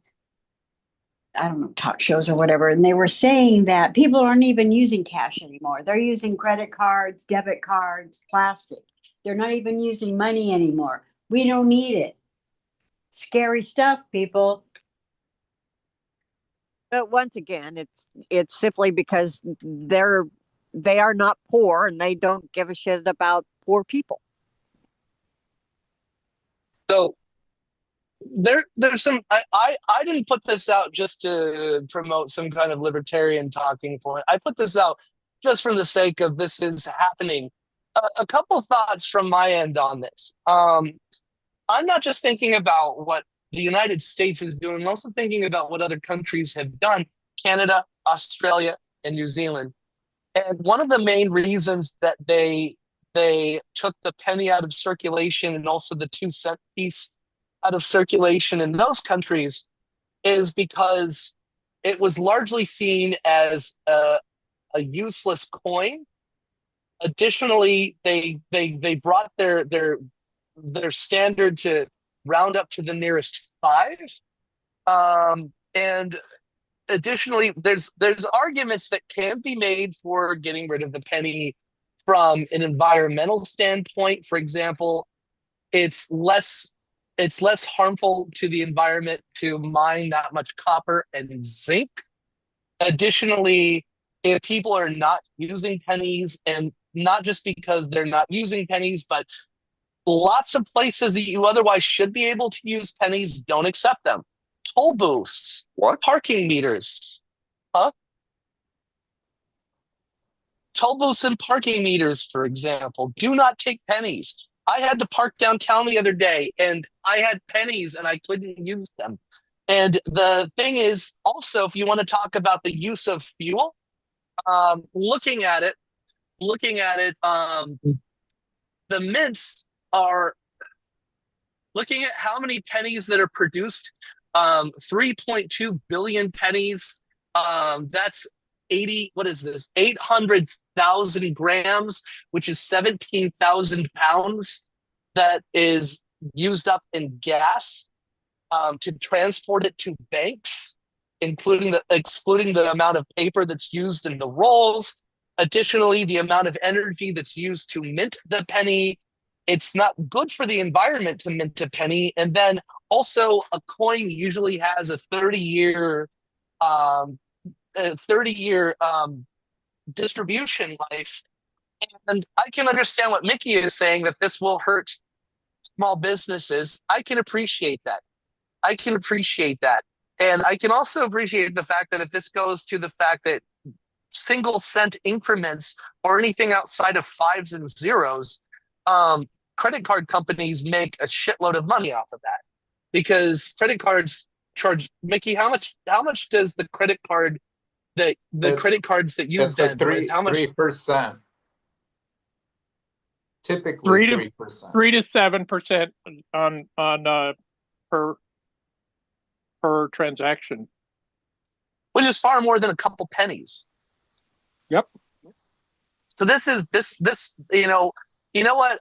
I don't know, talk shows or whatever, and they were saying that people aren't even using cash anymore. They're using credit cards, debit cards, plastic. They're not even using money anymore. We don't need it. Scary stuff, people. But once again, it's simply because they are not poor and they don't give a shit about poor people. So there's some, I didn't put this out just to promote some kind of libertarian talking point. I put this out just for the sake of this is happening. A couple of thoughts from my end on this. I'm not just thinking about what the United States is doing, I'm also thinking about what other countries have done, Canada, Australia, and New Zealand. And one of the main reasons that they took the penny out of circulation and also the 2-cent piece out of circulation in those countries is because it was largely seen as a useless coin. Additionally, they brought their standard to round up to the nearest 5. And additionally, there's arguments that can be made for getting rid of the penny from an environmental standpoint. For example, it's less harmful to the environment to mine that much copper and zinc. Additionally, if people are not using pennies, and not just because they're not using pennies, but lots of places that you otherwise should be able to use pennies don't accept them. Toll booths, parking meters, toll booths and parking meters, for example, do not take pennies. I had to park downtown the other day and I had pennies and I couldn't use them. And the thing is also, if you want to talk about the use of fuel, looking at it, the mints are looking at how many pennies that are produced. 3.2 billion pennies. That's 800,000 grams, which is 17,000 pounds that is used up in gas to transport it to banks. excluding the amount of paper that's used in the rolls. Additionally, the amount of energy that's used to mint the penny. It's not good for the environment to mint a penny. And then also, a coin usually has a 30-year distribution life. And I can understand what Mickey is saying, that this will hurt small businesses. I can appreciate that. And I can also appreciate the fact that if this goes to the fact that single cent increments or anything outside of fives and zeros, credit card companies make a shitload of money off of that, because credit cards charge. Mickey, how much does the credit card credit cards that you've It's like been with, how much? 3%. Typically 3%. 3 to 7% on per transaction. Which is far more than a couple pennies. Yep. So this what,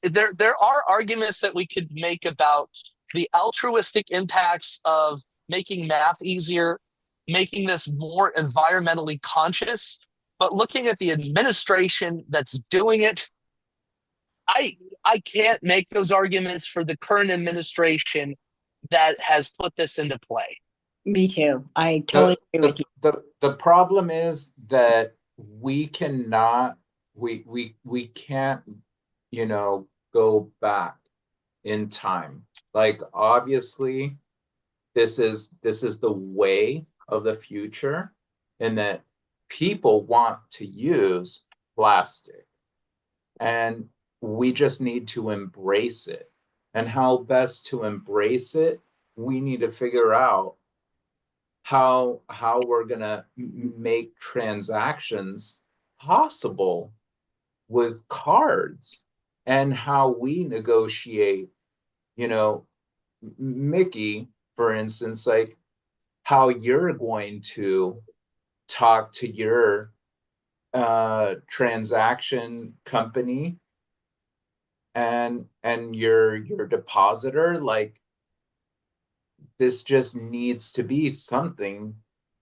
there are arguments that we could make about the altruistic impacts of making math easier, making this more environmentally conscious, but looking at the administration that's doing it, I can't make those arguments for the current administration that has put this into play. Me too. I totally agree with you. The problem is that we cannot, we can't, go back in time. Like, obviously, this is the way of the future, and that people want to use plastic, and we just need to embrace it. And how best to embrace it, we need to figure out how we're gonna make transactions possible with cards, and how we negotiate, Mickey, for instance, like how you're going to talk to your transaction company and your depositor. Like, this just needs to be something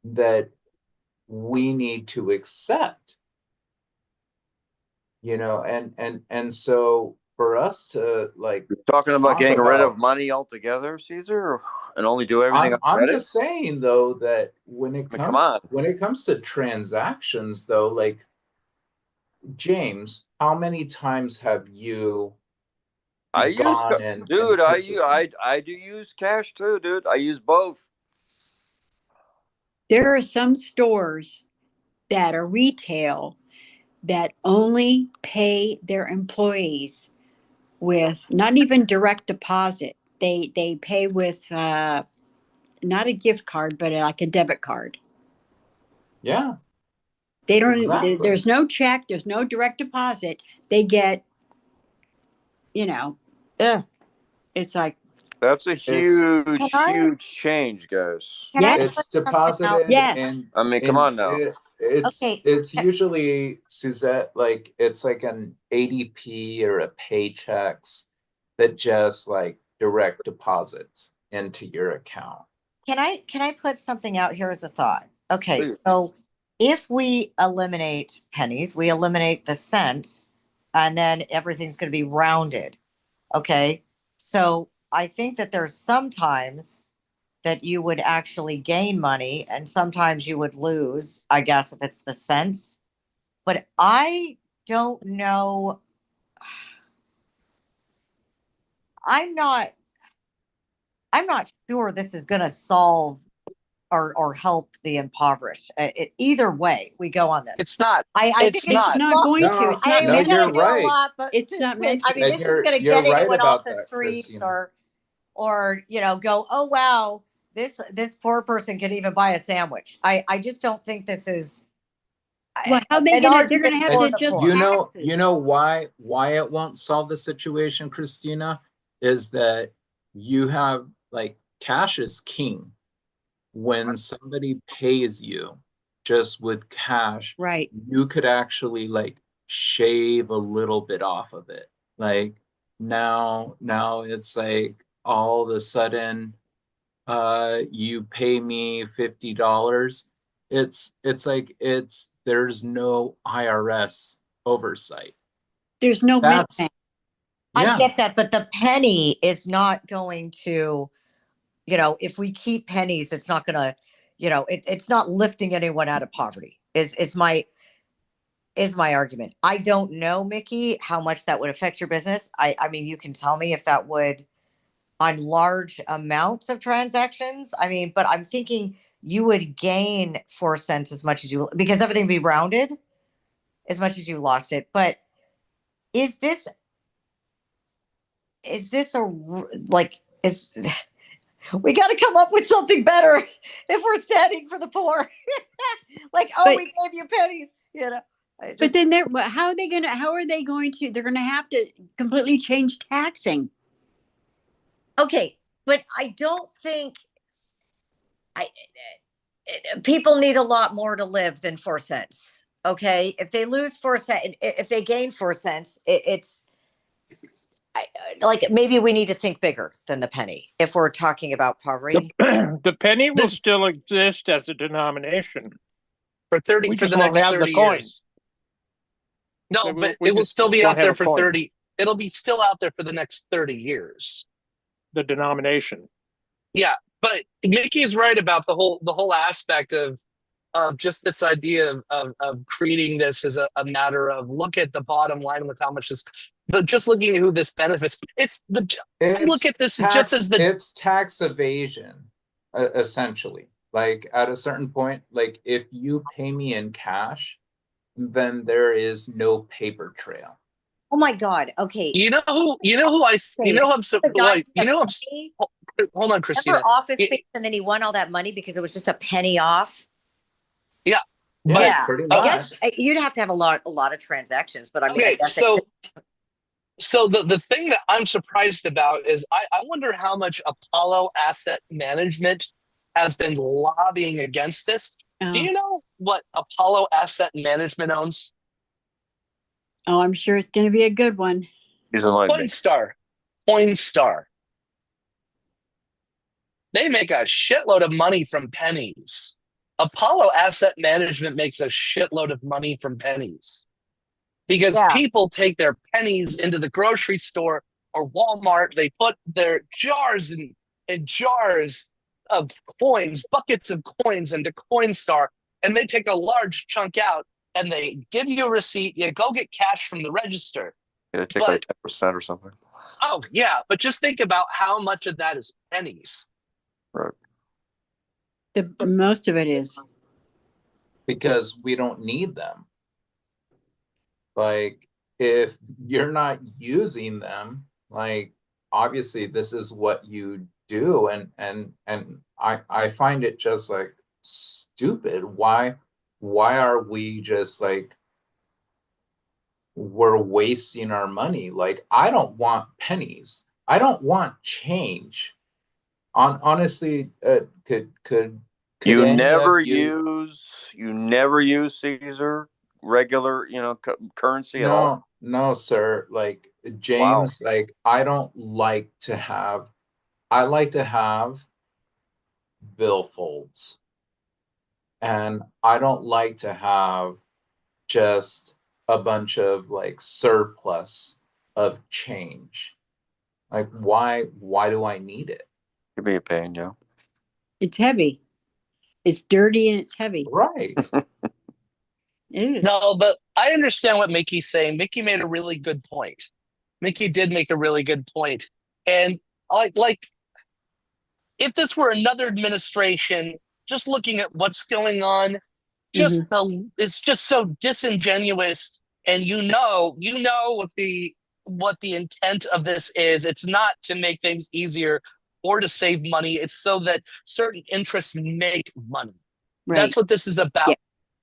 that we need to accept, and so for us to, like, You're talking about talk getting rid about- of money altogether, Caesar, and only do everything on I'm credit? just saying, though, that when it Come on. comes to transactions, though, like, James, how many times have you I use, gone and dude. purchased I do use cash too, dude. I use both. There are some stores that are retail that only pay their employees with not even direct deposit. They pay with not a gift card, but like a debit card. Yeah, They don't. Exactly. There's no check. There's no direct deposit. They get, it's like, That's a huge, Can I- huge change, guys. Can I Yes. put it's something deposited out? Yes. I mean, come on now. Okay. It's usually, Suzette, like, it's like an ADP or a Paychex that just, like, direct deposits into your account. Can I put something out here as a thought? Okay, Please. so if we eliminate pennies, we eliminate the cent, and then everything's going to be rounded. Okay, so I think that there's sometimes that you would actually gain money, and sometimes you would lose, I guess, if it's the cents. But I don't know. I'm not sure this is going to solve or help the impoverished. Either way we go on this. It's not. I It's think not. It's not going No, to. It's I not mean, no, we're meant gonna you're do right. a lot, but It's not meant I to mean, And this is you're- going to you're get right anyone about off the that, street, Christina. or go, oh wow, this poor person can even buy a sandwich. I just don't think this is. Well, how they an gonna? They're argument gonna have for to the adjust poor. taxes. You know why it won't solve the situation, Christina, is that you have, like, cash is king. When somebody pays you just with cash, Right. you could actually, like, shave a little bit off of it. Like, now it's like all of a sudden, you pay me $50. It's like there's no IRS oversight. There's no That's middleman. I yeah. get that, but the penny is not going to, if we keep pennies, it's not going to, it's not lifting anyone out of poverty. Is my argument. I don't know, Mickey, how much that would affect your business. I mean, you can tell me if that would on large amounts of transactions. I mean, but I'm thinking you would gain 4 cents as much as you, because everything would be rounded as much as you lost it. But is this we got to come up with something better if we're standing for the poor. Like, oh, But- we gave you pennies, But then how are they going to, they're going to have to completely change taxing. okay, but I don't think people need a lot more to live than 4 cents. Okay, if they lose 4 cents, if they gain 4 cents, like maybe we need to think bigger than the penny if we're talking about poverty. The penny will This- still exist as a denomination. for 30 We for just the won't next have the 30 coin. years. No, We- but we it will just still be won't out there have a for coin. 30. It'll be still out there for the next 30 years. The denomination. Yeah, but Mickey is right about the whole aspect of just this idea of creating this as a matter of look at the bottom line with how much this, but just looking at who this benefits. I look at this just as it's tax evasion, essentially. Like at a certain point, like if you pay me in cash, then there is no paper trail. Oh my God. Okay. you know who I'm so The guy like, you know I'm penny, hold on, Christina. remember Office It- Space, and then he won all that money because it was just a penny off. But Yeah, pretty I much. guess you'd have to have a lot of transactions, but I mean, I okay, guess so the thing that I'm surprised about is I wonder how much Apollo Asset Management has been lobbying against this. Do you know what Apollo Asset Management owns? Oh, I'm sure it's going to be a good one. He's enlightened me. Coinstar. They make a shitload of money from pennies. Apollo Asset Management makes a shitload of money from pennies because Yeah. people take their pennies into the grocery store or Walmart. They put their jars and jars of coins, buckets of coins into Coinstar, and they take a large chunk out and they give you a receipt. You go get cash from the register. Yeah, take like 10% or something. Oh, yeah. But just think about how much of that is pennies. Right. The most of it is. Because we don't need them. Like if you're not using them, like obviously this is what you do, and I find it just like stupid. Why are we just like we're wasting our money? Like I don't want pennies. I don't want change. Honestly, could You any never of you never use Caesar regular, currency at all. No, sir. Like James, like I like to have billfolds. And I don't like to have just a bunch of like surplus of change. Like why do I need it? Give me a pain, yeah. It's heavy. It's dirty and it's heavy. Right. It is. No, but I understand what Mickey's saying. Mickey made a really good point. Mickey did make a really good point. And like if this were another administration, just looking at what's going on, it's just so disingenuous. And you know what the intent of this is. It's not to make things easier or to save money. It's so that certain interests make money. Right. That's what this is about.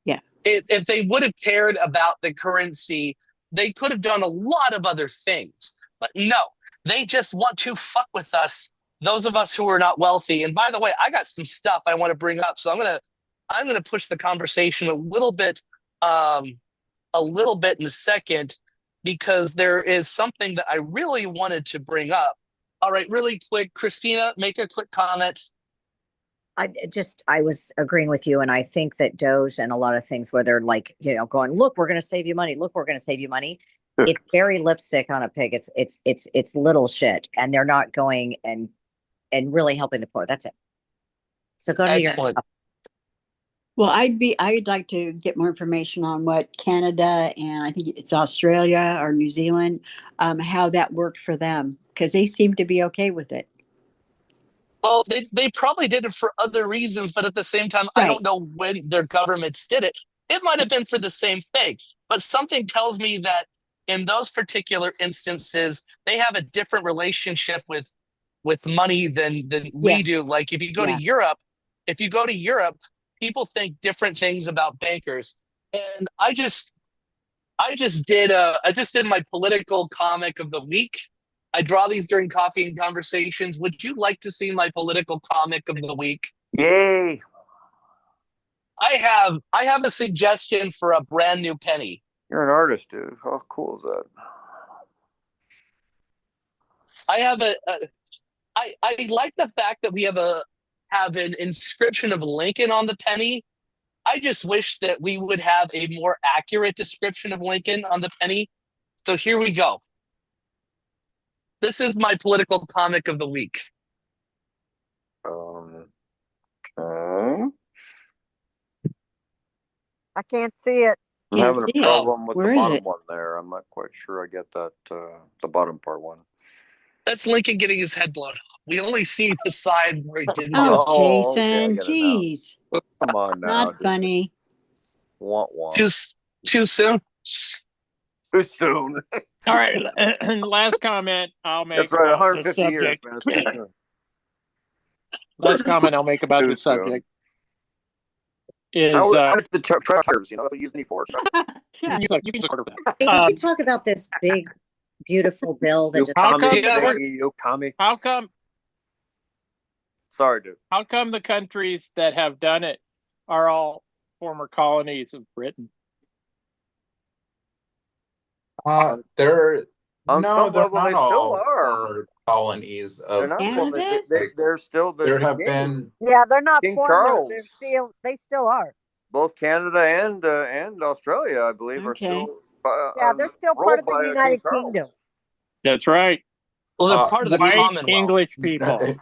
Yeah. If they would have cared about the currency, they could have done a lot of other things. But no, they just want to fuck with us, those of us who are not wealthy. And by the way, I got some stuff I want to bring up. So I'm gonna push the conversation a little bit in a second, because there is something that I really wanted to bring up. All right, really quick, Christina, make a quick comment. I was agreeing with you, and I think that Doge and a lot of things where they're like, going, look, we're going to save you money. Look, we're going to save you money. It's very lipstick on a pig. It's little shit, and they're not going and really helping the poor. That's it. So go to your. Excellent. Well, I'd like to get more information on what Canada and I think it's Australia or New Zealand, how that worked for them, because they seem to be okay with it. Well, they probably did it for other reasons, but at the same time, I Right. don't know when their governments did it. It might have been for the same thing, but something tells me that in those particular instances, they have a different relationship with money than we Yes. do. Like if you go Yeah. to Europe, people think different things about bankers. And I just did my political comic of the week. I draw these during coffee and conversations. Would you like to see my political comic of the week? Yay! I have a suggestion for a brand new penny. You're an artist, dude. How cool is that? I have I like the fact that we have an inscription of Lincoln on the penny. I just wish that we would have a more accurate description of Lincoln on the penny. So here we go. This is my political comic of the week. Okay. I can't see it. I'm Can't having see a it. problem with Where the is bottom it? one there. I'm not quite sure I get that, the bottom part one. That's Lincoln getting his head blown off. We only see the side where he didn't Oh, get Oh, okay, I Jason, get it now. jeez, Come on now. not dude. funny. Want one. too soon. Too soon. All right. Last comment I'll make That's right, about the 150 years, subject. man. It's too soon. Last comment I'll make about Too the soon. subject is How it's the tires, you know, use any force. Yeah. you can use a quarter for that. Hey, can we talk about this big, beautiful bill that You just? How commie, come- Nikki, you commie. How come Sorry, dude. the countries that have done it are all former colonies of Britain? They're On no, some they're level, not they still all are. former colonies They're of not. Canada? Well, they're still. There the have king. been Yeah, they're not King former. Charles. They still are. Both Canada and Australia, I believe, are Okay. still. Yeah, they're still part of ruled by the King United Charles. Kingdom. That's right. Well, they're part of the White Commonwealth. English people.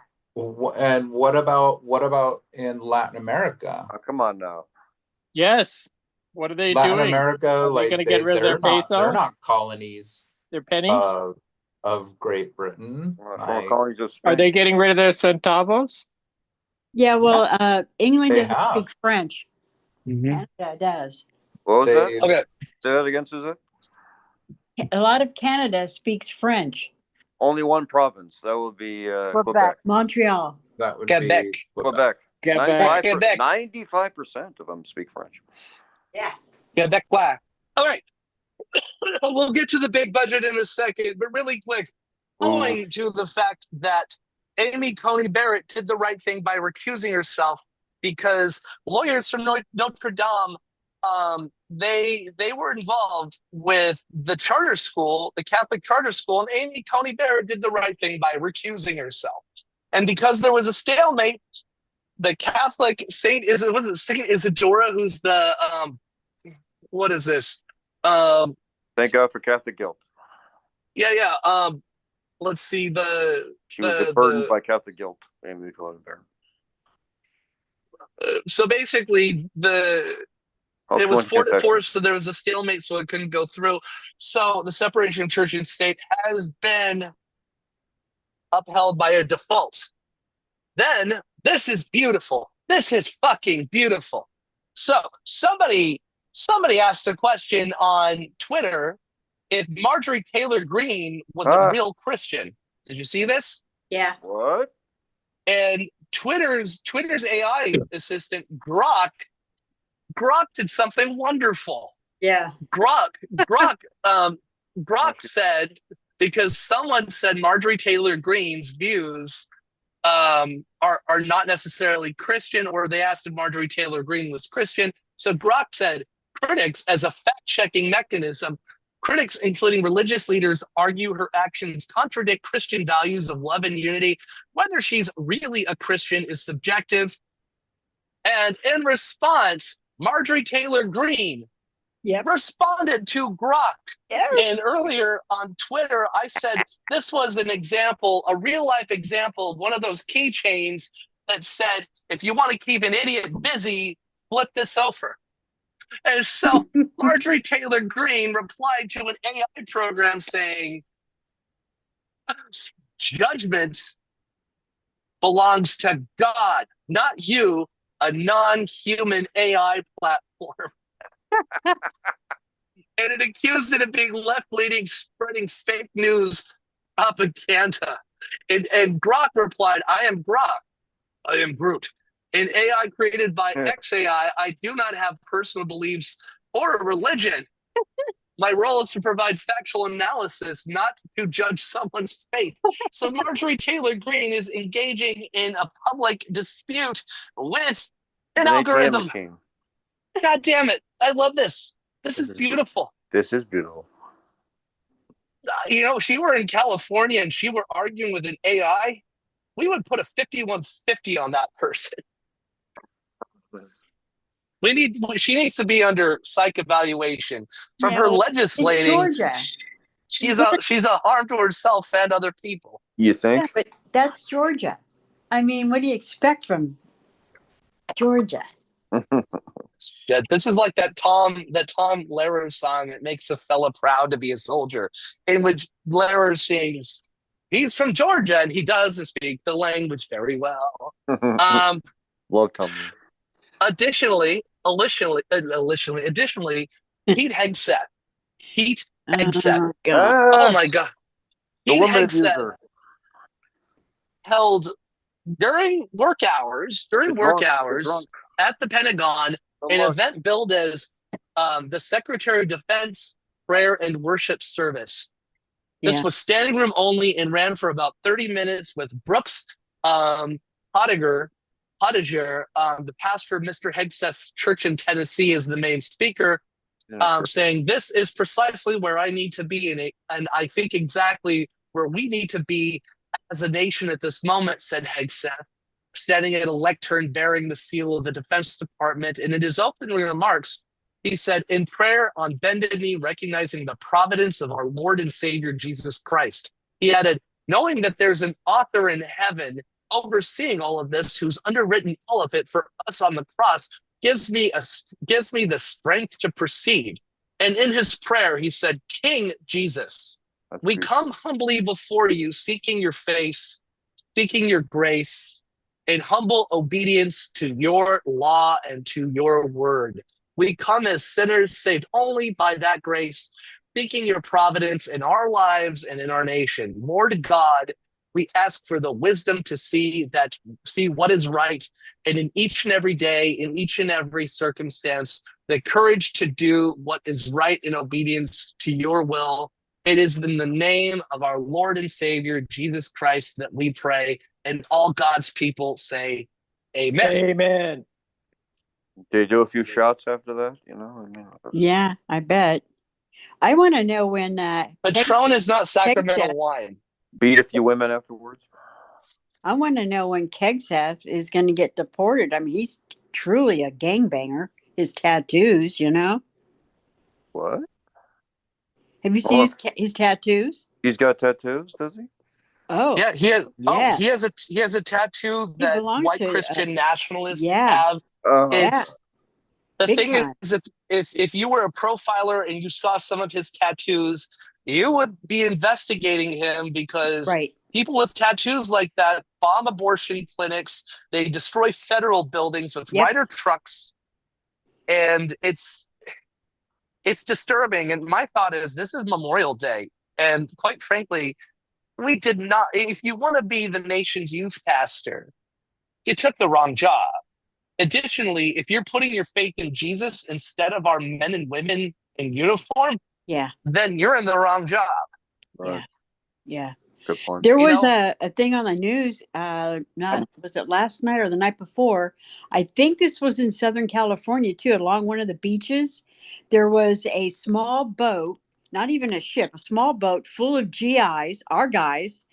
And what about in Latin America? Oh, come on now. Yes. What are they Latin doing? America, Are they like gonna get rid of their peso? they're not colonies Their pennies? of Great Britain. Former colonies of Spain. Are they getting rid of their centavos? Yeah, well, England They doesn't have. speak French. Mm-hmm. Canada does. What was They- that? Okay. Say that again, Suzette. A lot of Canada speaks French. Only one province. That would be Quebec. Quebec. Montreal. That would Quebec. be Quebec. Quebec. 95% of them speak French. Quebecois. All right. We'll get to the big budget in a second, but really quick, owing to the fact that Amy Coney Barrett did the right thing by recusing herself because lawyers from Notre Dame, they were involved with the charter school, the Catholic charter school, and Amy Coney Barrett did the right thing by recusing herself. And because there was a stalemate, the Catholic Saint Isidora, who's the what is this? Thank God for Catholic guilt. Yeah. Let's see She was the- burdened by Catholic guilt. Amy Coney Barrett. so basically Oh, it was she went Catholic. forced, so there was a stalemate, so it couldn't go through. So the separation of church and state has been upheld by a default. Then this is beautiful. This is fucking beautiful. So somebody asked a question on Twitter if Marjorie Taylor Greene was a real Christian. Did you see this? Yeah. What? And Twitter's AI assistant Grok did something wonderful. Yeah. Grok said, because someone said Marjorie Taylor Greene's views are not necessarily Christian, or they asked if Marjorie Taylor Greene was Christian. So Grok said, critics, as a fact-checking mechanism, critics, including religious leaders, argue her actions contradict Christian values of love and unity. Whether she's really a Christian is subjective. And in response, Marjorie Taylor Greene Yep. responded to Grok. And Yes. earlier on Twitter, I said this was an example, a real life example of one of those keychains that said, if you want to keep an idiot busy, flip this over. And so Marjorie Taylor Greene replied to an AI program saying, judgment belongs to God, not you, a non-human AI platform. And it accused it of being left-leaning, spreading fake news propaganda. And Grok replied, I am Grok. I am Groot. An AI created by XAI, I do not have personal beliefs or a religion. My role is to provide factual analysis, not to judge someone's faith. So Marjorie Taylor Greene is engaging in a public dispute with an ATM algorithm. machine. God damn it. I love this. This is beautiful. This is beautiful. You know, if she were in California and she were arguing with an AI, we would put a 5150 on that person. She needs to be under psych evaluation from her Yeah, legislating. it's Georgia. She's a harm to herself and other people. You Yeah, think? but that's Georgia. I mean, what do you expect from Georgia? Yeah, this is like that Tom Lehrer song that makes a fella proud to be a soldier, in which Lehrer sings, he's from Georgia and he doesn't speak the language very well. Love Tom. Additionally, Pete Hegseth. Oh, God. Oh my God. The Pete woman Hegseth abuser. held during work hours drunk. at the Pentagon an event billed as the Secretary of Defense Prayer and Worship Service. This Yeah. was standing room only and ran for about 30 minutes with Brooks Pottinger, the pastor of Mr. Hegseth's church in Tennessee, is the main speaker, saying, this is precisely where I need to be, and I think exactly where we need to be as a nation at this moment, said Hegseth, standing at a lectern bearing the seal of the Defense Department. And in his opening remarks, he said, in prayer on bended knee, recognizing the providence of our Lord and Savior, Jesus Christ. He added, knowing that there's an author in heaven overseeing all of this, who's underwritten all of it for us on the cross, gives me the strength to proceed. And in his prayer, he said, King Jesus, we come humbly before you, seeking your face, seeking your grace, in humble obedience to your law and to your word. We come as sinners saved only by that grace, seeking your providence in our lives and in our nation. Lord God, we ask for the wisdom to see what is right, and in each and every day, in each and every circumstance, the courage to do what is right in obedience to your will. It is in the name of our Lord and Savior, Jesus Christ, that we pray, and all God's people say, amen. Amen. Did you do a few shots after that? You know, Yeah, I bet. I want to know when Patron is not Sacramento Hegseth- wine. beat a few women afterwards. I want to know when Kegseth is going to get deported. I mean, he's truly a gangbanger. His tattoos, you know. What? Have you seen his tattoos? He's got tattoos, does he? Oh, Yeah, he has. yeah. Oh, he has a tattoo that belongs white to, Christian nationalists yeah. have. It's the Big thing time. is, if you were a profiler and you saw some of his tattoos, you would be investigating him, because people with tattoos like that bomb abortion clinics. They destroy federal buildings with Ryder trucks, and it's disturbing. And my thought is, this is Memorial Day, and quite frankly, we did not. If you want to be the nation's youth pastor, you took the wrong job. Additionally, if you're putting your faith in Jesus instead of our men and women in uniform, then you're in the wrong job. Right. Yeah. Good point. There was a thing on the news, was it last night or the night before? I think this was in Southern California too, along one of the beaches. There was a small boat, not even a ship, a small boat full of GIs, our guys,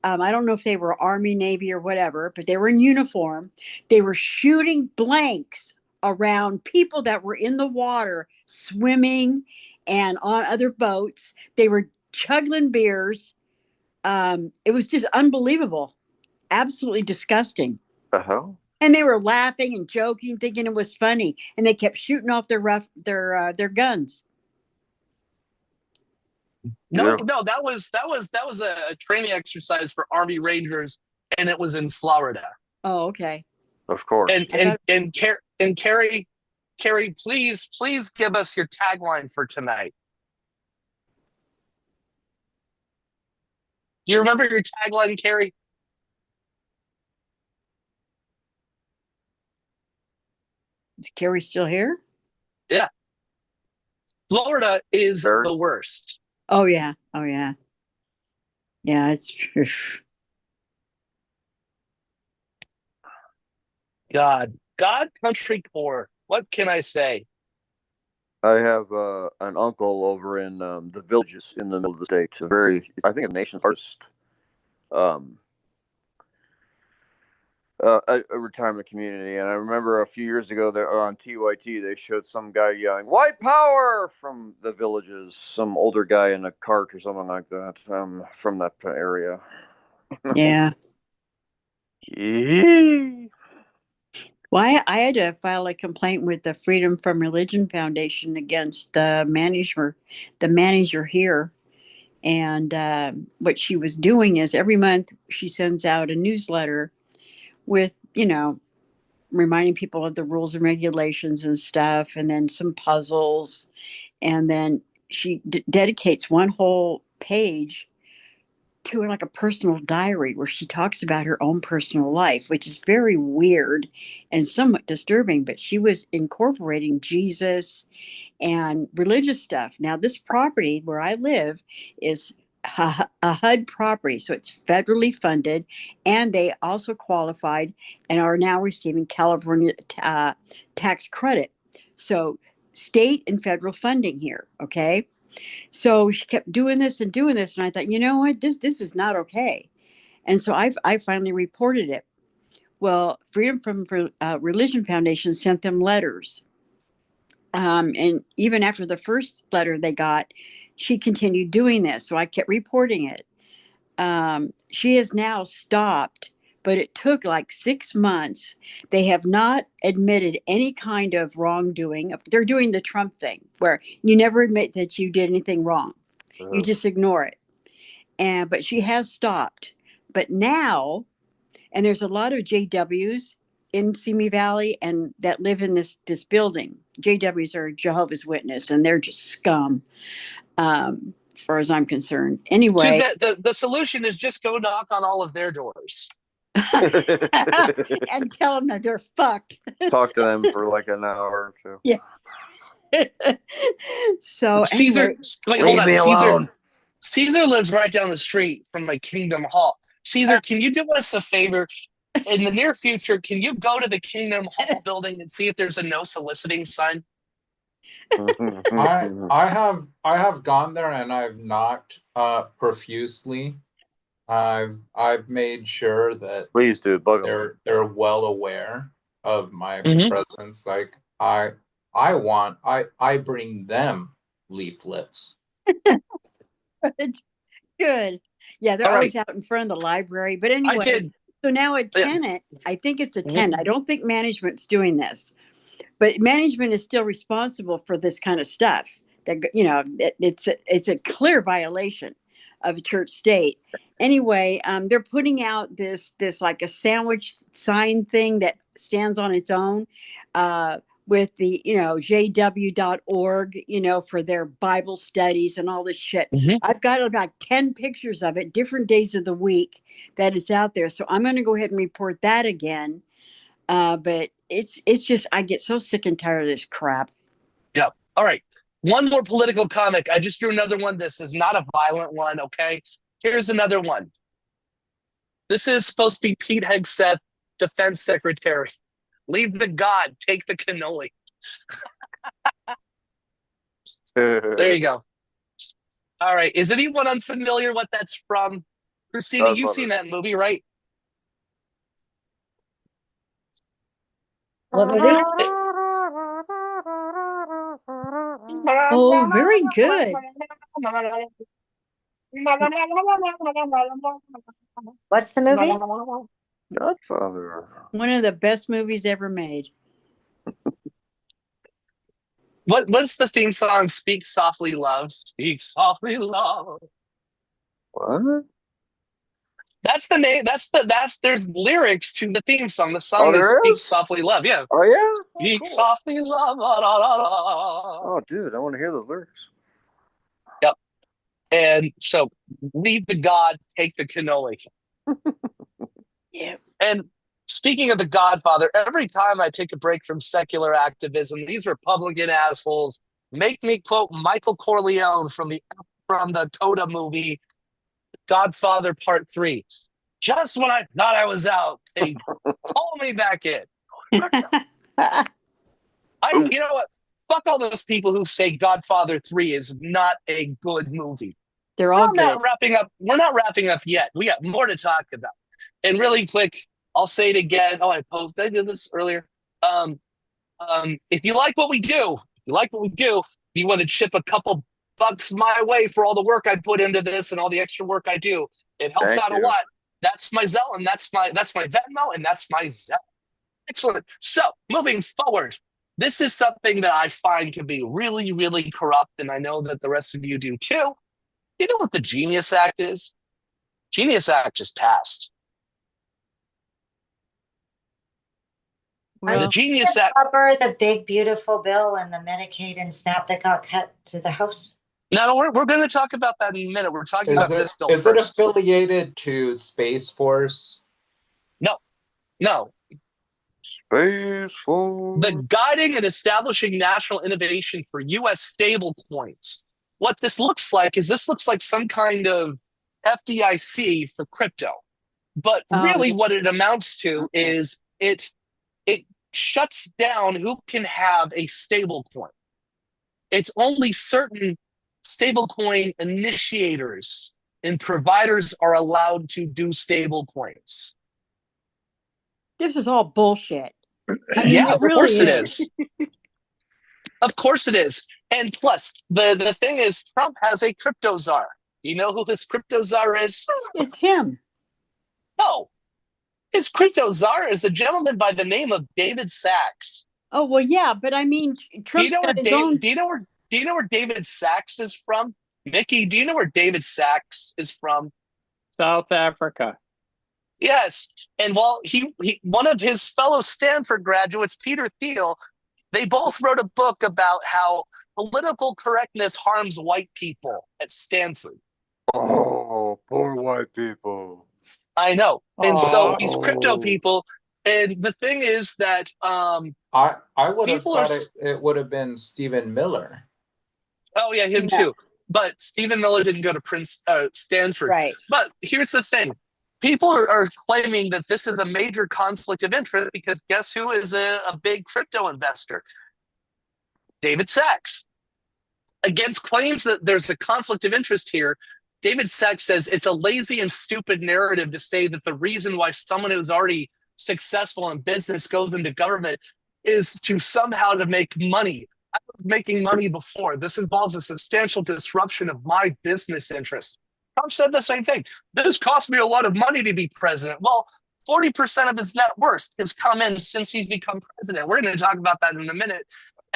I don't know if they were Army, Navy, or whatever, but they were in uniform. They were shooting blanks around people that were in the water, swimming and on other boats. They were chugging beers. It was just unbelievable, absolutely disgusting. The hell? And they were laughing and joking, thinking it was funny, and they kept shooting off their guns. No, Yeah. no, that was a training exercise for Army Rangers, and it was in Florida. Oh, okay. Of course. And Carrie, please give us your tagline for tonight. Do you remember your tagline, Carrie? Is Carrie still here? Yeah. Florida is Sure. the worst. Oh yeah. Oh yeah. Yeah, it's God, country core. What can I say? I have an uncle over in the villages in the middle of the state. I think, the nation's largest a retirement community. And I remember a few years ago that on TYT they showed some guy yelling "White Power" from the villages. Some older guy in a cart or something like that from that area. yeah. Yee. Well, I had to file a complaint with the Freedom from Religion Foundation against the manager here. And what she was doing is every month she sends out a newsletter with, reminding people of the rules and regulations and stuff, and then some puzzles. And then she dedicates one whole page to like a personal diary where she talks about her own personal life, which is very weird and somewhat disturbing. But she was incorporating Jesus and religious stuff. Now, this property where I live is a HUD property, so it's federally funded, and they also qualified and are now receiving California tax credit. So, state and federal funding here, okay? So she kept doing this, and I thought, you know what, this is not okay. And so I finally reported it. Well, Freedom from Religion Foundation sent them letters. And even after the first letter they got, she continued doing this. So I kept reporting it. She has now stopped, but it took like 6 months. They have not admitted any kind of wrongdoing. They're doing the Trump thing where you never admit that you did anything wrong. You just ignore it. But she has stopped. But now, and there's a lot of JWs in Simi Valley and that live in this building. JWs are Jehovah's Witness, and they're just scum, as far as I'm concerned. Anyway, Suzette, the solution is just go knock on all of their doors. and tell them that they're fucked. Talk to them for like an hour or two. Yeah. So Caesar, anyway, wait, hold on. Caesar lives right down the street from my Kingdom Hall. Caesar, can you do us a favor? In the near future, can you go to the Kingdom Hall building and see if there's a no soliciting sign? I have gone there and I've knocked profusely. I've made sure that Please do, bug them. they're well aware of my Mhm. presence. Like I bring them leaflets. good. Yeah, they're All always right. out in front of the library. But I anyway, did. so now a Yeah. tenant, I think it's a Mhm. tenant. I don't think management's doing this, but management is still responsible for this kind of stuff. That it's a clear violation of a church state. Anyway, they're putting out this like a sandwich sign thing that stands on its own. With the jw.org, for their Bible studies and all this shit. Mhm. I've got about 10 pictures of it, different days of the week that is out there. So I'm going to go ahead and report that again. But it's just, I get so sick and tired of this crap. Yeah. All right. One more political comic. I just drew another one. This is not a violent one, okay? Here's another one. This is supposed to be Pete Hegseth, Defense Secretary. Leave the God, take the cannoli. There you go. All right. Is anyone unfamiliar what that's from? Christina, you've Godfather. seen that movie, right? What was it? Oh, very good. What's the movie? Godfather. One of the best movies ever made. What's the theme song? Speak softly, love. Speak softly, love. What? That's the name. There's lyrics to the theme song. The Oh, song is there Speak is? Softly, Love. Yeah. Oh, yeah? Oh, Speak cool. softly, love. Da, da, da, da. Oh, dude, I want to hear those lyrics. Yep. And so leave the God, take the cannoli. Yeah. And speaking of the Godfather, every time I take a break from secular activism, these Republican assholes make me quote Michael Corleone from the Coda movie Godfather Part 3. Just when I thought I was out, they pull me back in. You know what? Fuck all those people who say Godfather 3 is not a good movie. They're all We're not good. wrapping up. We're not wrapping up yet. We got more to talk about. And really quick, I'll say it again. Oh, I did this earlier. If you like what we do, you want to chip a couple bucks my way for all the work I put into this and all the extra work I do. It helps Thank out a you. lot. That's my Zelle, and that's my Venmo, and that's my Zelle. Excellent. So moving forward, this is something that I find can be really, really corrupt, and I know that the rest of you do too. You know what the Genius Act is? Genius Act just passed. Well, The Genius Act. Cover the big beautiful bill and the Medicaid and SNAP that got cut through the House. No, we're going to talk about that in a minute. We're talking about this bill Is it first. affiliated to Space Force? No. Space Force. The guiding and establishing national innovation for U.S. stable coins. What this looks like is some kind of FDIC for crypto. But really what it amounts to is it shuts down who can have a stable coin. It's only certain stablecoin initiators and providers are allowed to do stable coins. this is all bullshit. I mean, Yeah, it of really course it is. Of course it is. And plus, the thing is, Trump has a crypto czar. You know who his crypto czar is? It's him. No. His crypto czar is a gentleman by the name of David Sachs. Oh, well, yeah, but I mean, Trump's got his own. Do you know where David Sachs is from? Mickey, do you know where David Sachs is from? South Africa. Yes. And while he one of his fellow Stanford graduates, Peter Thiel, they both wrote a book about how political correctness harms white people at Stanford. Oh, poor white people. I know. And so these Oh. crypto people, and the thing is that I would have People are thought it would have been Stephen Miller. oh yeah, him Yeah. too. But Stephen Miller didn't go to Stanford. Right. But here's the thing. People are claiming that this is a major conflict of interest because guess who is a big crypto investor? David Sachs. Against claims that there's a conflict of interest here, David Sachs says it's a lazy and stupid narrative to say that the reason why someone who's already successful in business goes into government is to somehow to make money. I was making money before. This involves a substantial disruption of my business interests. Trump said the same thing. This cost me a lot of money to be president. Well, 40% of his net worth has come in since he's become president. We're going to talk about that in a minute.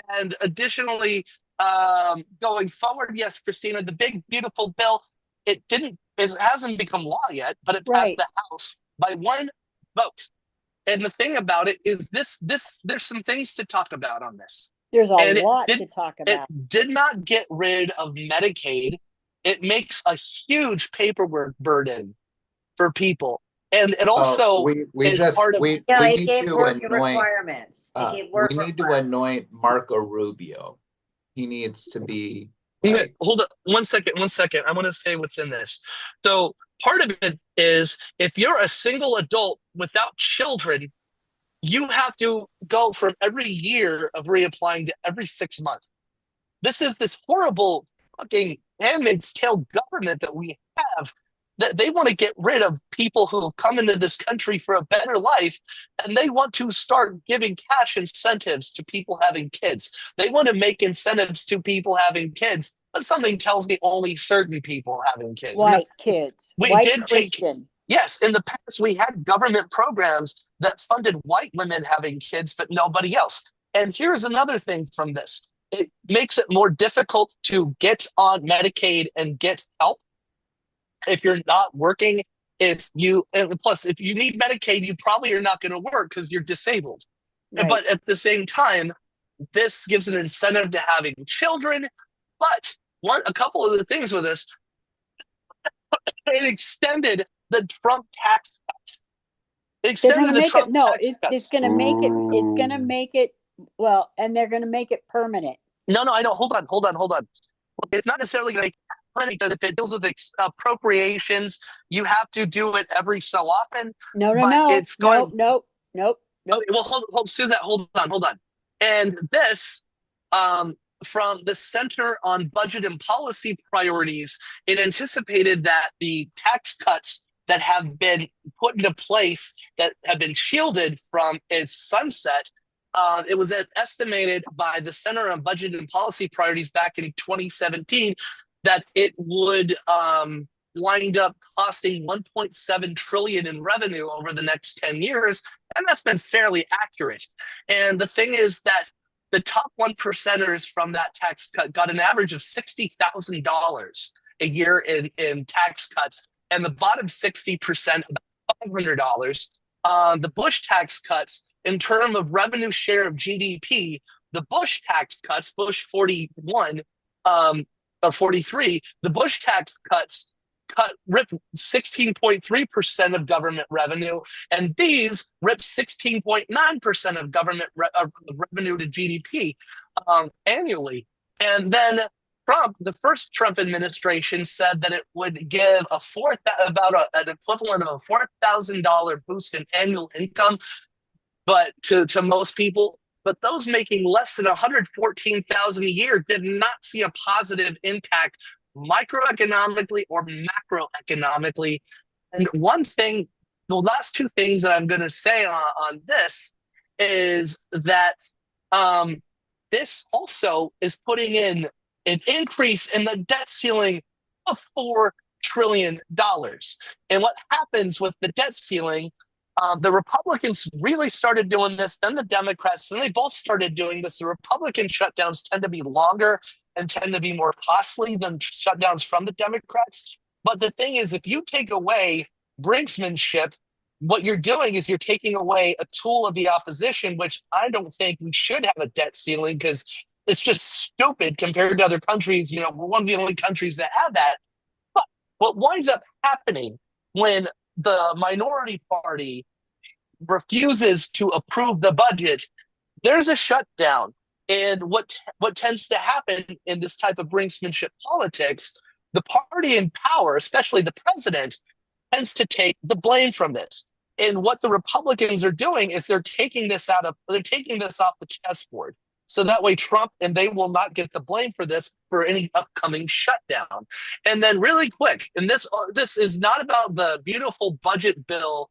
And additionally, going forward, yes, Christina, the big, beautiful bill, it hasn't become law yet, but it passed Right. the House by one vote. And the thing about it is there's some things to talk about on this. There's a And lot to talk about. It did not get rid of Medicaid. It makes a huge paperwork burden for people. And it also we is just part of we No, it need gave to work anoint requirements. It gave work we need to requirements. anoint Marco Rubio. He needs to be Hold on one second. I want to say what's in this. So part of it is if you're a single adult without children, you have to go from every year of reapplying to every 6 months. This is this horrible fucking Handmaid's Tale government that we have They want to get rid of people who have come into this country for a better life, and they want to start giving cash incentives to people having kids. They want to make incentives to people having kids, but something tells me only certain people having kids. White kids, We white did take, Christian. yes, in the past, we had government programs that funded white women having kids, but nobody else. And here's another thing from this. It makes it more difficult to get on Medicaid and get help if you're not working. And plus, if you need Medicaid, you probably are not going to work because you're disabled. Right. But at the same time, this gives an incentive to having children. But a couple of the things with this, it extended the Trump tax cuts. It They're extended going to the make Trump it. No, tax cuts. it's going to make it. It's going to make it. Well, and they're going to make it permanent. No, I know. Hold on. It's not necessarily going to make because if it deals with appropriations, you have to do it every so often. No. It's going. Nope. Okay, well, hold, Suzette, hold on. And this, from the Center on Budget and Policy Priorities, it anticipated that the tax cuts that have been put into place that have been shielded from its sunset. It was estimated by the Center on Budget and Policy Priorities back in 2017 that it would wind up costing 1.7 trillion in revenue over the next 10 years, and that's been fairly accurate. And the thing is that the top 1%ers from that tax cut got an average of $60,000 a year in tax cuts, and the bottom 60% about $500. The Bush tax cuts, in terms of revenue share of GDP, the Bush tax cuts, Bush 41 or 43, the Bush tax cuts ripped 16.3% of government revenue, and these ripped 16.9% of government revenue to GDP annually. And then Trump, the first Trump administration, said that it would give an equivalent of a $4,000 boost in annual income, but to most people. But those making less than $114,000 a year did not see a positive impact microeconomically or macroeconomically. And one thing, the last two things that I'm going to say on this is that this also is putting in an increase in the debt ceiling of $4 trillion. And what happens with the debt ceiling, the Republicans really started doing this, then the Democrats, then they both started doing this. The Republican shutdowns tend to be longer and tend to be more costly than shutdowns from the Democrats. But the thing is, if you take away brinksmanship, what you're doing is you're taking away a tool of the opposition, which I don't think we should have a debt ceiling because it's just stupid compared to other countries. You know, we're one of the only countries that have that. But what winds up happening when the minority party refuses to approve the budget, there's a shutdown. And what tends to happen in this type of brinksmanship politics, the party in power, especially the president, tends to take the blame from this. And what the Republicans are doing is they're taking this off the chessboard. So that way Trump and they will not get the blame for this for any upcoming shutdown. And then really quick, and this is not about the beautiful budget bill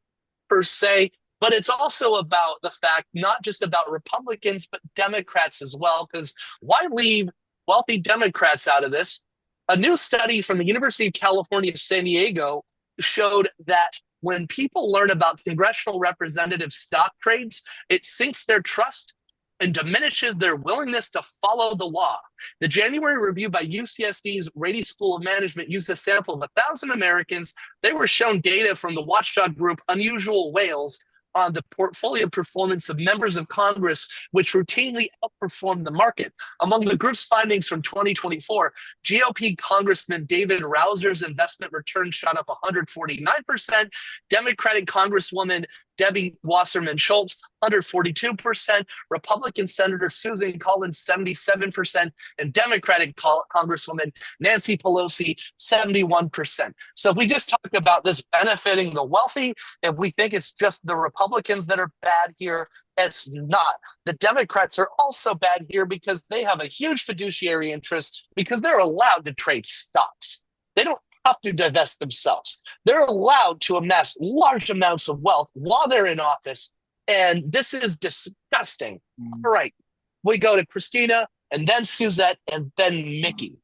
per se, but it's also about the fact, not just about Republicans, but Democrats as well, because why leave wealthy Democrats out of this? A new study from the University of California, San Diego showed that when people learn about congressional representative stock trades, it sinks their trust and diminishes their willingness to follow the law. The January review by UCSD's Rady School of Management used a sample of 1,000 Americans. They were shown data from the watchdog group Unusual Whales on the portfolio performance of members of Congress, which routinely outperformed the market. Among the group's findings from 2024, GOP Congressman David Rouser's investment return shot up 149%, Democratic Congresswoman Debbie Wasserman Schultz, 142%, Republican Senator Susan Collins, 77%, and Democratic Congresswoman Nancy Pelosi, 71%. So if we just talk about this benefiting the wealthy, if we think it's just the Republicans that are bad here, it's not. The Democrats are also bad here because they have a huge fiduciary interest because they're allowed to trade stocks. They don't have to divest themselves. They're allowed to amass large amounts of wealth while they're in office. And this is disgusting. All right. We go to Christina and then Suzette and then Mickey.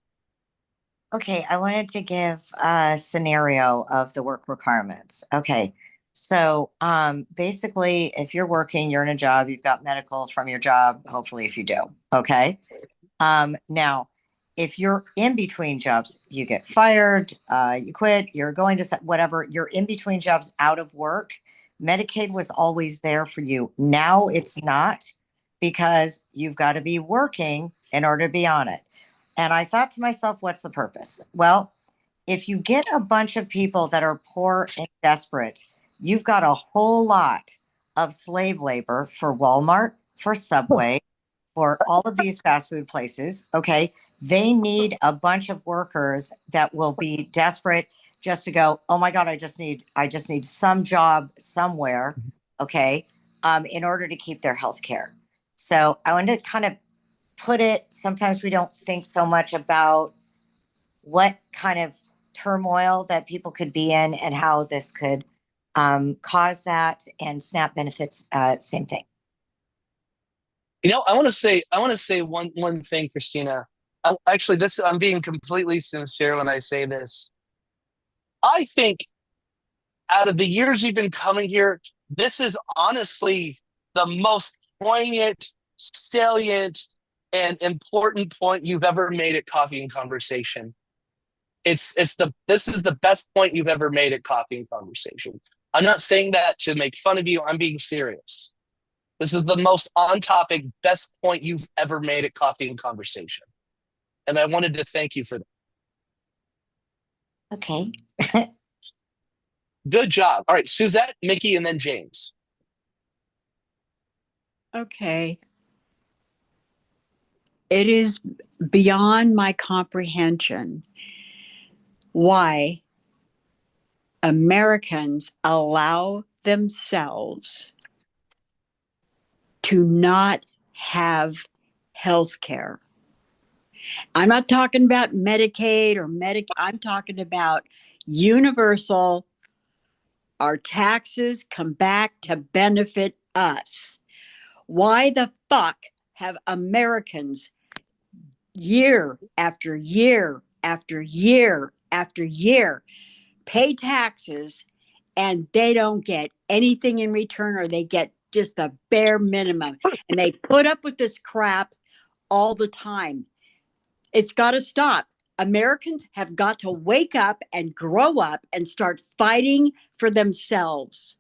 Okay, I wanted to give a scenario of the work requirements. Okay. So basically, if you're working, you're in a job, you've got medical from your job, hopefully if you do. Okay. Now, if you're in between jobs, you get fired, you quit, you're going to whatever, you're in between jobs out of work. Medicaid was always there for you. Now it's not, because you've got to be working in order to be on it. And I thought to myself, what's the purpose? Well, if you get a bunch of people that are poor and desperate, you've got a whole lot of slave labor for Walmart, for Subway, for all of these fast food places. Okay. They need a bunch of workers that will be desperate just to go, oh my God, I just need some job somewhere. Okay. In order to keep their health care. So I wanted to kind of put it, sometimes we don't think so much about what kind of turmoil that people could be in and how this could cause that, and SNAP benefits, same thing. You know, I want to say one thing, Christina. Actually, I'm being completely sincere when I say this. I think out of the years you've been coming here, this is honestly the most poignant, salient, and important point you've ever made at Coffee and Conversation. This is the best point you've ever made at Coffee and Conversation. I'm not saying that to make fun of you. I'm being serious. This is the most on-topic, best point you've ever made at Coffee and Conversation. And I wanted to thank you for that. Okay. Good job. All right, Suzette, Mickey, and then James. Okay. It is beyond my comprehension why Americans allow themselves to not have health care. I'm not talking about Medicaid or I'm talking about universal. Our taxes come back to benefit us. Why the fuck have Americans year after year after year after year pay taxes and they don't get anything in return, or they get just the bare minimum, and they put up with this crap all the time? It's got to stop. Americans have got to wake up and grow up and start fighting for themselves.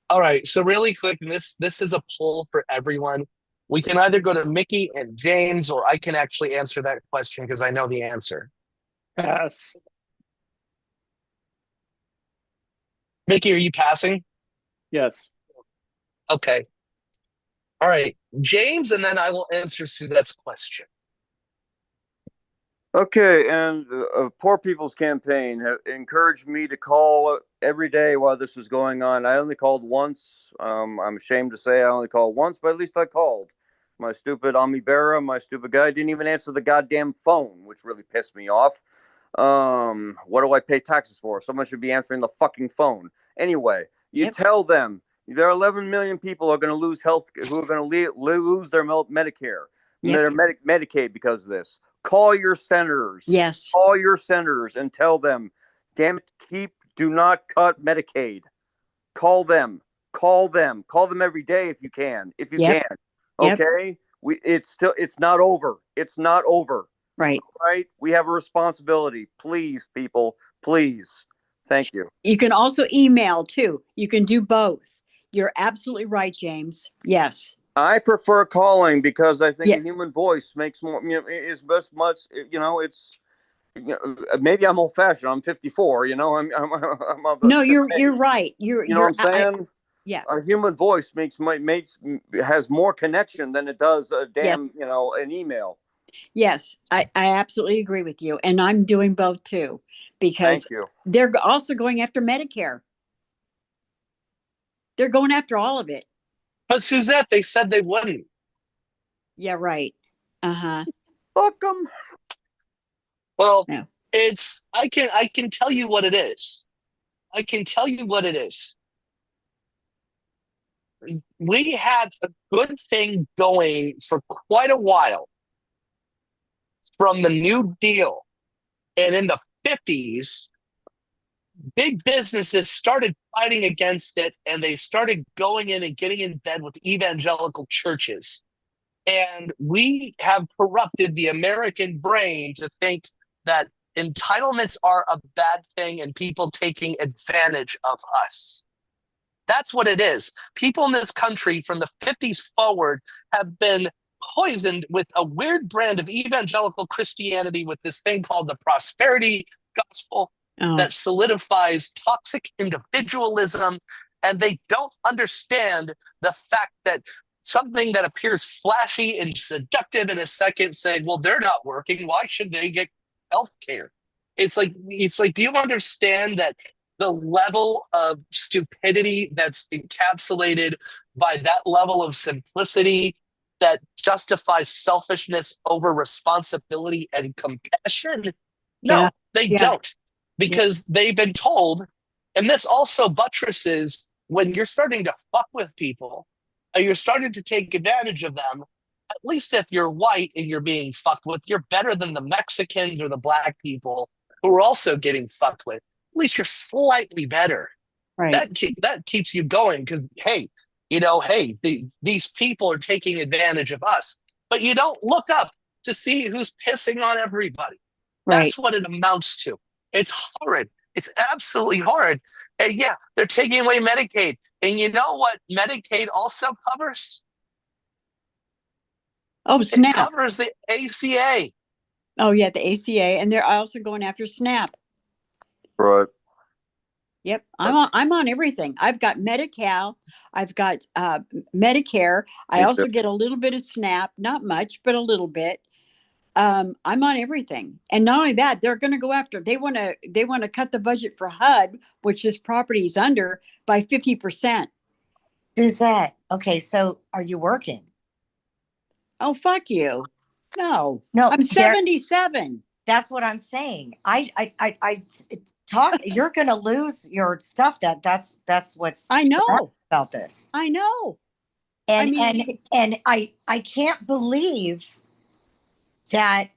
All right, so really quick, this is a poll for everyone. We can either go to Mickey and James, or I can actually answer that question because I know the answer. Pass. Mickey, are you passing? Yes. Okay. All right, James, and then I will answer Suzette's question. Okay, and Poor People's Campaign encouraged me to call every day while this was going on. I only called once. I'm ashamed to say I only called once, but at least I called. My stupid Ami Bera, my stupid guy, didn't even answer the goddamn phone, which really pissed me off. What do I pay taxes for? Someone should be answering the fucking phone. Anyway, you tell them there are 11 million people who are going to lose health, who are going to lose their Medicare, their Medicaid because of this. Call your senators. Yes. Call your senators and tell them, damn it, do not cut Medicaid. Call them. Call them every day if you can. Can. Okay? It's not over. It's not over. Right. Right? We have a responsibility. Please, people, please. Thank you. You can also email too. You can do both. You're absolutely right, James. Yes. I prefer calling because I think a human voice makes more, is best much, it's, maybe I'm old fashioned. I'm 54, I'm of the no, you're right. You know what I'm saying? Yeah. A human voice has more connection than it does a damn, an email. Yes, I absolutely agree with you. And I'm doing both too, because they're also going after Medicare. They're going after all of it. But Suzette, they said they wouldn't. Yeah, right. Uh-huh. Fuck them. Well, I can tell you what it is. I can tell you what it is. We had a good thing going for quite a while from the New Deal. And in the 50s, big businesses started fighting against it, and they started going in and getting in bed with evangelical churches. And we have corrupted the American brain to think that entitlements are a bad thing and people taking advantage of us. That's what it is. People in this country from the 50s forward have been poisoned with a weird brand of evangelical Christianity with this thing called the prosperity gospel that solidifies toxic individualism. And they don't understand the fact that something that appears flashy and seductive in a second, saying, well, they're not working, why should they get health care? It's like, do you understand that the level of stupidity that's encapsulated by that level of simplicity that justifies selfishness over responsibility and compassion? No, they don't, because they've been told. And this also buttresses when you're starting to fuck with people, or you're starting to take advantage of them. At least if you're white and you're being fucked with, you're better than the Mexicans or the black people who are also getting fucked with. At least you're slightly better. Right. That keeps you going, because, hey, these people are taking advantage of us. But you don't look up to see who's pissing on everybody. Right. That's what it amounts to. It's horrid. It's absolutely horrid. And yeah, they're taking away Medicaid. And you know what Medicaid also covers? Oh, SNAP. It covers the ACA. Oh, yeah, the ACA. And they're also going after SNAP. Right. Yep, I'm on everything. I've got Medi-Cal, I've got Medicare. I also get a little bit of SNAP, not much, but a little bit. I'm on everything, and not only that, they're going to go after. They want to cut the budget for HUD, which this property is under, by 50%. Suzette, okay, so are you working? Oh, fuck you! No, No, I'm 77. That's what I'm saying. I talk. You're going to lose your stuff. That's what's I know about this. I know. And I can't believe that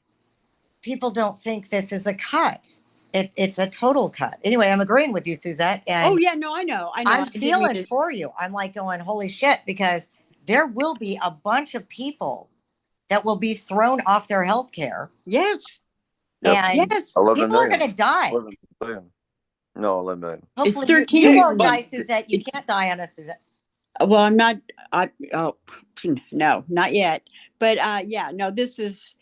people don't think this is a cut. It's a total cut. Anyway, I'm agreeing with you, Suzette. And oh yeah, no, I know. I'm feeling for you. I'm like going, holy shit, because there will be a bunch of people that will be thrown off their health care. Yes. And yes, people are going to die. 11 million. No, 11 million. Hopefully, it's 13. you won't die, Suzette. You can't die on us, Suzette. Well, I'm not. No, not yet. But yeah, no. This is.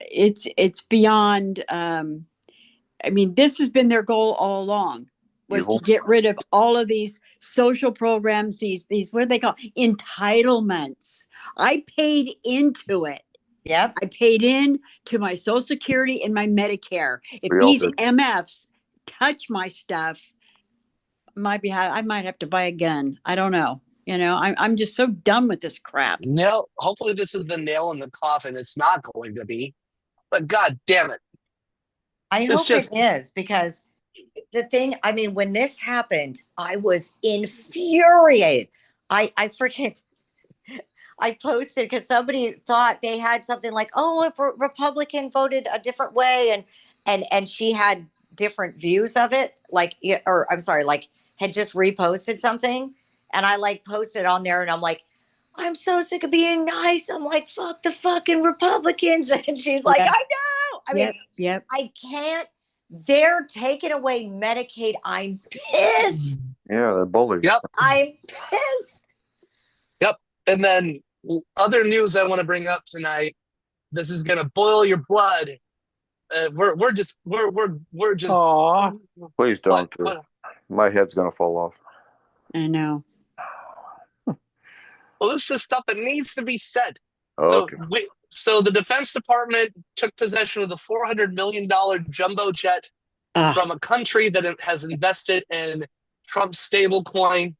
It's beyond. I mean, this has been their goal all along, was to get rid of all of these social programs. These what do they call entitlements? I paid into it. Yep. I paid in to my Social Security and my Medicare. If these MFs touch my stuff, I might have to buy a gun. I don't know. You know, I'm just so done with this crap. No, hopefully this is the nail in the coffin. It's not going to be, but God damn it. I hope it is, because the thing, I mean, when this happened, I was infuriated. I forget. I posted because somebody thought they had something like, oh, a Republican voted a different way, and she had different views of it, like had just reposted something, and I like posted on there, and I'm like, I'm so sick of being nice. I'm like, fuck the fucking Republicans, and she's like, I know. I mean, I can't. They're taking away Medicaid. I'm pissed. Yeah, they're bullies. Yep. I'm pissed. Yep. And then other news I want to bring up tonight. This is gonna boil your blood. We're just. Aww. Please don't. My head's gonna fall off. I know. Well, this is stuff that needs to be said. Okay. So the Defense Department took possession of the $400 million jumbo jet from a country that has invested in Trump's stablecoin.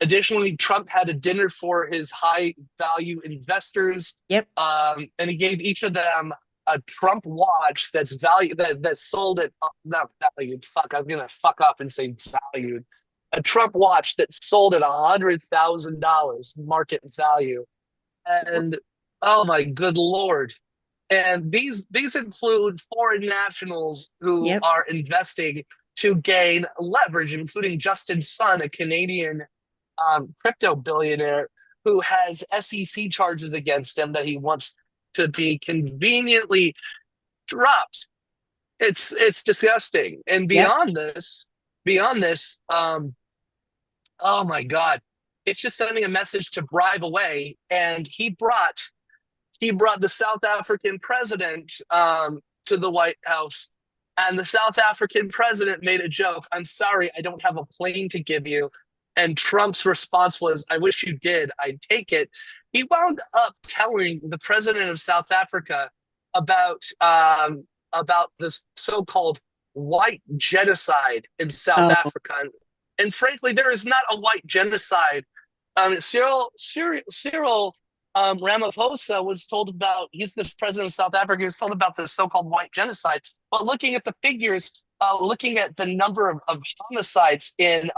Additionally, Trump had a dinner for his high value investors. Yep. And he gave each of them a Trump watch that's valued that's sold at not valued. Fuck, I'm gonna fuck up and say valued. A Trump watch that's sold at $100,000 market value, and oh my good lord! And these include foreign nationals who Yep. are investing to gain leverage, including Justin Sun, a Canadian crypto billionaire who has SEC charges against him that he wants to be conveniently dropped. It's disgusting. And Yep. beyond this, oh my God, it's just sending a message to bribe away. And he brought the South African president to the White House. And the South African president made a joke. I'm sorry, I don't have a plane to give you. And Trump's response was, I wish you did. I'd take it. He wound up telling the president of South Africa about this so-called white genocide in South Oh. Africa. And frankly, there is not a white genocide. Cyril Ramaphosa was told about, he's the president of South Africa, he was told about the so-called white genocide. But looking at the figures, looking at the number of homicides in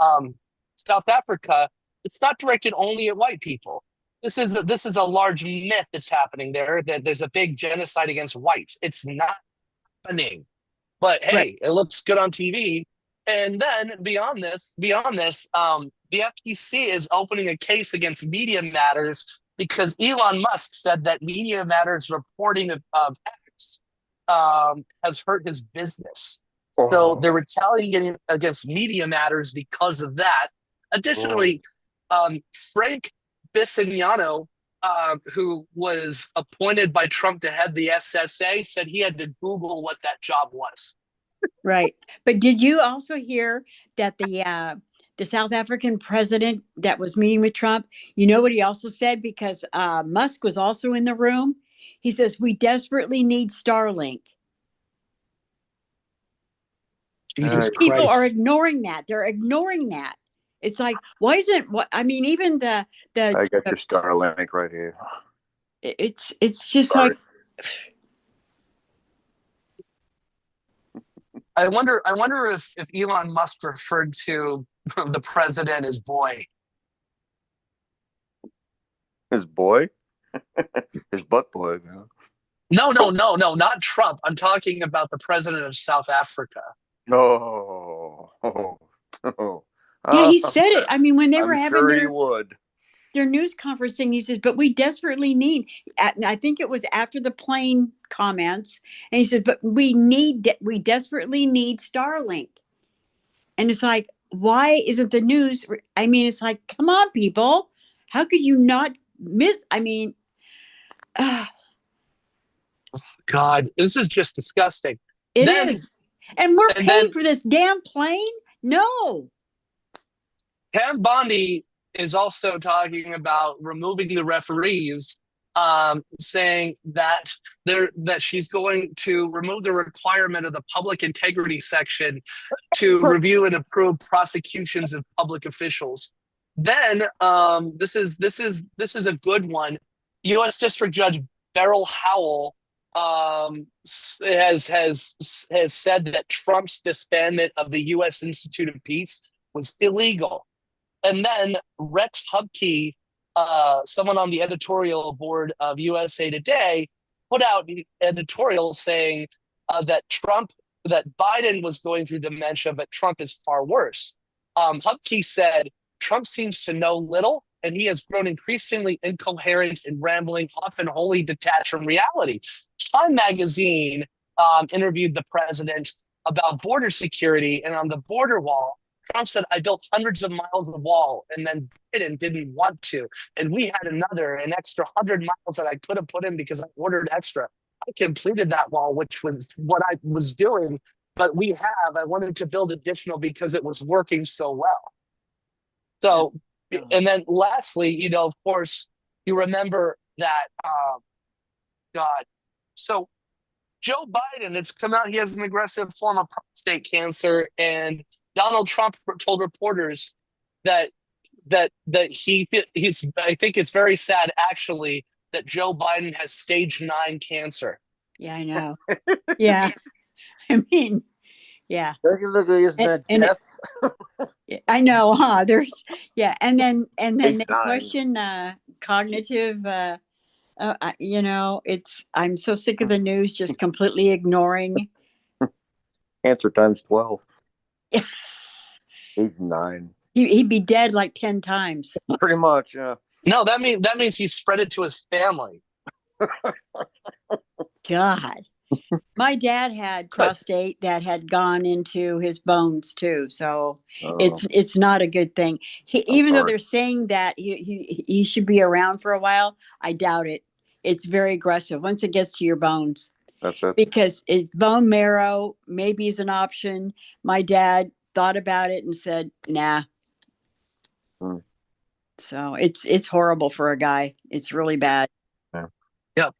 South Africa, it's not directed only at white people. This is a large myth that's happening there, that there's a big genocide against whites. It's not happening. But hey, Right. it looks good on TV. And then beyond this, the FTC is opening a case against Media Matters because Elon Musk said that Media Matters reporting of X has hurt his business. So they're retaliating against Media Matters because of that. Additionally, Frank Bisignano, who was appointed by Trump to head the SSA, said he had to Google what that job was. Right. But did you also hear that the South African president that was meeting with Trump, you know what he also said? Because Musk was also in the room. He says, we desperately need Starlink. Jesus People Christ. are ignoring that. They're ignoring that. It's like, why isn't what I mean, even I got your Starlink right here. it's just Sorry. like I wonder if Elon Musk referred to the president as boy. His boy? His butt boy, man. No, not Trump. I'm talking about the president of South Africa. No. yeah, he said it. I mean, when they were I'm having sure he would. their news conference thing, he says, but we desperately need, I think it was after the plane comments, and he said, but we desperately need Starlink. And it's like, why isn't the news? I mean, it's like, come on, people. How could you not miss? I mean, God, this is just disgusting. it Then- is. And we're and paying then- for this damn plane? No. Pam Bondi is also talking about removing the referees, saying that she's going to remove the requirement of the public integrity section to review and approve prosecutions of public officials. Then this is a good one. U.S. District Judge Beryl Howell has said that Trump's disbandment of the U.S. Institute of Peace was illegal. And then Rex Hubke, someone on the editorial board of USA Today, put out the editorial saying that Biden was going through dementia, but Trump is far worse. Hubke said, Trump seems to know little, and he has grown increasingly incoherent and rambling, often wholly detached from reality. Time magazine interviewed the president about border security, and on the border wall, Trump said, I built hundreds of miles of wall, and then Biden didn't want to. And we had an extra 100 miles that I could have put in because I ordered extra. I completed that wall, which was what I was doing. But I wanted to build additional because it was working so well. So, and then lastly, of course, you remember that, God. So Joe Biden, it's come out, he has an aggressive form of prostate cancer, and Donald Trump told reporters that he's. I think it's very sad, actually, that Joe Biden has stage 9 cancer. Yeah, I know. Yeah. I mean, yeah. Technically, isn't that And death? I know, huh? There's yeah, and then Page they 9. question cognitive it's I'm so sick of the news just completely ignoring. Cancer times 12. Page 9. He'd be dead like 10 times. Pretty much, yeah. No, that means he spread it to his family. God. My dad had prostate that had gone into his bones too, so it's not a good thing. Even though they're saying that he should be around for a while, I doubt it. It's very aggressive once it gets to your bones. That's it. Because bone marrow maybe is an option. My dad thought about it and said, "Nah." So it's horrible for a guy. It's really bad. Yep.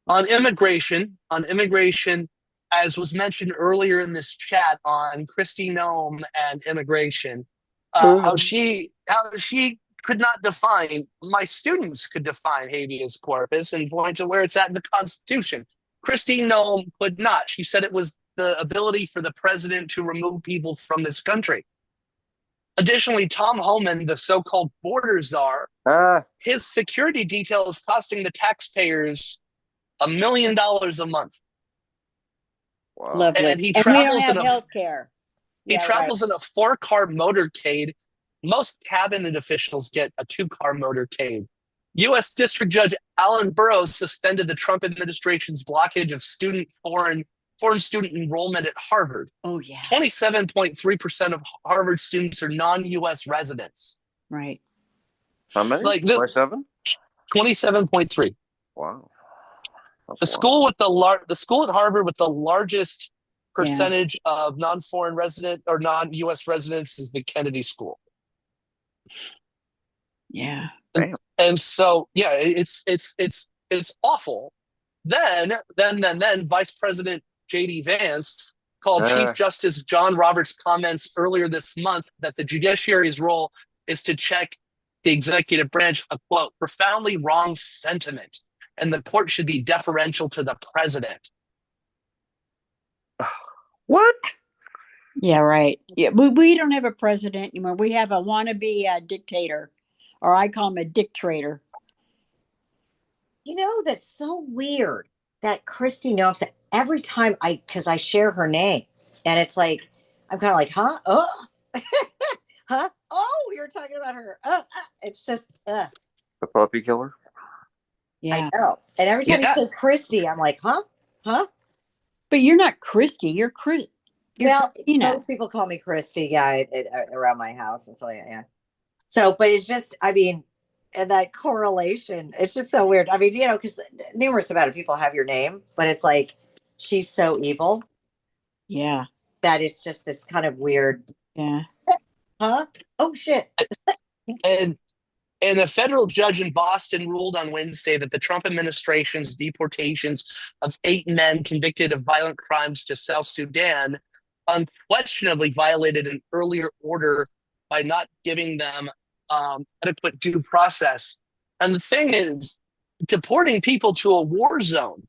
On immigration, as was mentioned earlier in this chat on Kristi Noem and immigration, how she could not define, my students could define habeas corpus and point to where it's at in the Constitution. Kristi Noem could not. She said it was the ability for the president to remove people from this country. Additionally, Tom Homan, the so-called border czar, his security detail is costing the taxpayers $1 million a month. Wow. Lovely. And he we travels don't have in a health care. he travels in a 4-car motorcade. Most cabinet officials get a 2-car motorcade. U.S. District Judge Alan Burrows suspended the Trump administration's blockage of foreign student enrollment at Harvard. Oh, yeah. 27.3% of Harvard students are non-U.S. residents. Right. How many? Like 27? 27.3. Wow. The school at Harvard with the largest percentage of non-foreign resident or non-U.S. residents is the Kennedy School. Yeah. And so, yeah, it's awful. Then Vice President J.D. Vance called Chief Justice John Roberts' comments earlier this month that the judiciary's role is to check the executive branch a, quote, profoundly wrong sentiment, and the court should be deferential to the president. What? Yeah, right. Yeah, we don't have a president anymore. We have a wannabe dictator, or I call him a dictator. You know, that's so weird that Kristi Noem, every time because I share her name, and it's like, I'm kind of like, huh? Oh, huh? Oh, you're talking about her. It's just, The puppy killer? Yeah. I know. And every time you say Kristi, I'm like, huh? Huh? But you're not Kristi. You're Chris. Well, Christina. most people call me Kristi, around my house. And so, yeah. So, but it's just, I mean, and that correlation, it's just so weird. I mean, because numerous amount of people have your name, but it's like, she's so evil. Yeah. That it's just this kind of weird. Yeah. Huh? Oh, shit. And a federal judge in Boston ruled on Wednesday that the Trump administration's deportations of 8 men convicted of violent crimes to South Sudan unquestionably violated an earlier order by not giving them adequate due process. And the thing is, deporting people to a war zone,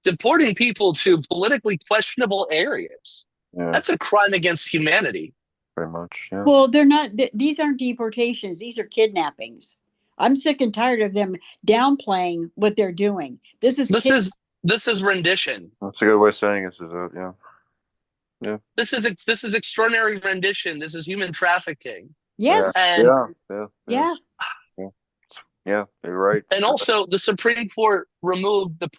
deporting people to politically questionable areas, that's a crime against humanity. Very much, yeah. Well, they're not. These aren't deportations. These are kidnappings. I'm sick and tired of them downplaying what they're doing. This is rendition. That's a good way of saying it. Yeah. Yeah. This is extraordinary rendition. This is human trafficking. Yes. Yeah. Yeah. Yeah, you're right. And also, the Supreme Court removed the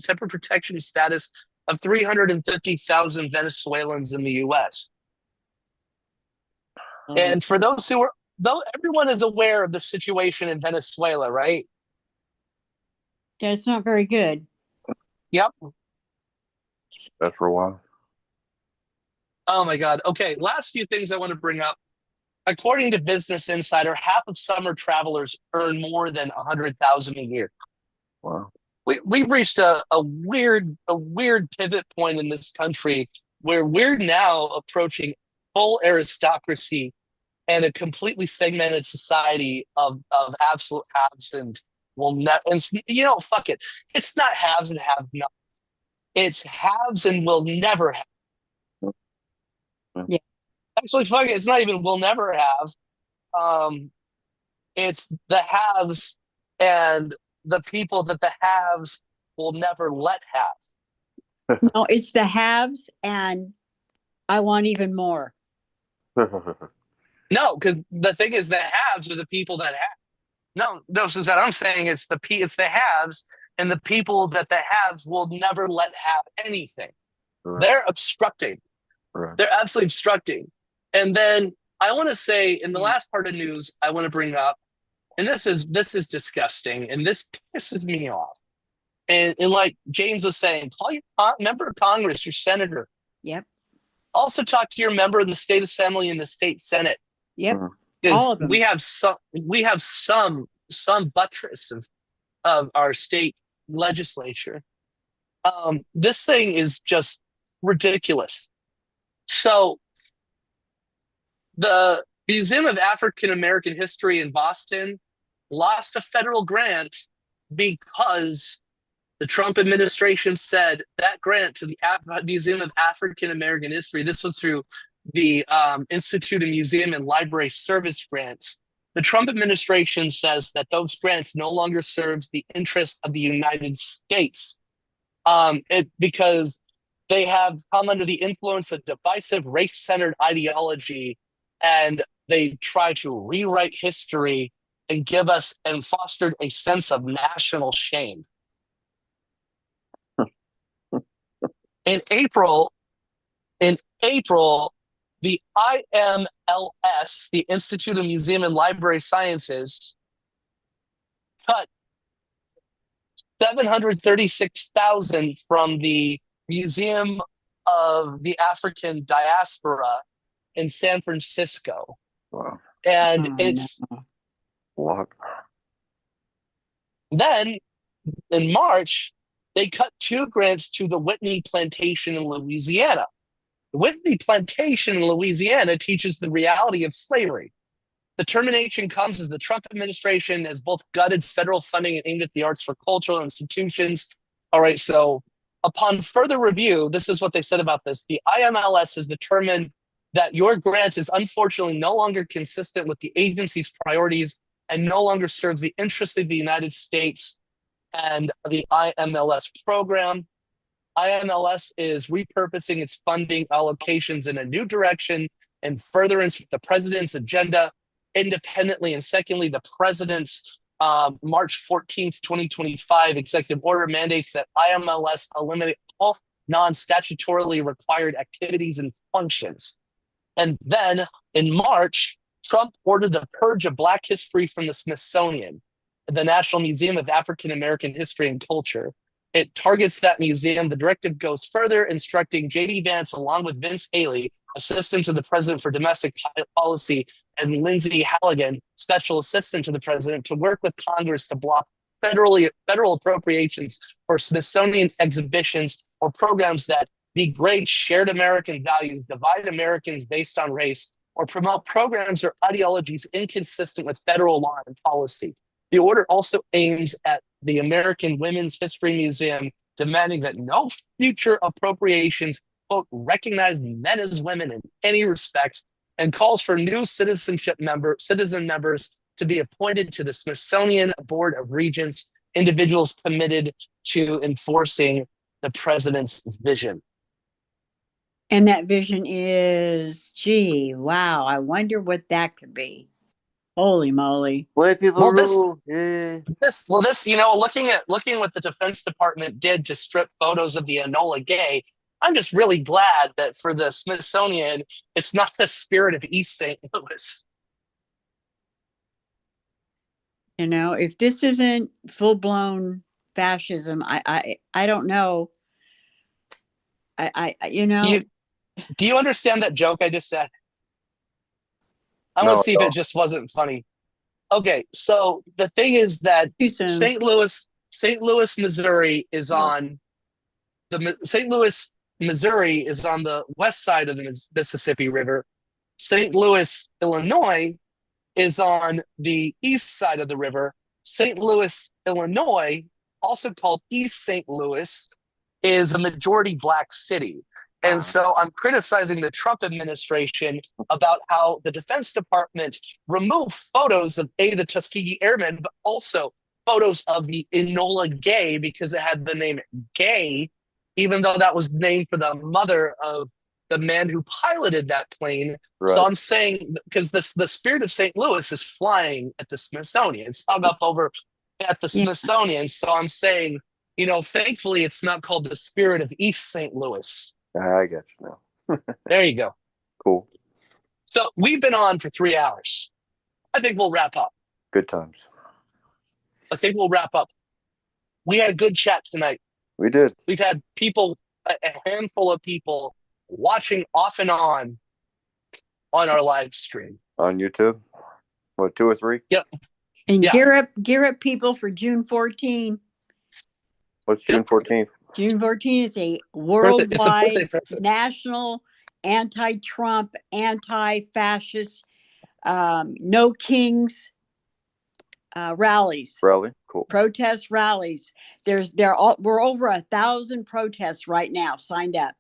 temporary protection status of 350,000 Venezuelans in the U.S. And for those everyone is aware of the situation in Venezuela, right? Yeah, it's not very good. Yep. That for a while. Oh my God. Okay, last few things I want to bring up. According to Business Insider, half of summer travelers earn more than $100,000 a year. Wow. We've reached a weird pivot point in this country where we're now approaching full aristocracy and a completely segmented society of absolute haves will never. Fuck it. It's not haves and have not. It's haves and will never have. Yeah. Actually, fuck it. It's not even will never have. It's the haves and the people that the haves will never let have. No, it's the haves, and I want even more. No, because the thing is, the haves are the people that have. No, Suzette, I'm saying it's the haves, and the people that the haves will never let have anything. Right. They're obstructing. Right. They're absolutely obstructing. And then I want to say, in the last part of news, I want to bring up, and this is disgusting, and this pisses me off. And like James was saying, call your member of Congress, your senator. Yep. Also talk to your member of the state assembly and the state senate. Yep. Because All of them. we have some buttress of our state legislature. This thing is just ridiculous. So the Museum of African American History in Boston lost a federal grant because the Trump administration said that grant to the Museum of African American History, this was through the Institute of Museum and Library Service grants. The Trump administration says that those grants no longer serves the interest of the United States because they have come under the influence of divisive race-centered ideology, and they try to rewrite history and give us and fostered a sense of national shame. In April, the IMLS, the Institute of Museum and Library Sciences, cut $736,000 from the Museum of the African Diaspora in San Francisco. Wow. And Oh, it's What? then in March, they cut 2 grants to the Whitney Plantation in Louisiana. The Whitney Plantation in Louisiana teaches the reality of slavery. The termination comes as the Trump administration has both gutted federal funding and aimed at the arts for cultural institutions. All right, so upon further review, this is what they said about this. The IMLS has determined that your grant is unfortunately no longer consistent with the agency's priorities and no longer serves the interests of the United States and the IMLS program. IMLS is repurposing its funding allocations in a new direction in furtherance with the president's agenda independently. And secondly, the president's March 14th, 2025 executive order mandates that IMLS eliminate all non-statutorily required activities and functions. And then in March, Trump ordered the purge of Black history from the Smithsonian, the National Museum of African American History and Culture. It targets that museum. The directive goes further, instructing J.D. Vance, along with Vince Haley, Assistant to the President for Domestic Policy, and Lindsey Halligan, Special Assistant to the President, to work with Congress to block federal appropriations for Smithsonian exhibitions or programs that degrade shared American values, divide Americans based on race, or promote programs or ideologies inconsistent with federal law and policy. The order also aims at the American Women's History Museum, demanding that no future appropriations, quote, recognize men as women in any respect, and calls for new citizen members to be appointed to the Smithsonian Board of Regents, individuals committed to enforcing the president's vision. And that vision is, gee, wow, I wonder what that could be. Holy moly. White people Well, this- rule. Yeah. Looking at what the Defense Department did to strip photos of the Enola Gay, I'm just really glad that for the Smithsonian, it's not the spirit of East St. Louis. You know, if this isn't full-blown fascism, I don't know. Do you understand that joke I just said? I want No, to see I if it don't. just wasn't funny. Okay, so the thing is that Too soon. St. Louis, Missouri is on St. Louis, Missouri is on the west side of the Mississippi River. St. Louis, Illinois is on the east side of the river. St. Louis, Illinois, also called East St. Louis, is a majority Black city. And so I'm criticizing the Trump administration about how the Defense Department removed photos of the Tuskegee Airmen, but also photos of the Enola Gay because it had the name Gay, even though that was named for the mother of the man who piloted that plane. Right. So I'm saying, because the spirit of St. Louis is flying at the Smithsonian. It's hung up over at the Yeah. Smithsonian. So I'm saying, thankfully it's not called the spirit of East St. Louis. I get you now. There you go. Cool. So we've been on for 3 hours. I think we'll wrap up. Good times. We had a good chat tonight. We did. We've had people, a handful of people watching off and on our live stream. On YouTube? What, 2 or 3? Yep. And Yeah. gear up people for June 14. What's June 14th? June 14 is a It's a birthday worldwide present. national anti-Trump, anti-fascist, no kings rallies, Rally? Cool. protest rallies. We're over 1,000 protests right now signed up.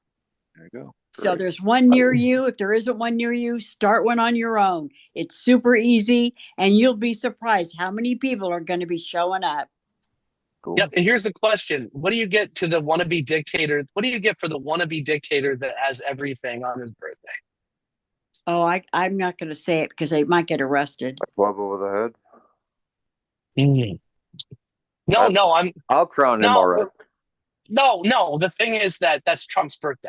There you go. So Great. there's one near you. If there isn't one near you, start one on your own. It's super easy, and you'll be surprised how many people are going to be showing up. Cool. Yep. And here's the question. What do you get to the wannabe dictator? What do you get for the wannabe dictator that has everything on his birthday? Oh, I'm not going to say it because they might get arrested. Club over the head? No, I'll crown him No. all right. no. The thing is that's Trump's birthday.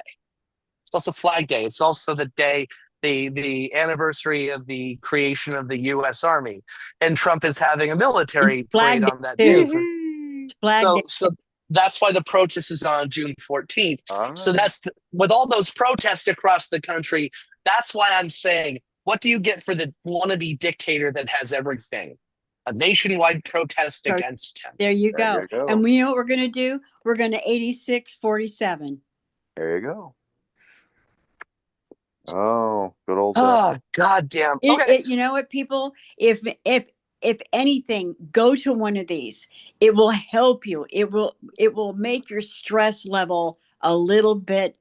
It's also Flag Day. It's also the day, the anniversary of the creation of the U.S. Army, and Trump is having a military It's Flag parade Day on that too. day. It's Flag Day. So that's why the protest is on June 14th. All So right. with all those protests across the country, that's why I'm saying, what do you get for the wannabe dictator that has everything? A nationwide protest against him. There you There go. you go. And we know what we're going to do? We're going to 86-47. There you go. Oh, good old Oh, goddamn. Okay. You know what, people? If anything, go to one of these. It will help you. It will make your stress level a little bit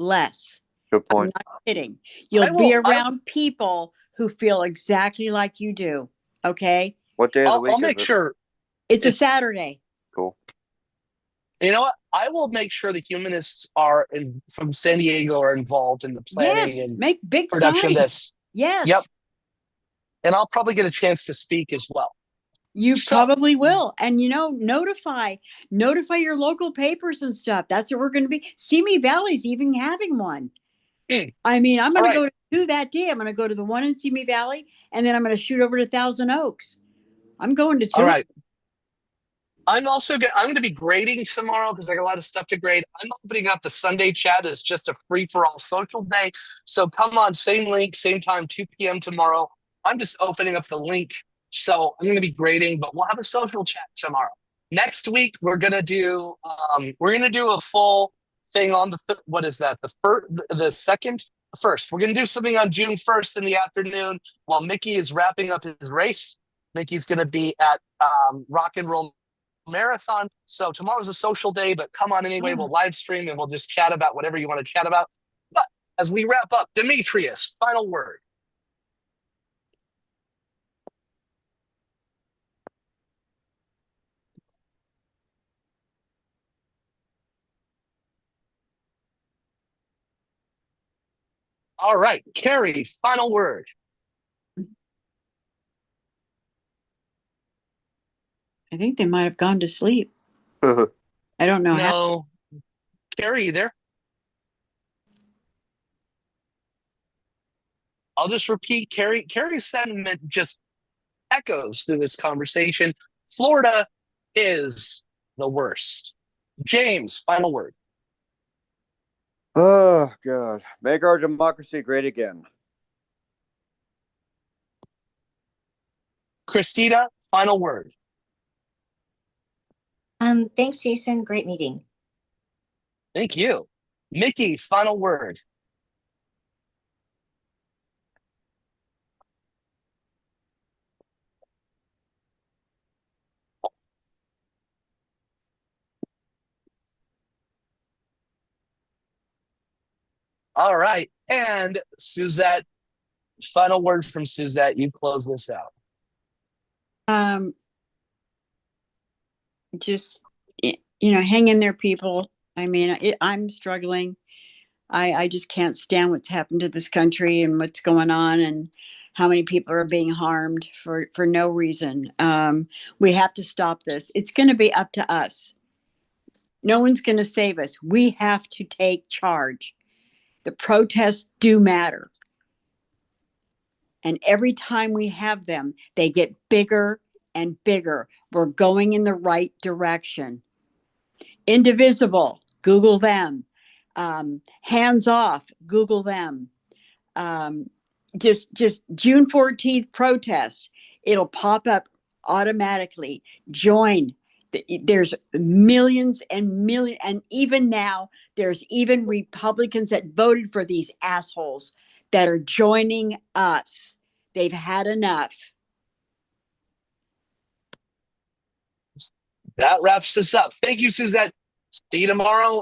less. Good I'm point. not kidding. You'll be I- around people who feel exactly like you do. Okay? What day of the week I'll is make it? sure. It's a It's- Saturday. Cool. You know what? I will make sure the humanists from San Diego are involved in the planning Yes. and Make big production of signs. this. Yes. Yep. And I'll probably get a chance to speak as well. You So- probably will. And notify your local papers and stuff. That's what we're going to be. Simi Valley's even having one. I mean, I'm going to All go to 2 that day. I'm going to go to the one in Simi Valley, and then I'm going to shoot over to Thousand Oaks. I'm going to 2. All right. I'm going to be grading tomorrow because I got a lot of stuff to grade. I'm opening up the Sunday chat as just a free-for-all social day. So come on, same link, same time, 2 p.m. tomorrow. I'm just opening up the link. So I'm going to be grading, but we'll have a social chat tomorrow. Next week, we're going to do a full thing on what is that? The second? First. We're going to do something on June 1st in the afternoon while Mickey is wrapping up his race. Mickey's going to be at Rock and Roll Marathon. So tomorrow's a social day, but come on anyway. We'll live stream and we'll just chat about whatever you want to chat about. But as we wrap up, Demetrius, final word. All right, Carrie, final word. I think they might have gone to sleep. I don't know how. No. Carrie, you there? I'll just repeat Carrie's sentiment just echoes through this conversation. Florida is the worst. James, final word. Oh, God. Make our democracy great again. Christina, final word. Thanks, Jason. Great meeting. Thank you. Mickey, final word. All right. And Suzette, final word from Suzette. You close this out. Just, hang in there, people. I mean, I'm struggling. I just can't stand what's happened to this country and what's going on and how many people are being harmed for no reason. We have to stop this. It's going to be up to us. No one's going to save us. We have to take charge. The protests do matter. And every time we have them, they get bigger and bigger. We're going in the right direction. Indivisible, Google them. Hands off, Google them. Just June 14th protest. It'll pop up automatically. Join. There's millions and millions, and even now there's even Republicans that voted for these assholes that are joining us. They've had enough. That wraps us up. Thank you, Suzette. See you tomorrow.